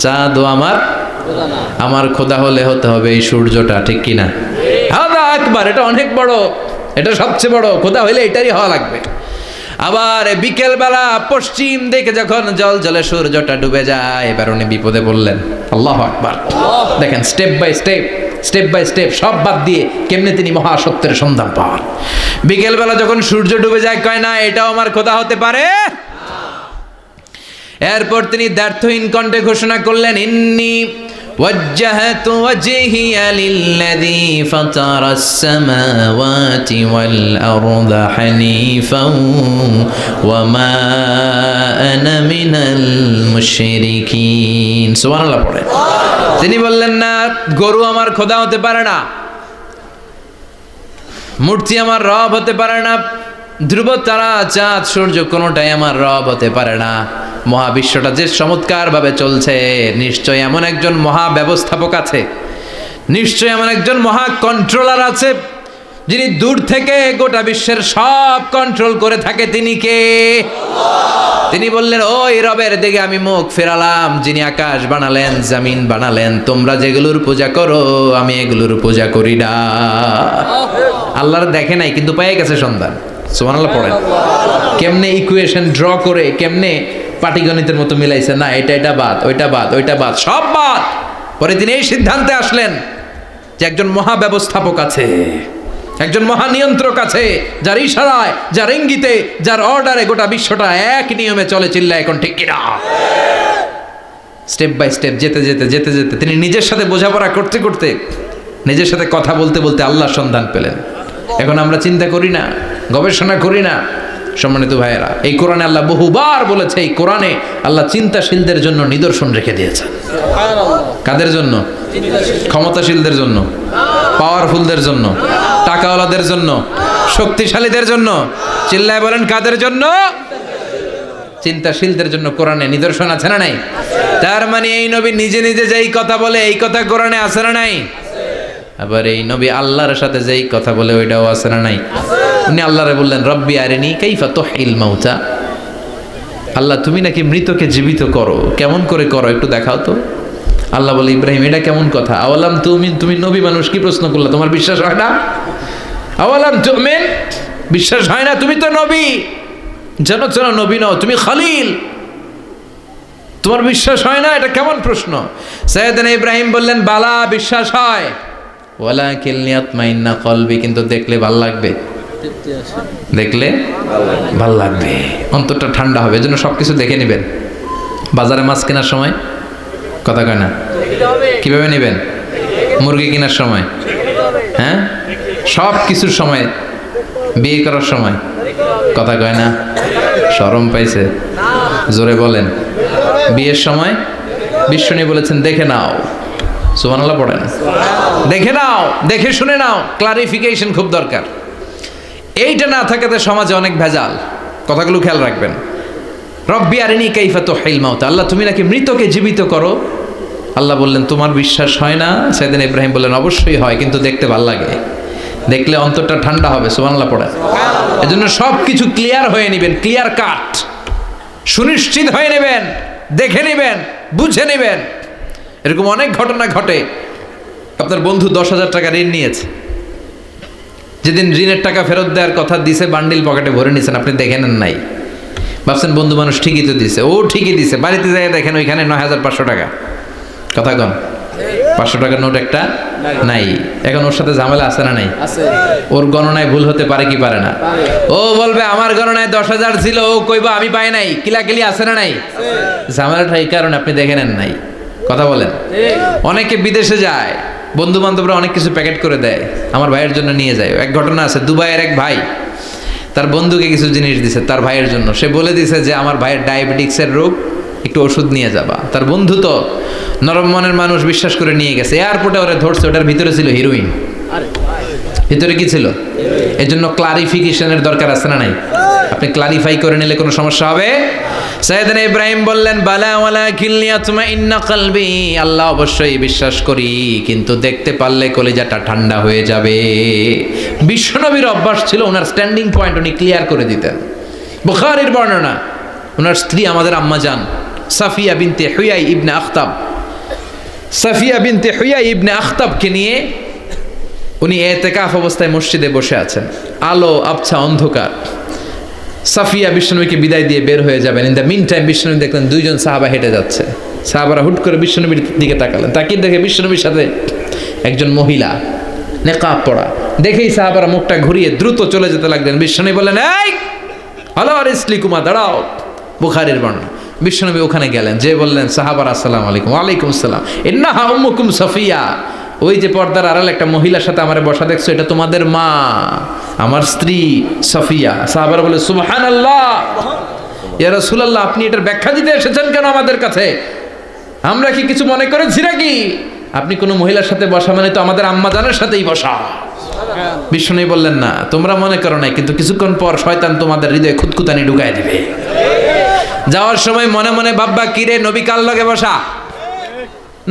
চাঁদও আমার খোদা হলে হতে হবে এই সূর্যটা, ঠিক কিনা? হাদা আকবার, এটা অনেক বড়, এটা সবচেয়ে বড়, খোদা হইলে এটারই হওয়া লাগবে। আবার বিকেল বেলা পশ্চিম দিকে যখন জলে সূর্যটা ডুবে যায়, এবার উনি বিপদে বললেন। আল্লাহু আকবার। দেখেন স্টেপ বাই স্টেপ সব বাদ দিয়ে কেমনে তিনি মহাসত্যের সন্ধান পান। বিকেল বেলা যখন সূর্য ডুবে যায় কয় না এটাও আমার খোদা হতে পারে। এরপর তিনি দ্ব্যর্থহীন কণ্ঠে ঘোষণা করলেন ইন্নী وجهت وجهي للذي فطر السماوات والأرض حنيفا وما أنا من المشركين। সুবহানাল্লাহ পড়ে। তিনি বললেন না, গরু আমার খোদা হতে পারে না, মূর্তি আমার রব হতে পারে না, ধ্রুব তারা চাঁদ সূর্য কোনোটাই আমার রব হতে পারে না। মহাবিশ্বটা যে চমৎকার ভাবে চলছে, নিশ্চয় এমন একজন মহা ব্যবস্থাপক আছে, নিশ্চয় এমন একজন মহা কন্ট্রোলার আছে, যিনি দূর থেকে গোটা বিশ্বের সব কন্ট্রোল করে থাকে। তিনি কে? তিনি বললেন ওই রবের দিকে আমি মুখ ফেরালাম, যিনি আকাশ বানালেন, জমিন বানালেন। তোমরা যেগুলোর পূজা করো আমি এগুলোর পূজা করি না। আল্লাহর দেখে নাই কিন্তু পেয়ে গেছে সন্ধান। সুবহানাল্লাহ পড়েন। কেমনে ইকুয়েশন ড্র করে, কেমনে পাটিগণিতের মতো মিলাইছে, না এটা বাদ, ওইটা বাদ, সব বাদ। পরে তিনি এই সিদ্ধান্তে আসলেন যে একজন মহা ব্যবস্থাপক আছে, একজন মহা নিয়ন্ত্রক আছে, যার ইশারায়, যার ইঙ্গিতে, যার অর্ডারে গোটা বিশ্বটা এক নিয়মে চলে। চিল্লা এখন ঠিক কিনা? স্টেপ বাই স্টেপ যেতে যেতে তিনি নিজের সাথে বোঝাপড়া করতে করতে, নিজের সাথে কথা বলতে বলতে আল্লাহর সন্ধান পেলেন। এখন আমরা চিন্তা করি না, গবেষণা করি না। সম্মানিত ভাইয়েরা, এই কোরআনে আল্লাহ বহুবার বলেছে, এই কোরআনে আল্লাহ চিন্তাশীলদের জন্য নিদর্শন রেখে দিয়েছেন। কাদের জন্য? ক্ষমতাশীলদের জন্য, পাওয়ারফুলদের জন্য, টাকাওয়ালাদের জন্য, শক্তিশালীদের জন্য। চিল্লায় বলেন কাদের জন্য? চিন্তাশীলদের জন্য কোরআনে নিদর্শন আছে না নাই? তার মানে এই নবী নিজে নিজে যেই কথা বলে এই কথা কোরআনে আছে না নাই? আবার এই নবী আল্লাহর সাথে যেই কথা বলে ওইটাও আছে না নাই? উনি আল্লাহরে বললেন রব্বি আরিনি কাইফা তুহিল মাউতা, আল্লাহ তুমি নাকি মৃতকে জীবিত করো, কেমন করে করো একটু দেখাও তো। আল্লাহ বলে ইব্রাহিম এটা কেমন কথা? আওয়ালাম তুমি নবী মানুষ, কি প্রশ্ন করলা? তোমার বিশ্বাস হয় না? আওয়ালাম তুমিন, বিশ্বাস হয় না? তুমি তো নবী, জানো নবী নও, তুমি খলিল, তোমার বিশ্বাস হয় না? এটা কেমন প্রশ্ন? সাইয়েদনা ইব্রাহিম বললেন বালা, বিশ্বাস হয়, ওয়ালাকিন লিয়াতমাইন্না কলবি, কিন্তু দেখলে ভালো লাগবে। দেখলে ভাল লাগবে, অন্তরটা ঠান্ডা হবে। এজন্য সবকিছু দেখে নেবেন। বাজারে মাছ কেনার সময় কথা কয় না, কিভাবে নেবেন? মুরগি কেনার সময়, হ্যাঁ, সব কিছুর সময়, বিয়ে করার সময় কথা কয় না, শরম পাইছে, জোরে বলেন। বিয়ের সময় বিশ্বনী বলেছেন দেখে নাও, সুবহানাল্লাহ পড়েন, দেখে নাও, দেখে শুনে নাও, ক্লারিফিকেশন খুব দরকার। এইটা না থাকাতে সমাজে অনেক ভেজাল। কথাগুলো খেয়াল রাখবেন। রব্বি আরিনি কাইফা তুহিল মাউত, আল্লাহ তুমি নাকি মৃতকে জীবিত করো। আল্লাহ বললেন তোমার বিশ্বাস হয় না? সাইয়েদনা ইব্রাহিম বললেন অবশ্যই হয়, কিন্তু দেখতে ভাল লাগে, দেখলে অন্তরটা ঠান্ডা হবে। সুবহানাল্লাহ পড়েন। এজন্য সব কিছু ক্লিয়ার হয়ে নেবেন, ক্লিয়ার কাট, সুনিশ্চিত হয়ে নেবেন, দেখে নেবেন, বুঝে নেবেন। এরকম অনেক ঘটনা ঘটে। আপনার বন্ধু 10,000 টাকা ঋণ নিয়েছে, যেদিন ঋণের টাকা ফেরত দেওয়ার কথা দিছে বান্ডিল পকেটে ভরে নিয়েছেন, আপনি দেখে নেন নাই, ভাবছেন বন্ধু মানুষ ঠিকই তো দিছে, ও ঠিকই দিছে। বাড়িতে যাই দেখেন ওইখানে 9,500 টাকা। কথা কন, 500 টাকার নোট একটা নাই। এখন ওর সাথে ঝামেলা আছে না নাই? ওর গণনায় ভুল হতে পারে কি পারে না? ও বলবে আমার গণনায় 10,000 ছিল, ও কইবা আমি পাই নাই, কিলাকিলি আছে না নাই? ঝামেলাটা এই কারণে আপনি দেখে নেন নাই। কথা বলেন। অনেকে বিদেশে যায়, বন্ধু বান্ধবরা অনেক কিছু প্যাকেট করে দেয়, আমার ভাইয়ের জন্য নিয়ে যায়। এক ঘটনা আছে, দুবাইয়ের এক ভাই তার বন্ধুকে কিছু জিনিস দিছে তার ভাইয়ের জন্য। সে বলে দিছে যে আমার ভাইয়ের ডায়াবেটিক্সের রোগ, একটু ওষুধ নিয়ে যাবা। তার বন্ধু তো নরম মনের মানুষ, বিশ্বাস করে নিয়ে গেছে। এয়ারপোর্টে ওরা ধরছে, ওটার ভিতরে ছিল হিরোইন। ভিতরে কি ছিল? এর জন্য ক্লারিফিকেশনের দরকার আছে না নাই? আপনি ক্লারিফাই করে নিলে কোনো সমস্যা হবে? সাইয়েদনা ইব্রাহিম বললেন বালা ওয়ালাকিন লিয়াতমাইন্না কলবি, আল্লাহ অবশ্যই বিশ্বাস করি, কিন্তু দেখতে পারলে কলিজাটা ঠান্ডা হয়ে যাবে। বিশ্বনবীর অভ্যাস ছিল ওনার স্ট্যান্ডিং পয়েন্ট উনি ক্লিয়ার করে দিতেন। বুখারীর বর্ণনা, ওনার স্ত্রী আমাদের আম্মা জান সাফিয়া বিনতে হুয়াই ইবনে আখতাব, সাফিয়া বিনতে হুয়াই ইবনে আখতাবকে নিয়ে উনি ইতিকাফ অবস্থায় মসজিদে বসে আছেন। আলো আবছা অন্ধকার। সাফিয়া বিশ্বনবীকে বিদায় দিয়ে বের হয়ে যাবেন। ইন দ্য মিন টাইম বিশ্বনবী দেখলেন দুইজন সাহাবা হেঁটে যাচ্ছে। সাহাবারা হুট করে বিশ্বনবীর দিকে তাকালেন। তাকিয়ে দেখে বিশ্বনবীর সাথে একজন মহিলা, নেকাব পরা। দেখেই সাহাবারা মুখটা ঘুরিয়ে দ্রুত চলে যেতে লাগলেন। বিশ্বনবী বললেন এই হ্যালো আরিসলিকুমা, দাঁড়াও। বুখারীর বর্ণনা। বিশ্বনবী ওখানে গেলেন, যে বললেন সাহাবারা আসসালামু আলাইকুম। ওয়ালাইকুম আসসালাম। ইন্নাহা উম্মুকুম সাফিয়া, ওই যে পর্দার আড়াল একটা মহিলার সাথে আমার বসা দেখছো, এটা তোমাদের মা, আমার স্ত্রী সাফিয়া। সাহাবারা বলে সুবহানাল্লাহ, ইয়া রাসূলুল্লাহ, আপনি এটার ব্যাখ্যা দিতে এসেছেন কেন আমাদের কাছে? আমরা কি কিছু মনে করেছি নাকি? আপনি কোনো মহিলার সাথে বসা মানে তো আমাদের আম্মা জানের সাথেই বসা। বিষ্ণু বললেন না, তোমরা মনে করো নাই, কিন্তু কিছুক্ষণ পর শয়তান তোমাদের হৃদয়ে খুঁতখুতানি ঢুকায় দিবে। যাওয়ার সময় মনে মনে ভাববা, কিরে নবী কার লগে বসা?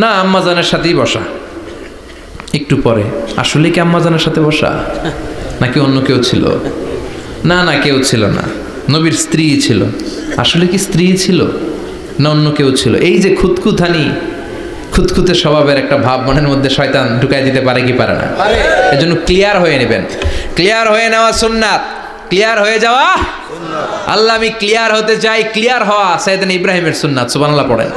না, আম্মা জানের সাথেই বসা। একটু পরে আসলে কি আম্মা জানের সাথে বসা, নাকি অন্য কেউ ছিল? না না, কেউ ছিল না, নবীর স্ত্রী ছিল। আসলে কি স্ত্রী ছিল না অন্য কেউ ছিল? এই যে খুঁতখুতানি, খুঁতখুতে স্বভাবের একটা ভাব মনের মধ্যে শয়তান ঢুকাই দিতে পারে কি পারে না? এজন্য ক্লিয়ার হয়ে নেবেন। ক্লিয়ার হয়ে নেওয়া সুন্নাত, ক্লিয়ার হয়ে যাওয়া। আল্লাহ আমি ক্লিয়ার হতে চাই, ক্লিয়ার হওয়া সাইয়েদনা ইব্রাহিমের সুন্নাত। সুবহানাল্লাহ পড়েন।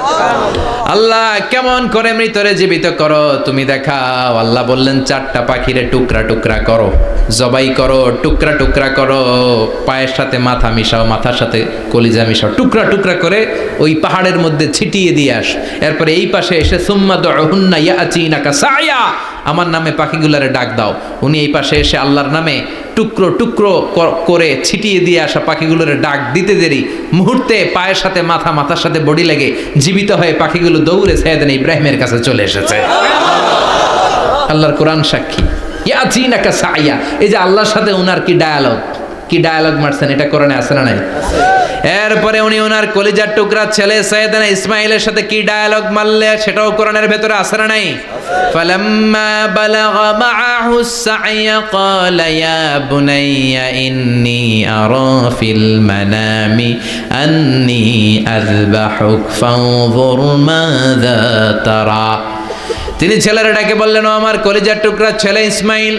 আল্লাহ কেমন করে মৃতরে জীবিত করো তুমি দেখাও। আল্লাহ বললেন 4টা পাখিরে টুকরা টুকরা করো, জবাই করো, টুকরা টুকরা করো, পায়ের সাথে মাথা মিশাও, মাথার সাথে কলিজা মিশাও, টুকরা টুকরা করে ওই পাহাড়ের মধ্যে ছিটিয়ে দিয়ে আস। এরপরে এই পাশে এসে সুম্মা দুহুন্না ইয়াতিনাকা সায়া, আমার নামে পাখিগুলারে ডাক দাও। উনি এই পাশে এসে আল্লাহর নামে টুকরো টুকরো করে ছিটিয়ে দিয়ে আসা পাখিগুলোর ডাক দিতে দেরি মুহূর্তে পায়ের সাথে মাথা, মাথার সাথে বডি লেগে জীবিত হয়ে পাখিগুলো দৌড়ে সাইয়েদনা ইব্রাহিমের কাছে চলে এসেছে। আল্লাহর কোরআন সাক্ষী। ইয়াতিনাকা সায়া, এই যে আল্লাহর সাথে ওনার কি ডায়ালগ মারছেন, এটা কোরআনে আছে না নাই? এরপরে উনি ওনার কলিজার টুকরা ছেলে সাইয়েদনা ইসমাইলের সাথে কি ডায়ালগ মারলে, সেটাও কোরআনের ভেতরে আছে না নাই? ফালাম্মা বালাগা মাআহু সাইয়া ক্বালা ইয়া বুনাইয়া ইন্নী আরা ফিল মানামি আন্নী আযবাহুক ফানজুর মাযা তারা। তিনি ছেলেরা ডেকে বললেন, ও আমার কলিজার টুকরা ছেলে ইসমাইল,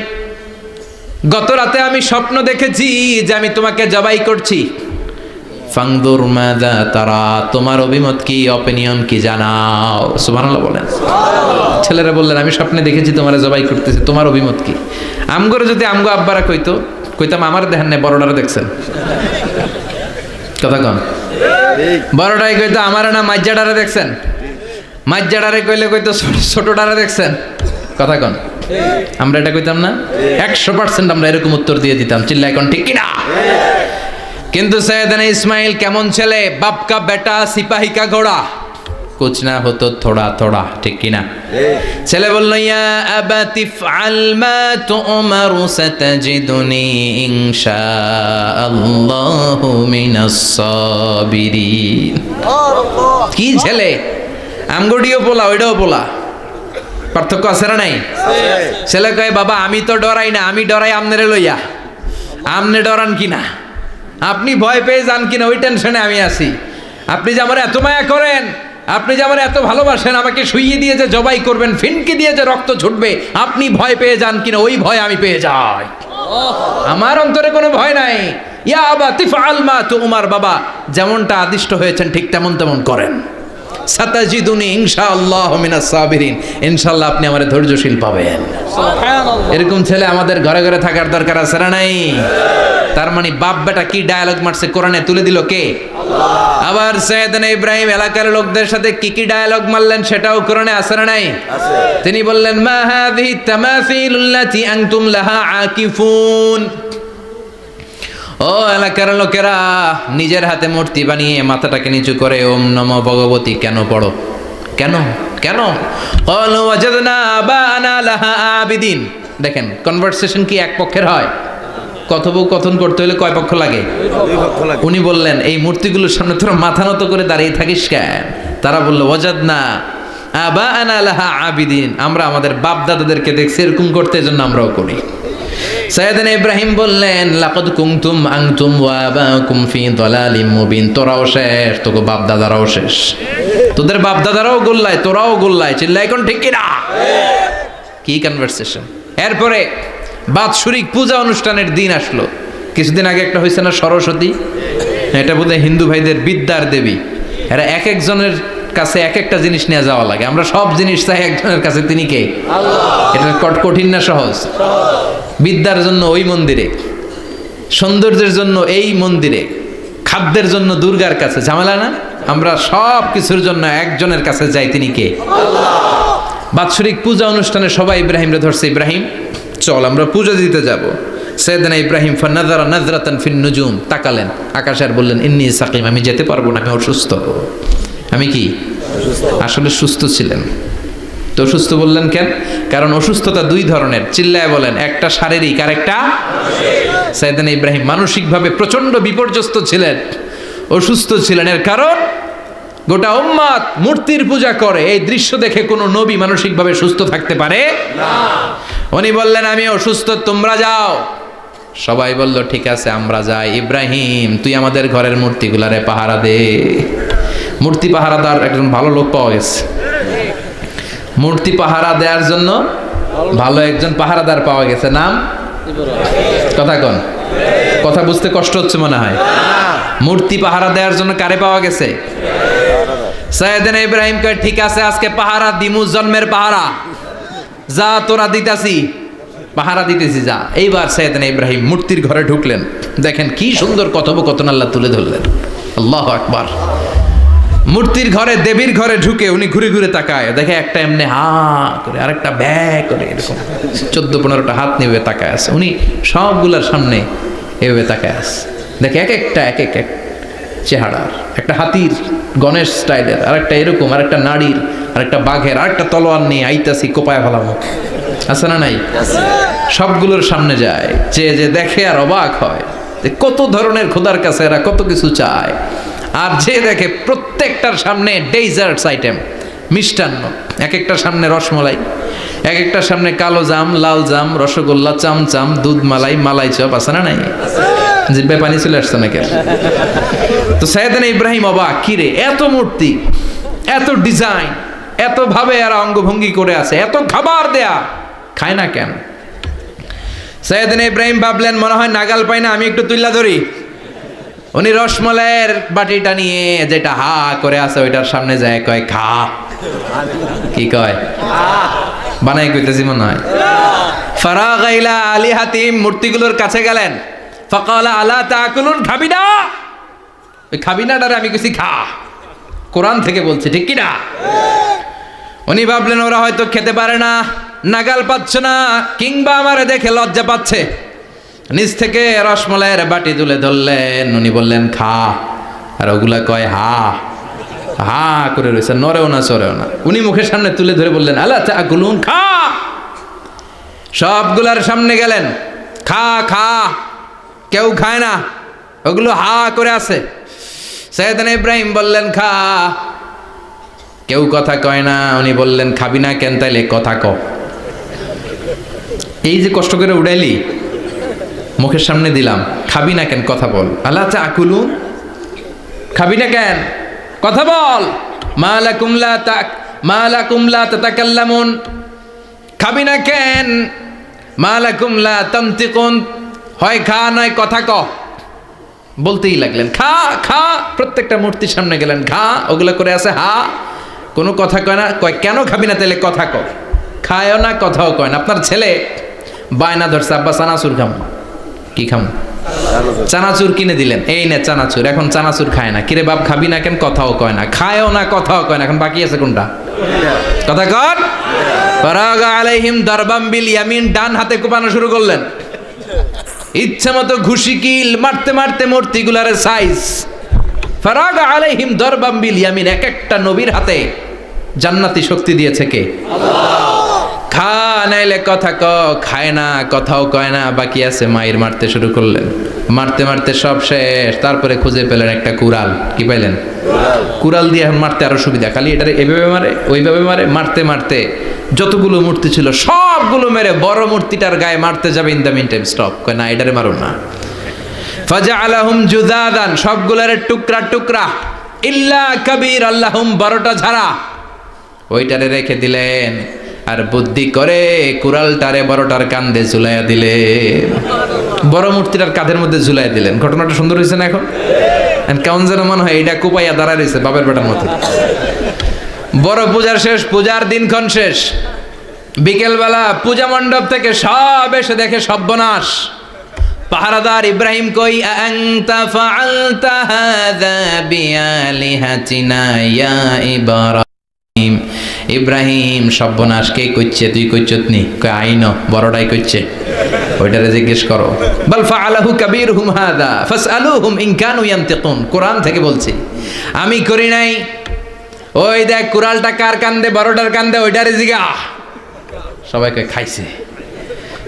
গত রাতে আমি স্বপ্ন দেখেছি যে আমি তোমাকে জবাই করছি। ফানজুর মাযা তারা, তোমার অভিমত কি, অপিনিয়ন কি জানাও। সুবহানাল্লাহ বলেন। ছেলেরা বললেন, আমি স্বপ্নে দেখেছি তোমারে জবাই করতেছি, তোমার অভিমত কি? আমগরে যদি আমগো আব্বারা কইতো কইতাম আমার দেখেন না, বড়টারে দেখছেন? কথা কন। বড়টাই কইতো আমার না মাজ্জাডারে দেখছেন? মাজ্জাডারে কইলে কইতো ছোটটারে দেখছেন? কথা কন। আমরা এটা কইতাম না? 100% আমরা এরকম উত্তর দিয়ে দিতাম, চিল্লা এখন ঠিক কিনা? কিন্তু সৈয়দনা ইসমাইল কেমন ছেলে, বাপ কা বেটা সিপাহী কা ঘোড়া, কুছ না হতো থোড়া থোড়া, ঠিক কিনা? ছেলে বলল ইয়া আবাতি ফাল মা তুমারু সাতাজিদুনি ইনশাআল্লাহু মিনাস সাবিরিন। কি ছেলে, আমগডিও পোলা ওইটাও পোলা, পার্থক্য আছে না নাই? ছেলে কয় বাবা আমি তো ডরাই না, আমি ডরাই আমনেরে লইয়া। আমনে ডরান কিনা, আপনি ভয় পেয়ে যান কিনা ওই টেনশনে আমি আছি। আপনি যে আমার এত মায়া করেন, আপনি যে আমার এত ভালোবাসেন, আমাকে শুইয়ে দিয়ে যে জবাই করবেন, ফিনকি দিয়ে যে রক্ত ছুটবে, আপনি ভয় পেয়ে যান কিনা ওই ভয় আমি পেয়ে যাই। আমার অন্তরে কোনো ভয় নাই। ইয়া আবাতি ফাআল মা তুমার, বাবা যেমনটা আদিষ্ট হয়েছেন ঠিক তেমন তেমন করেন। সাতাজিদুনি ইনশাআল্লাহু মিনাস সাবিরিন, ইনশাআল্লাহ আপনি আমারে ধৈর্যশীল পাবেন। সুবহানাল্লাহ। এরকম ছেলে আমাদের ঘরে ঘরে থাকার দরকার আছে না নাই? তার মানে বাপ বেটা কি ডায়ালগ মারছে কোরআনে তুলে দিল কে? আল্লাহ। আবার সৈয়দনা ইব্রাহিম এলাকার লোকদের সাথে কি ডায়ালগ মারলেন সেটাও কোরআনে আছে না নাই? আছে। তিনি বললেন মা হাযিহি তামাসিলুল্লাতি আনতুম লাহা আকিফুন। ও এলাকার লোকেরা, নিজের হাতে মূর্তি বানিয়ে মাথাটাকে নিচু করে ওম নমো ভগবতী কেন পড়ো? কেন কেন? ক্বালু ওয়াজাদনা আবানা লাহা আবিদিন। দেখেন কনভারসেশন কি এক পক্ষের হয়? কথোপকথন করতে হলে কয় পক্ষ লাগে? উনি বললেন এই মূর্তিগুলোর সামনে তোরা মাথা নত করে দাঁড়িয়ে থাকিস কেন? তারা বলল ওয়াজাদনা আবানা লাহা আবিদিন, আমরা আমাদের বাপ দাদাদেরকে দেখছি এরকম করতে, এজন্য আমরাও করি। সৈয়দনা ইব্রাহিম বললেন লাকাদ কুনতুম আনতুম ওয়া আবাকুম ফি দালালিম মুবিন, তোরাও শেষ, তোকে বাপ দাদারাও শেষ, তোদের বাপ দাদারাও গোল্লায়, তোরাও গোল্লায়, চিল্লা এখন ঠিক কিনা? কি কনভারসেশন। এরপরে বাৎসরিক পূজা অনুষ্ঠানের দিন আসলো। কিছুদিন আগে একটা হয়েছে না সরস্বতী, এটা বোধহয় হিন্দু ভাইদের বিদ্যার দেবী। এরা এক একজনের কাছে এক একটা জিনিস নিয়ে যাওয়া লাগে, আমরা সব জিনিস চাই একজনের কাছে, তিনি কে? আল্লাহ। এটা কঠিন না সহজ? বিদ্যার জন্য ওই মন্দিরে, সৌন্দর্যের জন্য এই মন্দিরে, খাদ্যের জন্য দুর্গার কাছে, ঝামেলা না? আমরা সব কিছুর জন্য একজনের কাছে যাই, তিনি কে? আল্লাহ। বাৎসরিক পূজা অনুষ্ঠানে সবাই ইব্রাহিমরে ধরছে, ইব্রাহিম চল আমরা পূজা দিতে যাব। সৈয়দনা ইব্রাহিম ফানাযারা নাযরাতান ফিন নুজুম, তাকালেন আকাশে আর বললেন ইন্নী সাকিম, আমি যেতে পারবো না, আমি অসুস্থ। আমি কি আসলে সুস্থ ছিলেন? তো অসুস্থ বললেন কেন? কারণ অসুস্থতা দুই ধরনের, চিল্লায় বলেন, একটা শারীরিক আর একটা মানসিক। সৈয়দনা ইব্রাহিম মানসিকভাবে প্রচন্ড বিপর্যস্ত ছিলেন, অসুস্থ ছিলেন। এর কারণ গোটা উম্মাত মূর্তির পূজা করে, এই দৃশ্য দেখে কোনো নবী মানসিকভাবে সুস্থ থাকতে পারে না। উনি বললেন আমি অসুস্থ, তোমরা যাও। সবাই বলল ঠিক আছে আমরা যাই। ইব্রাহিম তুই আমাদের ঘরের মূর্তিগুলারে পাহারা দে। মূর্তি পাহারাদার একজন ভালো লোক পাওয়া গেছে, মূর্তি পাহারা দেওয়ার জন্য ভালো একজন পাহারাদার পাওয়া গেছে, নাম? কথা কন, কথা বুঝতে কষ্ট হচ্ছে মনে হয়। মূর্তি পাহারা দেওয়ার জন্য কারে পাওয়া গেছে? সৈয়দনা ইব্রাহিম কয় ঠিক আছে আজকে পাহারা দিমু, জন্মের পাহারা, যা তোরা দিতাছি, পাহারা দিতেছি যা। এইবার সৈয়দনা ইব্রাহিম মূর্তির ঘরে ঢুকলেন, দেখেন কি সুন্দর কথোপকথন আল্লাহ তুলে ধরলেন। আল্লাহু আকবার। মূর্তির ঘরে, দেবীর ঘরে ঢুকে উনি ঘুরে ঘুরে তাকায়, দেখে একটা এমনি হা করে আরেকটা ব্যাগ করে, এরকম 14-15টা হাত নিয়ে তাকায় আছে। উনি সবগুলার সামনে এভাবে তাকায় আছে, দেখে এক একটা এক এক চেহারার, একটা হাতির গণেশ স্টাইলের, আরেকটা এরকম, আরেকটা নারীর, আরেকটা বাঘের, আরেকটা তলোয়ার নিয়ে আইতাছি কোপায় ফেলামো, আছে না নাই? সবগুলোর সামনে যায়, যে দেখে আর অবাক হয় কত ধরনের খোদার কাছে এরা কত কিছু চায়। আর যে দেখে প্রত্যেকটার সামনে ডেজার্টস আইটেম, মিষ্টান্ন, এক একটার সামনে রসমলাই, এক একটার সামনে কালো জাম, লাল জাম, রসগোল্লা, চামচাম, দুধ মালাই, মালাই চপ, আছে না নাই? জিব্বে পানি চলে আসছে নাকি? তো সৈয়দনা ইব্রাহিম অবাক, কিরে এত মূর্তি, এত ডিজাইন, এত ভাবে এরা অঙ্গভঙ্গি করে আছে, এত খাবার দেয়া, খায় না কেন? সৈয়দনা ইব্রাহিম ভাবলেন মনে হয় নাগাল পাই না, আমি একটু তুইলা ধরি। উনি রসমলাইয়ের বাটিটা নিয়ে যেটা হা করে আছে ওইটার সামনে যায়, কয় খা। কি কয়? বানাই কইতেছি মনে হয়। ফারাগা ইলা আলিহাতিম, মূর্তিগুলোর কাছে গেলেন। ফাকালা আলা তাকুলুন, খাবি না? ওই খাবি না ডারে আমি কিছু খা, কোরআন থেকে বলছে, ঠিক কি না? উনি ভাবলেন ওরা হয়তো খেতে পারে না, নাগাল পাচ্ছে না, কিংবা আমারে দেখে লজ্জা পাচ্ছে। নিচ থেকে রসমলাইয়ের বাটি তুলে ধরলেন, উনি বললেন খা, আর ওগুলা কয় হা হা করে রয়েছে, নড়েও না চড়েও না। উনি মুখের সামনে তুলে ধরে বললেন আলা তাকুলুন, খা। সবগুলার সামনে গেলেন, খা খা, কেউ খায় না, ওগুলো হা করে আছে। সাইয়েদনা ইব্রাহিম বললেন খা, কেউ কথা কয় না। উনি বললেন খাবি না কেন? তাইলে কথা ক। এই যে কষ্ট করে উড়াইলি, মুখের সামনে দিলাম, খাবি না কেন? কথা বল। আল্লাহ তাকুলুন, খাবি না কেন? কথা বল। মা লাকুম লা তাতাকাল্লামুন, খাবি না কেন? মা লাকুম লা তানতিকুন, হয় খা নয় কথা ক। বলতেই লাগলেন খা খা, প্রত্যেকটা মূর্তির সামনে গেলেন, খা, ওগুলো করে আছে হা, কোনো কথা কয় না। কয় কেন খাবি না? তাহলে কথা ক। খায়ও না, কথাও কয় না। আপনার ছেলে বায়না ধরছে, আব্বা চানাচুর খাম। কি খাম? চানাচুর কিনে দিলেন, এই নে চানাচুর। এখন চানাচুর খায় না। কিরে বাপ খাবি না কেন? কথাও কয় না, খায়ও না, কথাও কয় না। এখন বাকি আছে কোনটা? কথা কন। ফারাগা আলাইহিম দারবাম বিল ইয়ামিন, ডান হাতে কোপানো শুরু করলেন। ইচ্ছা মতো ঘুষি কিল মারতে মারতে মূর্তিগুলার সাইজ। ফারাগা আলাইহিম দারবাম বিল ইয়ামিন, এক একটা নবীর হাতে জান্নাতি শক্তি দিয়েছে কে? খা নাইলে কথা ক। খায় না, কথাও কয় না, বাকি আছে। মায়ের মারতে শুরু করলেন, মারতে মারতে সব শেষ। তারপরে খুঁজে পেলেন একটা কুড়াল। কি পাইলেন? কুড়াল দিয়ে এখন মারতে আরো সুবিধা। খালি এটারে এভাবে মারে, ওইভাবে মারে। মারতে মারতে যতগুলো মূর্তি ছিল সবগুলো মেরে বড় মূর্তিটার গায়ে মারতে যাবে, in the meantime stop, কয় না এটারে মারুন না। ফাজআলাহুম জুদাদান, সবগুলার টুকরা টুকরা। ইল্লা কাবীর আল্লাহুম, বড়টা ছাড়া। ওইটারে রেখে দিলেন, আর বুদ্ধি করে কুড়ালটারে বড়টার কাঁধে ঝুলাইয়া দিলেন। বড় মূর্তিটার কাঁধের মধ্যে ঝুলাইয়া দিলেন। ঘটনাটা সুন্দর হয়েছে না? এখন কেমন যেন মনে হয় এটা কোপাইয়া দাঁড়ায় রয়েছে বাপের বেটার মতো। বড় পূজার শেষ, পূজার দিনক্ষণ শেষ। বিকেলবেলা পূজা মণ্ডপ থেকে সব এসে দেখে সর্বনাশ। পাহারাদার ইব্রাহিম কই, আনতা ফাআলতা হাযা বিআলিহাতিনা ইয়া ইব্রাহিম। ইব্রাহিম সর্বনাশ কে কইছে? তুই কইছত নি? কই আইন বড়টাই কইছে, ওইটারে জিজ্ঞেস করো। বাল ফাআলাহু কাবীরুহুম হাযা ফাসআলুহুম ইন কানু ইয়ানতিকুন, কোরআন থেকে বলছি, আমি করি নাই। ওই দেখ কুড়ালটা কার কান্দে? বড়টার কান্দে, ওইটারে জিগা। সবাইকে খাইছে।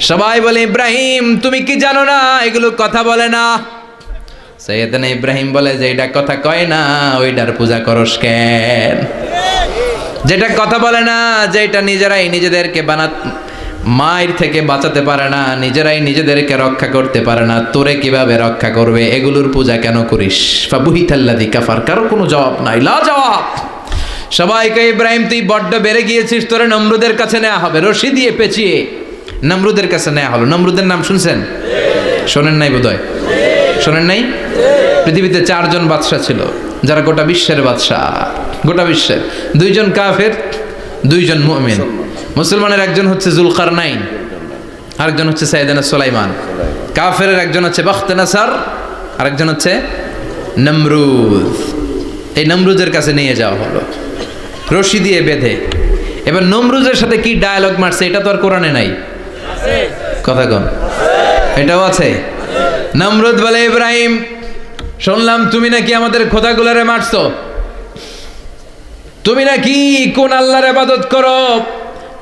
সবাই বলে ইব্রাহিম তুমি কি জানো না এগুলো কথা বলে না? সাইয়েদনা ইব্রাহিম বলে যে এটা কথা কয় না, ওইটার পূজা করস কেন? যেটা কথা বলে না, যেটা নিজেরাই নিজেদেরকে মায়ের থেকে বাঁচাতে পারে না, নিজেরাই নিজেদেরকে রক্ষা করতে পারে না, তোরে কিভাবে রক্ষা করবে? এগুলোর পূজা কেন করিস? ফাবুহিতাল্লাযী কাফার, কারো কোনো জবাব নাই, লা জবাব। সবাইকে ইব্রাহিম তুই বড্ড বেড়ে গিয়েছিস, তোরে নমরুদের কাছে নেওয়া হবে। রশি দিয়ে পেঁচিয়ে নমরুদের কাছে নেওয়া হলো। নমরুদের নাম শুনছেন? শোনেন নাই বোধহয়? শোনেন নাই? পৃথিবীতে 4 জন বাদশা ছিল, যারা গোটা বিশ্বের বাদশা। গোটা বিশ্বের 2 জন কাফের, 2 জন মুমিন। মুসলমানের একজন হচ্ছে জুলকারনাইন, আরেকজন হচ্ছে সাইয়েদনা সুলাইমান। কাফেরের একজন হচ্ছে বখতনাসার, আরেকজন হচ্ছে নমরুদ। এই নমরুদের কাছে নিয়ে যাওয়া হলো রশি দিয়ে বেঁধে। এবার নমরুদের সাথে কি ডায়ালগ মারছে এটা তো আর কোরআনে নাই। কথা কন, এটাও আছে। নমরুদ বলে, ইব্রাহিম শুনলাম তুমি নাকি আমাদের খোদাগুলারে মারছো, তুমি নাকি কোন আল্লাহর ইবাদত করো,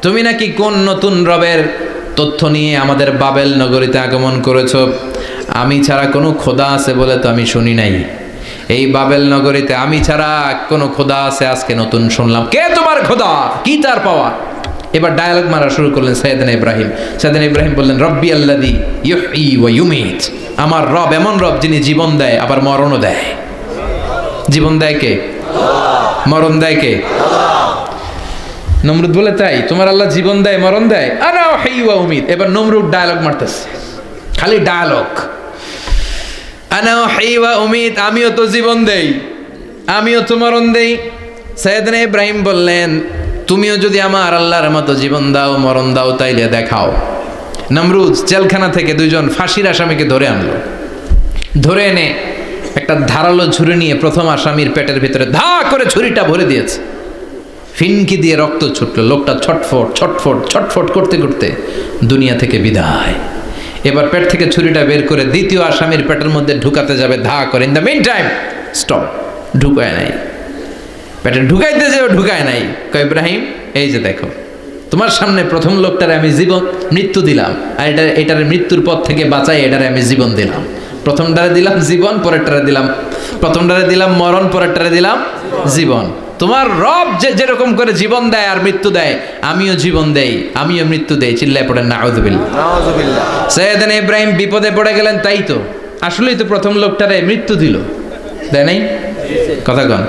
তুমি নাকি কোন নতুন রবের তথ্য নিয়ে আমাদের বাবেল নগরীতে আগমন করেছো। আমি ছাড়া কোনো খোদা আছে বলে তো আমি শুনি নাই। এই বাবেল নগরীতে আমি ছাড়া কোনো খোদা আছে আজকে নতুন শুনলাম। কে তোমার খোদা? কি তার পাওয়া? এবার ডায়ালগ মারা শুরু করলেন সাইয়েদনা ইব্রাহিম। সাইয়েদনা ইব্রাহিম বললেন, রব্বি আল্লাযী ইউহয়ী ওয়া ইউমীত, আমার রব এমন রব যিনি জীবন দেয় আবার মরণও দেয়। জীবন দেয় কে? মরণ দেয় কে? নমরুদ বলে, তাই তোমার আল্লাহ জীবন দেয় মরণ দেয়? আনা উহয়ী ওয়া উমীত। এবার নমরুদ ডায়ালগ মারতেছে, খালি ডায়ালগ। আনা উহয়ী ওয়া উমীত, আমিও তো জীবন দেই, আমিও তো মরণ দেই। সাইয়েদনা ইব্রাহিম বললেন, তুমিও যদি আমার আল্লাহর মতো জীবন দাও মরণ দাও তাইলে দেখাও। নমরুদ জেলখানা থেকে দুইজন ফাঁসির আসামিকে ধরে আনলো। ধরে এনে একটা ধারালো ছুরি নিয়ে প্রথম আসামির পেটের ভিতরে ধা করে ছুরিটা ভরে দিয়েছে। ফিনকি দিয়ে রক্ত ছুটলো। লোকটা ছটফট ছটফট ছটফট করতে করতে দুনিয়া থেকে বিদায়। এবার পেট থেকে ছুরিটা বের করে দ্বিতীয় আসামির পেটের মধ্যে ঢুকাতে যাবে ধা করে। In the meantime stop, ঢুকায় নাই। পেটে ঢুকাইতে যাবে, ঢুকায় নাই। কয় ইব্রাহিম, এই যে দেখো, তোমার সামনে প্রথম লোকটারে আমি মৃত্যু দিলাম, আর এটার মৃত্যুর পথ থেকে বাঁচাই এটারে আমি জীবন দিলাম। প্রথমটারে দিলাম জীবন, পরেরটারে দিলাম, প্রথমটারে দিলাম মরণ, পরেরটারে দিলাম জীবন। তোমার রব যেরকম করে জীবন দেয় আর মৃত্যু দেয়, আমিও জীবন দেই, আমিও মৃত্যু দেই। চিল্লায় পড়েন নাউযুবিল্লাহ। সাইয়েদনা ইব্রাহিম বিপদে পড়ে গেলেন। তাই তো, আসলেই তো প্রথম লোকটারে মৃত্যু দিল, দেয় নাই? কথা কন।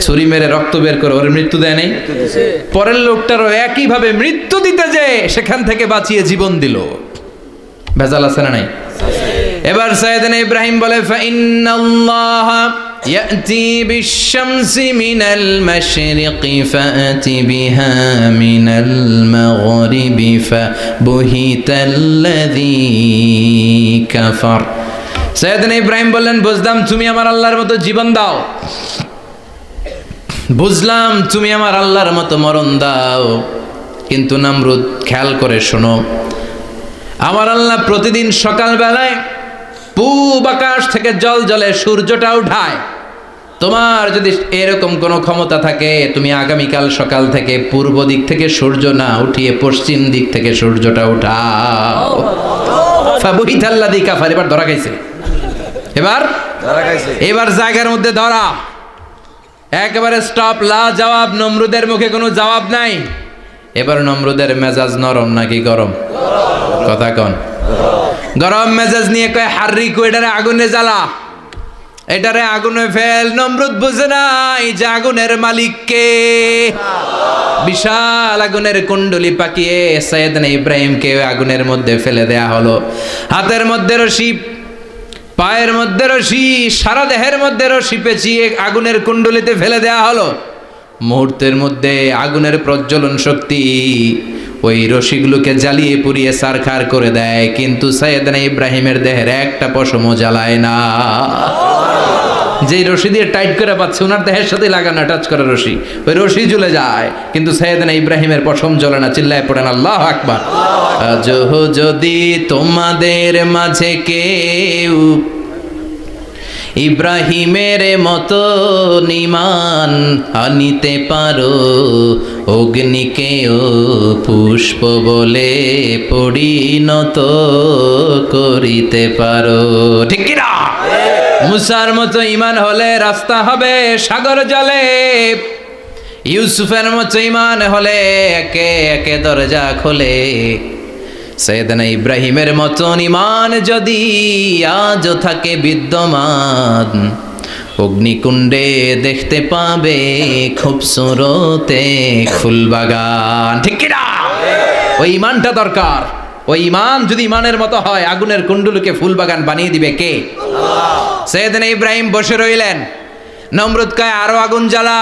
ছুরি মেরে রক্ত বের করে ওর মৃত্যু দেয় নাই? পরের লোকটারও একইভাবে মৃত্যু দিতে যে সেখান থেকে বাঁচিয়ে জীবন দিল। ভেজাল আছে না নাই? এবার সাইয়েদনা ইব্রাহিম বলে, ফাইন্নাল্লাহ ইয়াতি বিশ-শামসি মিনাল মাশরিকি ফাতি বিহা মিনাল মাগরিবি ফাবুহিতাল্লাযী কাফার। সাইয়েদনা ইব্রাহিম বললেন, বুঝলাম তুমি আমার আল্লাহর মতো জীবন দাও, বুঝলাম তুমি আমার আল্লাহর মতো মরণ দাও, কিন্তু নমরুদ খেয়াল করে শোনো, আমার আল্লাহ প্রতিদিন সকালবেলায় পূব আকাশ থেকে জল জলে সূর্যটা উঠায়। তোমার যদি এরকম কোনো ক্ষমতা থাকে, তুমি আগামীকাল সকাল থেকে পূর্ব দিক থেকে সূর্য না উঠিয়ে পশ্চিম দিক থেকে সূর্যটা উঠাও। ফাবুহিতাল্লাযী কাফার। এবার ধরা খাইছে, এবার জায়গার মধ্যে ধরা, একেবারে স্টপ, লা জবাব। নমরুদের মুখে কোনো জবাব নাই। এবার নমরুদের মেজাজ নরম নাকি গরম? কথা কন। গরম মেজাজ নিয়ে কয়, হাররিকু, এটারে আগুনে জ্বালা, এটারে আগুনে ফেল। নমরুদ বুঝে নাই যে আগুনের মালিক কে। বিশাল আগুনের কুণ্ডলি পাকিয়ে সাইয়েদনা ইব্রাহিমকে আগুনের মধ্যে ফেলে দেয়া হলো। হাতের মধ্যে রশি, পায়ের মধ্যে রশি, সারা দেহের মধ্যে রশি পেঁচিয়ে আগুনের কুণ্ডলিতে ফেলে দেয়া হলো। মুহূর্তের মধ্যে আগুনের প্রজ্বলন শক্তি ওই রশিগুলোকে জ্বালিয়ে পুড়িয়ে সারখার করে দেয়, কিন্তু সাইয়েদনা ইব্রাহিমের দেহের একটা পশমও জ্বালায় না। যেই রশি দিয়ে টাইট করে পাচ্ছে, ওনার দেহের সাথে লাগানো টাচ করে রশি, ওই রশি জ্বলে যায়, কিন্তু সাইয়েদনা ইব্রাহিমের পশম জ্বলে না। চিল্লায় পড়েন আল্লাহু আকবার। আজ যদি তোমাদের মাঝে কেউ ইব্রাহিমের মতো ঈমান আনিতে পারো, অগ্নিকেও পুষ্প বলে পরিণত করিতে পারো, ঠিক কি না? মুসার মতো ঈমান হলে রাস্তা হবে সাগর জলে, ইউসুফের মতো ঈমান হলে একে একে দরজা খোলে। সাইয়েদনা ইব্রাহিমের মতন ঈমান যদি আজও থাকে বিদ্যমান, অগ্নিকুণ্ডে দেখতে পাবে খুবসুরতে ফুলবাগান, ঠিক কি না? ওই ঈমানটা দরকার। ওই ঈমান যদি ঈমানের মতো হয়, আগুনের কুণ্ডলকে ফুলবাগান বানিয়ে দিবে কে? আল্লাহ। সাইয়েদনা ইব্রাহিম বসে রইলেন। নমরুদ কয়, আরো আগুন জ্বালা,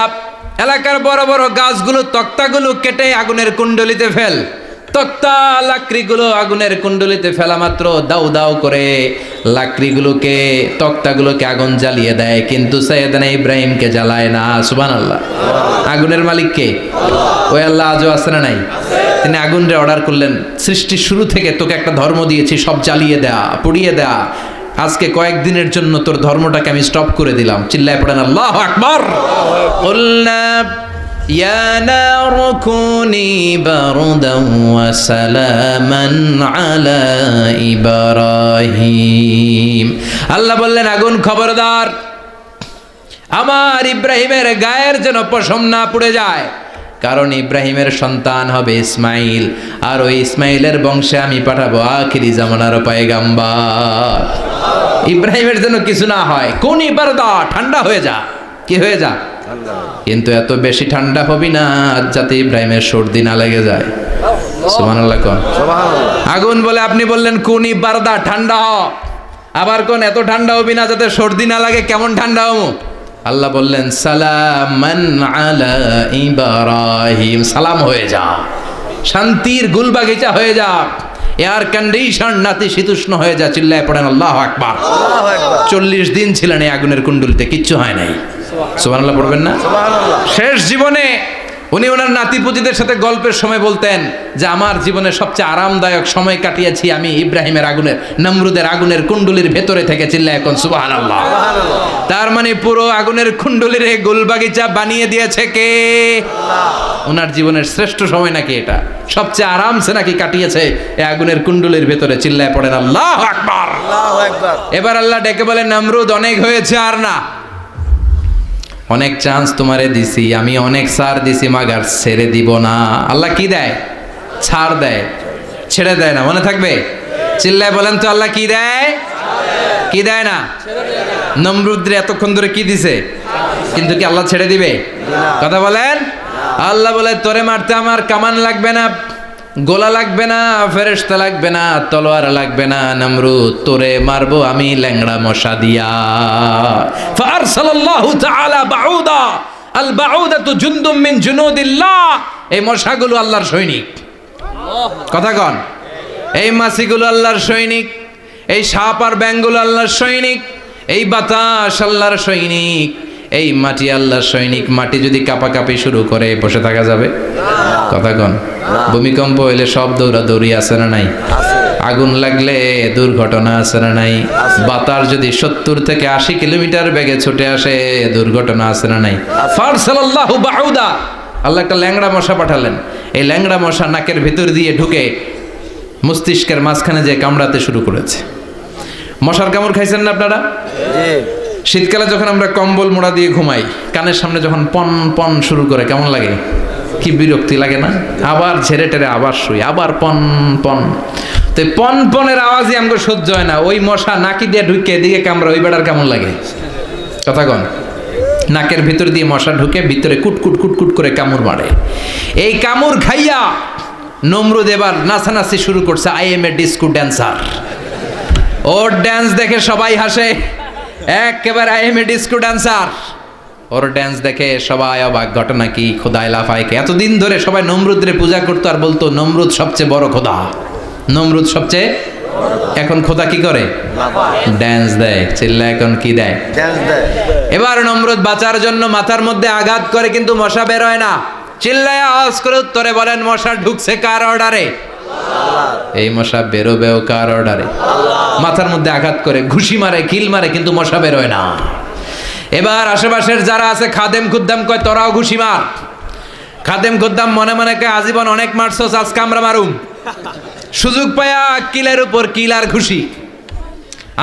এলাকার বড় বড় গাছগুলো, তক্তাগুলো কেটে আগুনের কুণ্ডলিতে ফেল। তক্তা লাকড়িগুলো আগুনের কুণ্ডলিতে ফেলা মাত্র দাউ দাউ করে লাকড়িগুলোকে, তক্তাগুলোকে আগুন জ্বালিয়ে দেয়, কিন্তু সাইয়েদনা ইব্রাহিমকে জ্বালায় না। সুবহানাল্লাহ। আগুনের মালিক কে? ওই আল্লাহ আজও আছে না নাই? তিনি আগুনরে অর্ডার করলেন, সৃষ্টির শুরু থেকে তোকে একটা ধর্ম দিয়েছি, সব জ্বালিয়ে দেয়া, পুড়িয়ে দেয়া, আজকে কয়েকদিনের জন্য তোর ধর্মটাকে আমি স্টপ করে দিলাম। চিল্লায় পড়েন আল্লাহু আকবার। কুলনা ইয়া নারু কুনি বারদান ওয়া সালামান আলা ইব্রাহিম। আল্লাহ বললেন, আগুন খবরদার, আমার ইব্রাহিমের গায়ের যেন পশম না পুড়ে যায়, কারণ ইব্রাহিমের সন্তান হবে ইসমাইল, আর ওই ইসমাইলের বংশে আমি পাঠাবো আখিরি জামানার পয়গাম্বার। ইব্রাহিমের যেন কিছু না হয়। কোন ইবারদা, ঠান্ডা হয়ে যা। কি হয়ে যা? কিন্তু এত বেশি ঠান্ডা হবি না যাতে ইব্রাহিমের সর্দি না লেগে যায়। সুবহানাল্লাহ কোন। আগুন বলে, আপনি বললেন কোন ইবারদা, ঠান্ডা হ, আবার কোন এত ঠান্ডা হবি না যাতে সর্দি না লাগে। কেমন ঠান্ডা হবো? আল্লাহ বললেন, সালামান আলা ইব্রাহিম, সালাম হয়ে যা, শান্তির গুলবাগিচা হয়ে যা। এয়ার কন্ডিশন নাতিশীতোষ্ণ হয়ে যা, চিল্লায় পড়েন আল্লাহু আকবার। 40 দিন ছিলেন এই আগুনের কুণ্ডুলিতে, কিচ্ছু হয় নাই। সুবহানাল্লাহ পড়বেন না? শেষ জীবনে উনি ওনার নাতিপুতিদের সাথে গল্পের সময় বলতেন যে আমার জীবনে সবচেয়ে আরামদায়ক সময় কাটিয়েছি আমি ইব্রাহিমের আগুনের, নমরুদের আগুনের কুণ্ডুলির ভেতরে থেকে। চিল্লায় এখন সুবহানাল্লাহ। তার মানে পুরো আগুনের কুণ্ডুলির গোলবাগিচা বানিয়ে দিয়েছে কে? ওনার জীবনের শ্রেষ্ঠ সময় নাকি এটা, সবচেয়ে আরামসে নাকি কাটিয়েছে এই আগুনের কুণ্ডুলির ভেতরে। চিল্লায় পড়েন আল্লাহু আকবার। এবার আল্লাহ ডেকে বলেন, নমরুদ অনেক হয়েছে, আর না, অনেক চান্স তোমারে দিছি আমি, অনেক ছাড় দিছি, মাগার ছেড়ে দিব না। আল্লাহ কি দেয়? ছাড় দেয়, ছেড়ে দেয় না। মনে থাকবে? চিল্লায় বলেন তো, আল্লাহ কি দেয়? কি দেয় না? নমরুদরে এতক্ষণ ধরে কি দিছে, কিন্তু কি আল্লাহ ছেড়ে দিবে? কথা বলেন। আল্লাহ বলে, তোরে মারতে আমার কামান লাগবে না, গোলা লাগবে না, ফেরেশতা লাগবে না, তলোয়ার লাগবে না, নমরুদ তোরে মারবো আমি ল্যাংড়া মশা দিয়া। ফারসালাল্লাহু তাআলা বাউদা, আল বাউদাতু জুনদুম মিন জুনুদিল্লাহ। এই মশাগুলো আল্লাহর সৈনিক। কথা কন। এই মাছিগুলো আল্লাহর সৈনিক, এই সাপ আর ব্যাঙগুলো আল্লাহর সৈনিক, এই বাতাস আল্লাহর সৈনিক, এই মাটি আল্লাহর সৈনিক। মাটি যদি কাঁপাকাঁপি শুরু করে বসে থাকা যাবে? কথা কন। ভূমিকম্প হইলে সব দৌড়াদৌড়ি আছে না নাই? আগুন লাগলে দুর্ঘটনা আছে না নাই? বাতাস যদি 70 থেকে 80 কিলোমিটার বেগে ছুটে আসে, দুর্ঘটনা আছে না নাই? ফারসালাল্লাহু বাউদা, আল্লাহ একটা ল্যাংড়া মশা পাঠালেন। এই ল্যাংড়া মশা নাকের ভিতর দিয়ে ঢুকে মস্তিষ্কের মাঝখানে যে কামড়াতে শুরু করেছে। মশার কামড় খাইছেন না আপনারা? শীতকালে যখন আমরা কম্বল মোড়া দিয়ে ঘুমাই, কানের সামনে যখন পন পন শুরু করে, কেমন লাগে? কি বিরক্তি লাগে না? আবার ঝেড়ে টেরে আবার শুই, আবার পন পন। তো পন পনের আওয়াজই আমাকে সহ্য হয় না। ওই মশা নাকি দিয়ে ঢুকে এদিকে কামড়া, ওই বেড়ার কেমন লাগে? কথা কন। নাকের ভিতর দিয়ে মশা ঢুকে ভিতরে কুটকুট কুটকুট করে কামড় মারে। এই কামড় খাইয়া নমরুদ এবার নাচানাচি শুরু করছে। I M A disco dancer. Or dance দেখে সবাই হাসে, একেবারে I M A disco dancer. Or dance দেখে সবাই অবাক। ঘটনা কি? খোদায় লাফাইকে। এতদিন ধরে সবাই নমরুদরে পূজা করতো আর বলতো নমরুদ সবচেয়ে বড় খোদা, নমরুদ সবচেয়ে। এখন খোদা কি করে? ড্যান্স দেয়। চিল্লা এখন কি দেয়? এবার নমরুদ বাঁচার জন্য মাথার মধ্যে আঘাত করে, কিন্তু মশা বের হয় না। চিল্লায় আওয়াজ করে উত্তরে বলেন, মশা ঢুকছে কার অর্ডারে? এই মশা বেরোবেও কার অর্ডারে? মাথার মধ্যে আঘাত করে ঘুষি মারে, কিল মারে, কিন্তু মশা বের হয় না। এবার আশেপাশের যারা আছে খাদেম খুদ্দাম কয়, তোরাও ঘুষি মার। খাদেম খুদ্দাম মনে মনে কয়, আজীবন অনেক মারছস, আজকে আমরা মারুম। সুযোগ পায়া কিলের উপর কিল আর ঘুষি।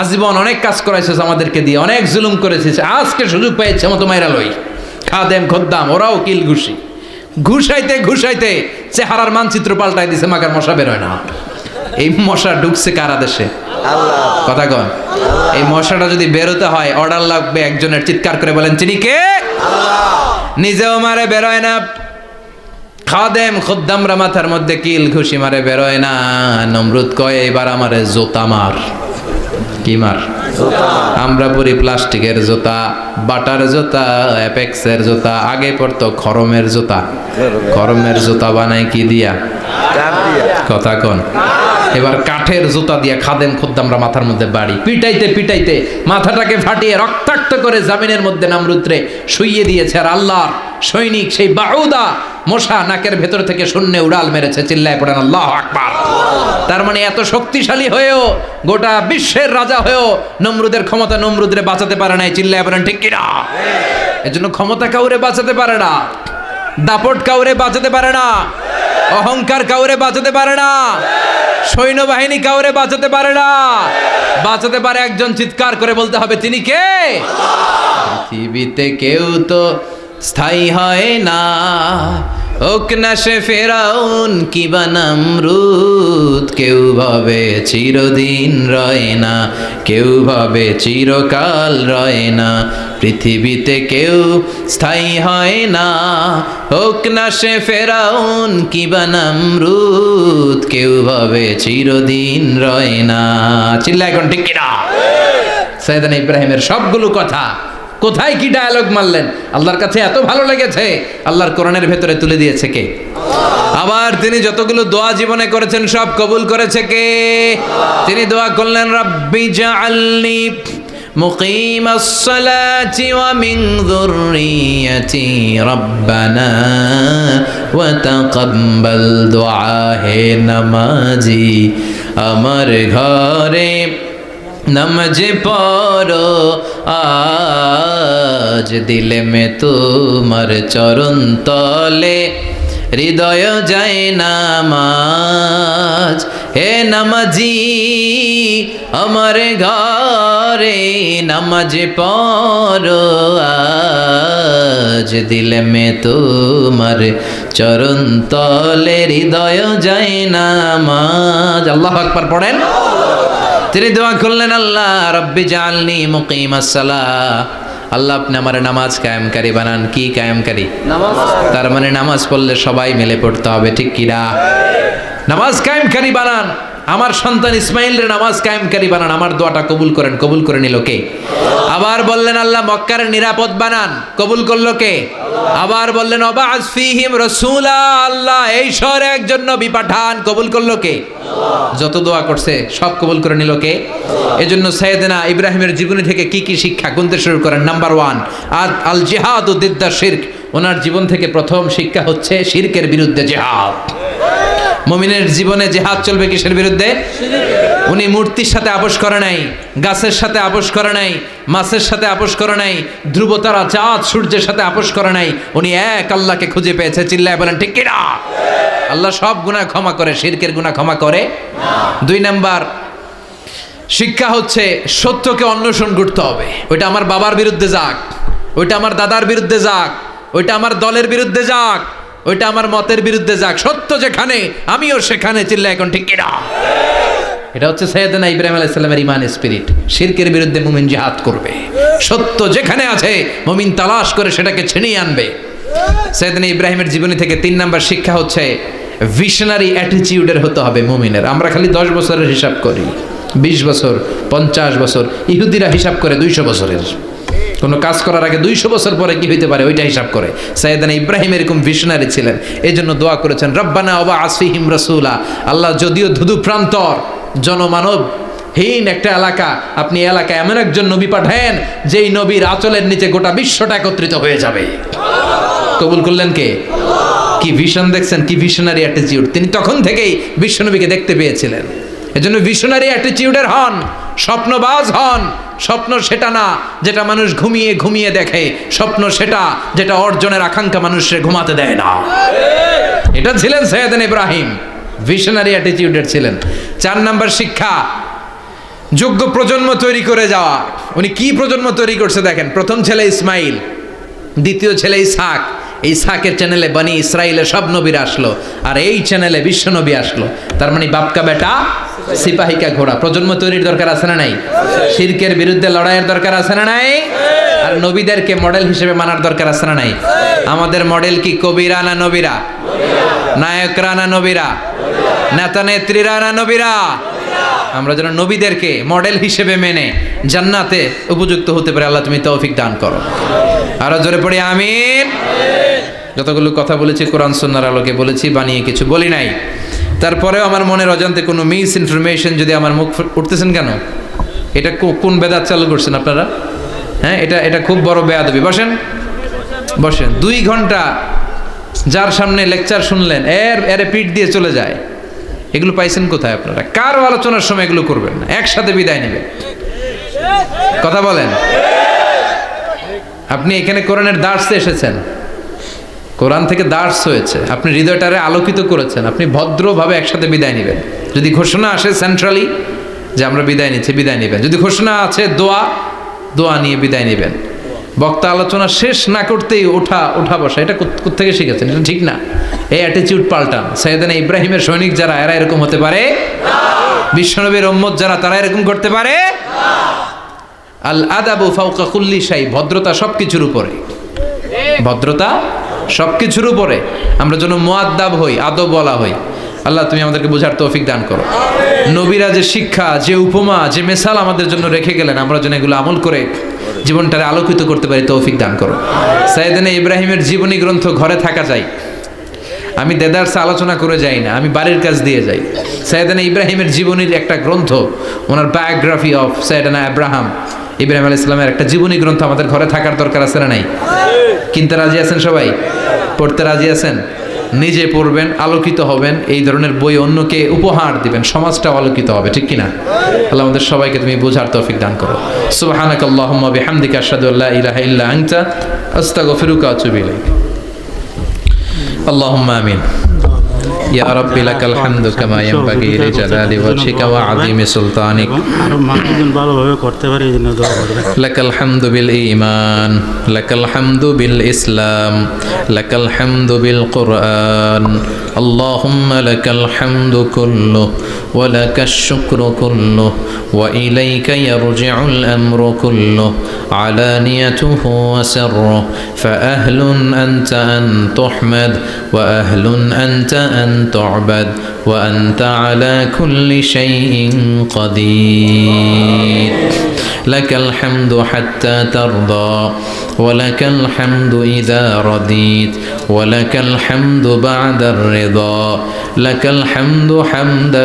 আজীবন অনেক কাজ করাইছস আমাদেরকে দিয়ে, অনেক জুলুম করেছিস, আজকে সুযোগ পাইছে মতো মাইরা লই। খাদেম খুদ্দাম ওরাও কিল ঘুষি। ঘুষাইতে ঘুষাইতে চেহারার মানচিত্র পাল্টাই দিছে, মাগার মশা বের হয় না। এই মশা ঢুকছে কার আদেশে? কথা কন। এই মশাটা যদি বেরোতে হয়, অর্ডার লাগবে একজনের। চিৎকার করে বলেন, চিনি কে? নিজেও মারে, বেরোয় না। খাদেম খুদ্দামরা মাথার মধ্যে কিল ঘুষি মারে, বেরোয় না। নমরুদ কয়, এবার আমারে জোতা মার। কি মার? আমরা পরি প্লাস্টিকের জুতা, বাটার জুতা, অ্যাপেক্সের জুতা। আগে পড়তো খরমের জুতা। খরমের জুতা বানায় কি দিয়া? কথা কন। এবার কাঠের জুতা দিয়া খাদেম খুদ্দামরা মাথার মধ্যে বাড়ি। পিটাইতে পিটাইতে মাথাটাকে ফাটিয়ে রক্তাক্ত করে জামিনের মধ্যে নমরুদরে শুইয়ে দিয়েছে। আর আল্লাহর সৈনিক সেই বাউদা মশা নাকের ভেতর থেকে শূন্যে উড়াল মেরেছে। চিল্লায় পড়েন আল্লাহু আকবার। তার মানে এত শক্তিশালী হয়েও, গোটা বিশ্বের রাজা হয়েও নমরুদের ক্ষমতা নমরুদরে বাঁচাতে পারে নাই। চিল্লায় পড়েন ঠিক কিনা? এজন্য ক্ষমতা কাউরে বাঁচাতে পারে না, দাপট কাউরে বাঁচাতে পারে না, অহংকার কাউরে বাঁচাতে পারে না, সৈন্যবাহিনী কাউরে বাঁচাতে পারে না। বাঁচাতে পারে একজন। চিৎকার করে বলতে হবে, তিনি কে? পৃথিবীতে কেউ তো স্থায়ী হয় না, হোক না সে ফেরাউন কিবা নমরুদ। কেউ ভাবে চিরদিন রয় না, কেউ ভাবে চিরকাল রয় না। পৃথিবীতে কেউ স্থায়ী হয় না, হোক না সে ফেরাউন কিবা নমরুদ। কেউ ভাবে চিরদিন রয় না। চিল্লা এখন ঠিক কিনা? সাইয়েদনা ইব্রাহিমের সবগুলো কথা কোথায় কি ডায়ালগ মারলেন, আল্লাহর কাছে এত ভালো লেগেছে, আল্লাহর কোরআনের ভেতরে তুলে দিয়েছে কে? আবার তিনি যতগুলো দোয়া জীবনে করেছেন সব কবুল করেছে কে? তিনি দোয়া করলেন, রাব্বি জাআলনি মুকিমাস সালাতি ওয়া মিন যুররিয়াতি রাব্বানা ওয়া তাকাব্বাল দুআ। হে নামাজি, আমার ঘরে নামাজ পড়ো আজ, দিলে মে তোমার চরণ তলে হৃদয় যায় নামাজ। হে নামাজি, আমার ঘরে নামাজ পড়ো আজ, দিলে মে তোমার চরণ তলে হৃদয় যায় নামাজ। আল্লাহু আকবার পড়েন। তিনি দোয়া করলেন, আল্লাহ রব্বি জাআলনি মুকিমাস সালাহ, আল্লাহ আপনি আমার নামাজ কায়েমকারী বানান। কি কায়েমকারী? নামাজ। তার মানে নামাজ পড়লে সবাই মিলে পড়তে হবে, ঠিক কি না? নামাজ কায়েমকারী বানান, আমার সন্তান ইসমাইলের নামাজ কায়েমকারী বানান। আমার দোয়াটা কবুল করেন। কবুল করে নিল কে? আবার বললেন, আল্লাহ মক্কার নিরাপদ বানান। কবুল করলো কে? আবার বললেন, ওয়াবা'আস ফীহিম রাসূলা, আল্লাহ এই শহরে একজন নবী পাঠান। কবুল করলো কে? যত দোয়া করছে সব কবুল করে নিল কে? এজন্য সাইয়েদনা ইব্রাহিমের জীবনী থেকে কি কি শিক্ষা গুনতে শুরু করেন। নাম্বার 1, আল জিহাদু দিদ্দা শিরক। ওনার জীবন থেকে প্রথম শিক্ষা হচ্ছে শিরকের বিরুদ্ধে জিহাদ। মুমিনের জীবনে জিহাদ চলবে কিসের বিরুদ্ধে? উনি মূর্তির সাথে আপোষ করে নাই, গাছের সাথে আপোষ করে নাই, মাছের সাথে আপোষ করে নাই, ধ্রুব তারা, চাঁদ, সূর্যের সাথে আপোষ করে নাই। উনি এক আল্লাহকে খুঁজে পেয়েছে। চিল্লায় বলেন ঠিক কি না? আল্লাহ সব গুনাহ ক্ষমা করে, শিরকের গুনাহ ক্ষমা করে না। 2 নাম্বার শিক্ষা হচ্ছে সত্যকে অন্বেষণ করতে হবে। ওইটা আমার বাবার বিরুদ্ধে যাক, ওইটা আমার দাদার বিরুদ্ধে যাক, ওইটা আমার দলের বিরুদ্ধে যাক, ওইটা আমার মতের বিরুদ্ধে যাক, সত্য যেখানে আমিও সেখানে। চিল্লা এখন ঠিক কিনা? এটা হচ্ছে সাইয়েদনা ইব্রাহিম আলাইহিস সালামের ঈমান স্পিরিট। শিরকের বিরুদ্ধে মুমিন জিহাদ করবে। সত্য যেখানে আছে মুমিন তালাশ করে সেটাকে ছিনিয়ে আনবে। সাইয়েদনা ইব্রাহিমের জীবনী থেকে 3 নাম্বার শিক্ষা হচ্ছে ভিশনারি অ্যাটিটিউডের হতে হবে মুমিনের। আমরা খালি 10 বছরের হিসাব করি, 20 বছর, 50 বছর। ইহুদিরা হিসাব করে 200 বছরের। কোনো কাজ করার আগে 200 বছর পরে কি হইতে পারে ওইটা হিসাব করে। সাইয়েদনা ইব্রাহিম এরকম ভিশনারি ছিলেন। এই জন্য দোয়া করেছেন, রব্বানা ওয়াবআস ফীহিম রাসূলা। আল্লাহ যদিও ধুধু প্রান্তর, জনমানব হীন একটা এলাকা, আপনি এলাকায় এমন একজন নবী পাঠায়েন যেই নবীর আঁচলের নিচে গোটা বিশ্বটা একত্রিত হয়ে যাবে। কবুল করলেন কে? কি ভিশন দেখছেন, কি ভিশনারি অ্যাটিটিউড। তিনি তখন থেকেই বিশ্বনবীকে দেখতে পেয়েছিলেন। এজন্য ভিশনারি অ্যাটিটিউডের হন, স্বপ্নবাজ হন। স্বপ্ন সেটা না যেটা মানুষ ঘুমিয়ে ঘুমিয়ে দেখে, স্বপ্ন সেটা যেটা অর্জনের আকাঙ্ক্ষা মানুষের ঘুমাতে দেয় না। এটা ছিলেন সাইয়েদনা ইব্রাহিম, ভিশনারি অ্যাটিটিউডের ছিলেন। 4 নাম্বার শিক্ষা, যোগ্য প্রজন্ম তৈরি করে যাওয়া। উনি কি প্রজন্ম তৈরি করছে দেখেন। প্রথম ছেলে ইসমাইল, দ্বিতীয় ছেলে ইসহাক। এই ইসহাকের চ্যানেলে বনি ইসরাইলের সব নবীরা আসলো, আর এই চ্যানেলে বিশ্ব নবী আসলো। তার মানে বাপকা বেটা সিপাহিকা ঘোড়া। প্রজন্ম তৈরির দরকার আছে না নাই? শিরকের বিরুদ্ধে লড়াইয়ের দরকার আছে না নাই? আর নবীদেরকে মডেল হিসেবে মানার দরকার আছে না নাই? আমাদের মডেল কি কবিরা না নবীরা? নায়করা না নবীরা? নেতা নেত্রীরা না নবীরা? আমরা যেন নবীদেরকে মডেল হিসেবে মেনে জান্নাতে উপযুক্ত হতে পারে। আল্লাহ তুমি তৌফিক দান করো। আরো জোরে পড়ি আমিন। যতগুলো কথা বলেছি কোরআন সুন্নাহর আলোকে বলেছি, বানিয়ে কিছু বলি নাই। তারপরেও আমার মনের অজান্তে কোনো মিস ইনফরমেশন যদি আমার মুখ উঠতেছেন কেন? এটা কোন বেদাত চালু করছেন আপনারা? হ্যাঁ, এটা খুব বড় বেয়াদবি। বসেন বসেন। 2 ঘন্টা যার সামনে লেকচার শুনলেন, এর পিঠ দিয়ে চলে যায়। এগুলো পাইছেন কোথায় আপনারা? কারো আলোচনার সময় এগুলো করবেন না, একসাথে বিদায় নেবেন। কথা বলেন। আপনি এখানে কোরআনের দার্সে এসেছেন, কোরআন থেকে দার্স হয়েছে, আপনি হৃদয়টারে আলোকিত করেছেন, আপনি ভদ্রভাবে একসাথে বিদায় নেবেন। যদি ঘোষণা আসে সেন্ট্রালি যে আমরা বিদায় নিচ্ছি, বিদায় নেবেন। যদি ঘোষণা আছে দোয়া নিয়ে বিদায় নেবেন। বক্তা আলোচনা শেষ না করতেই ওঠা বসা, এটা কোত্থেকে শিখেছেন? এটা ঠিক না। এই অ্যাটিটিউড পাল্টান। সাইয়েদনা ইব্রাহিমের সৈনিক যারা, এরা এরকম হতে পারে না। বিশ্বনবীর উম্মত যারা, তারা এরকম করতে পারে না। আল আদাবু ফাওকা কুল্লি শাই। ভদ্রতা সবকিছুর উপরে, ভদ্রতা সবকিছুর উপরে। আমরা যেন মুআদ্দাব হই, আদব বলা হই। আল্লাহ তুমি আমাদেরকে বোঝার তৌফিক দান করো। নবীরা যে শিক্ষা, যে উপমা, যে মেসাল আমাদের জন্য রেখে গেলেন, আমরা যেন এগুলো আমল করে জীবনটারে আলোকিত করতে পারি তৌফিক দান করো। সাইয়েদনা ইব্রাহিমের জীবনী গ্রন্থ ঘরে থাকা চাই। আমি দেদারসে আলোচনা করে যাই না, আমি বাড়ির কাজ দিয়ে যাই। সাইয়েদনা ইব্রাহিমের জীবনীর একটা গ্রন্থ, ওনার বায়োগ্রাফি অফ সাইয়েদনা আব্রাহাম, ইব্রাহিম আলাইহিস সালামের একটা জীবনী গ্রন্থ আমাদের ঘরে থাকার দরকার আছে না নাই? কিনতে রাজি আছেন সবাই? পড়তে রাজি আছেন? নিজে পড়বেন, আলোকিত হবেন, এই ধরনের বই অন্যকে উপহার দিবেন, সমাজটাও আলোকিত হবে, ঠিক কিনা? আল্লাহ আমাদের সবাইকে তুমি বোঝার তৌফিক দান করো। সুবহানাকাল্লাহুম্মা বিহামদিকা আশহাদু আল্লা ইলাহা ইল্লা আনতা আস্তাগফিরুকা ওয়া আতুবু ইলাইক। আল্লাহুম্মা আমিন। ইয়া রাব্বি লাকাল হামদু কামা ইয়ানবাগি লিজালালি ওয়াজহিকা ওয়া আযীমি সুলতানিক। আরো মানুষজন ভালোভাবে করতে পারে এই জন্য দোয়া করবেন। লাকাল হামদু বিল ঈমান, লাকাল হামদু বিল ইসলাম, লাকাল হামদু বিল কুরআন। আল্লাহুম্মা লাকাল হামদু কুল্লুহু ওয়া লাকাশ শুকরু কুল্লুহু ওয়া ইলাইকা ইয়ারজিউল আমরু কুল্লুহু আলানিয়াতুহু ওয়া সিররুহু ফাআহলুন আনতা আন তুহমাদ ওয়া আহলুন আনতা আন তু'বাদ ওয়া আনতা আলা কুল্লি শাইইন কাদির। لك الحمد حتى ترضى ولك الحمد إذا رضيت ولك الحمد بعد الرضا لك الحمد حمد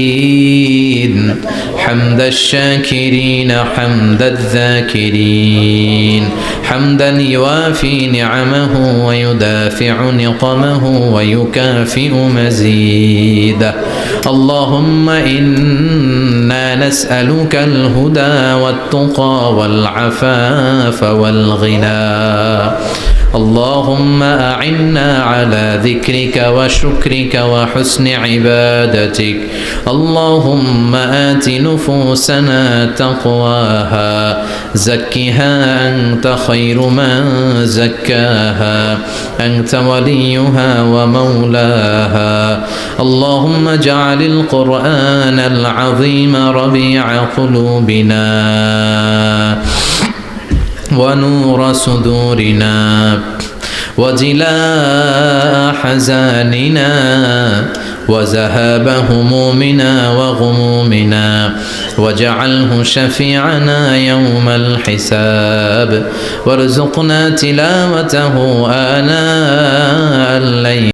الحامدين حمد الشاكرين حمد الذاكرين حمدا يوافي نعمه ويدافع نقمه ويكافئ مزيده. اللهم إنا نسألك الهدى والتقى والعفاف والغنى. اللهم أعنا على ذكرك وشكرك وحسن عبادتك. اللهم آت نفوسنا تقواها زكها أنت خير من زكاها أنت وليها ومولاها. اللهم اجعل القرآن العظيم ربيع قلوبنا ونور صدورنا وجلاء حزاننا وذهاب همومنا وغمومنا واجعله شفيعنا يوم الحساب وارزقنا تلاوته آناء الليل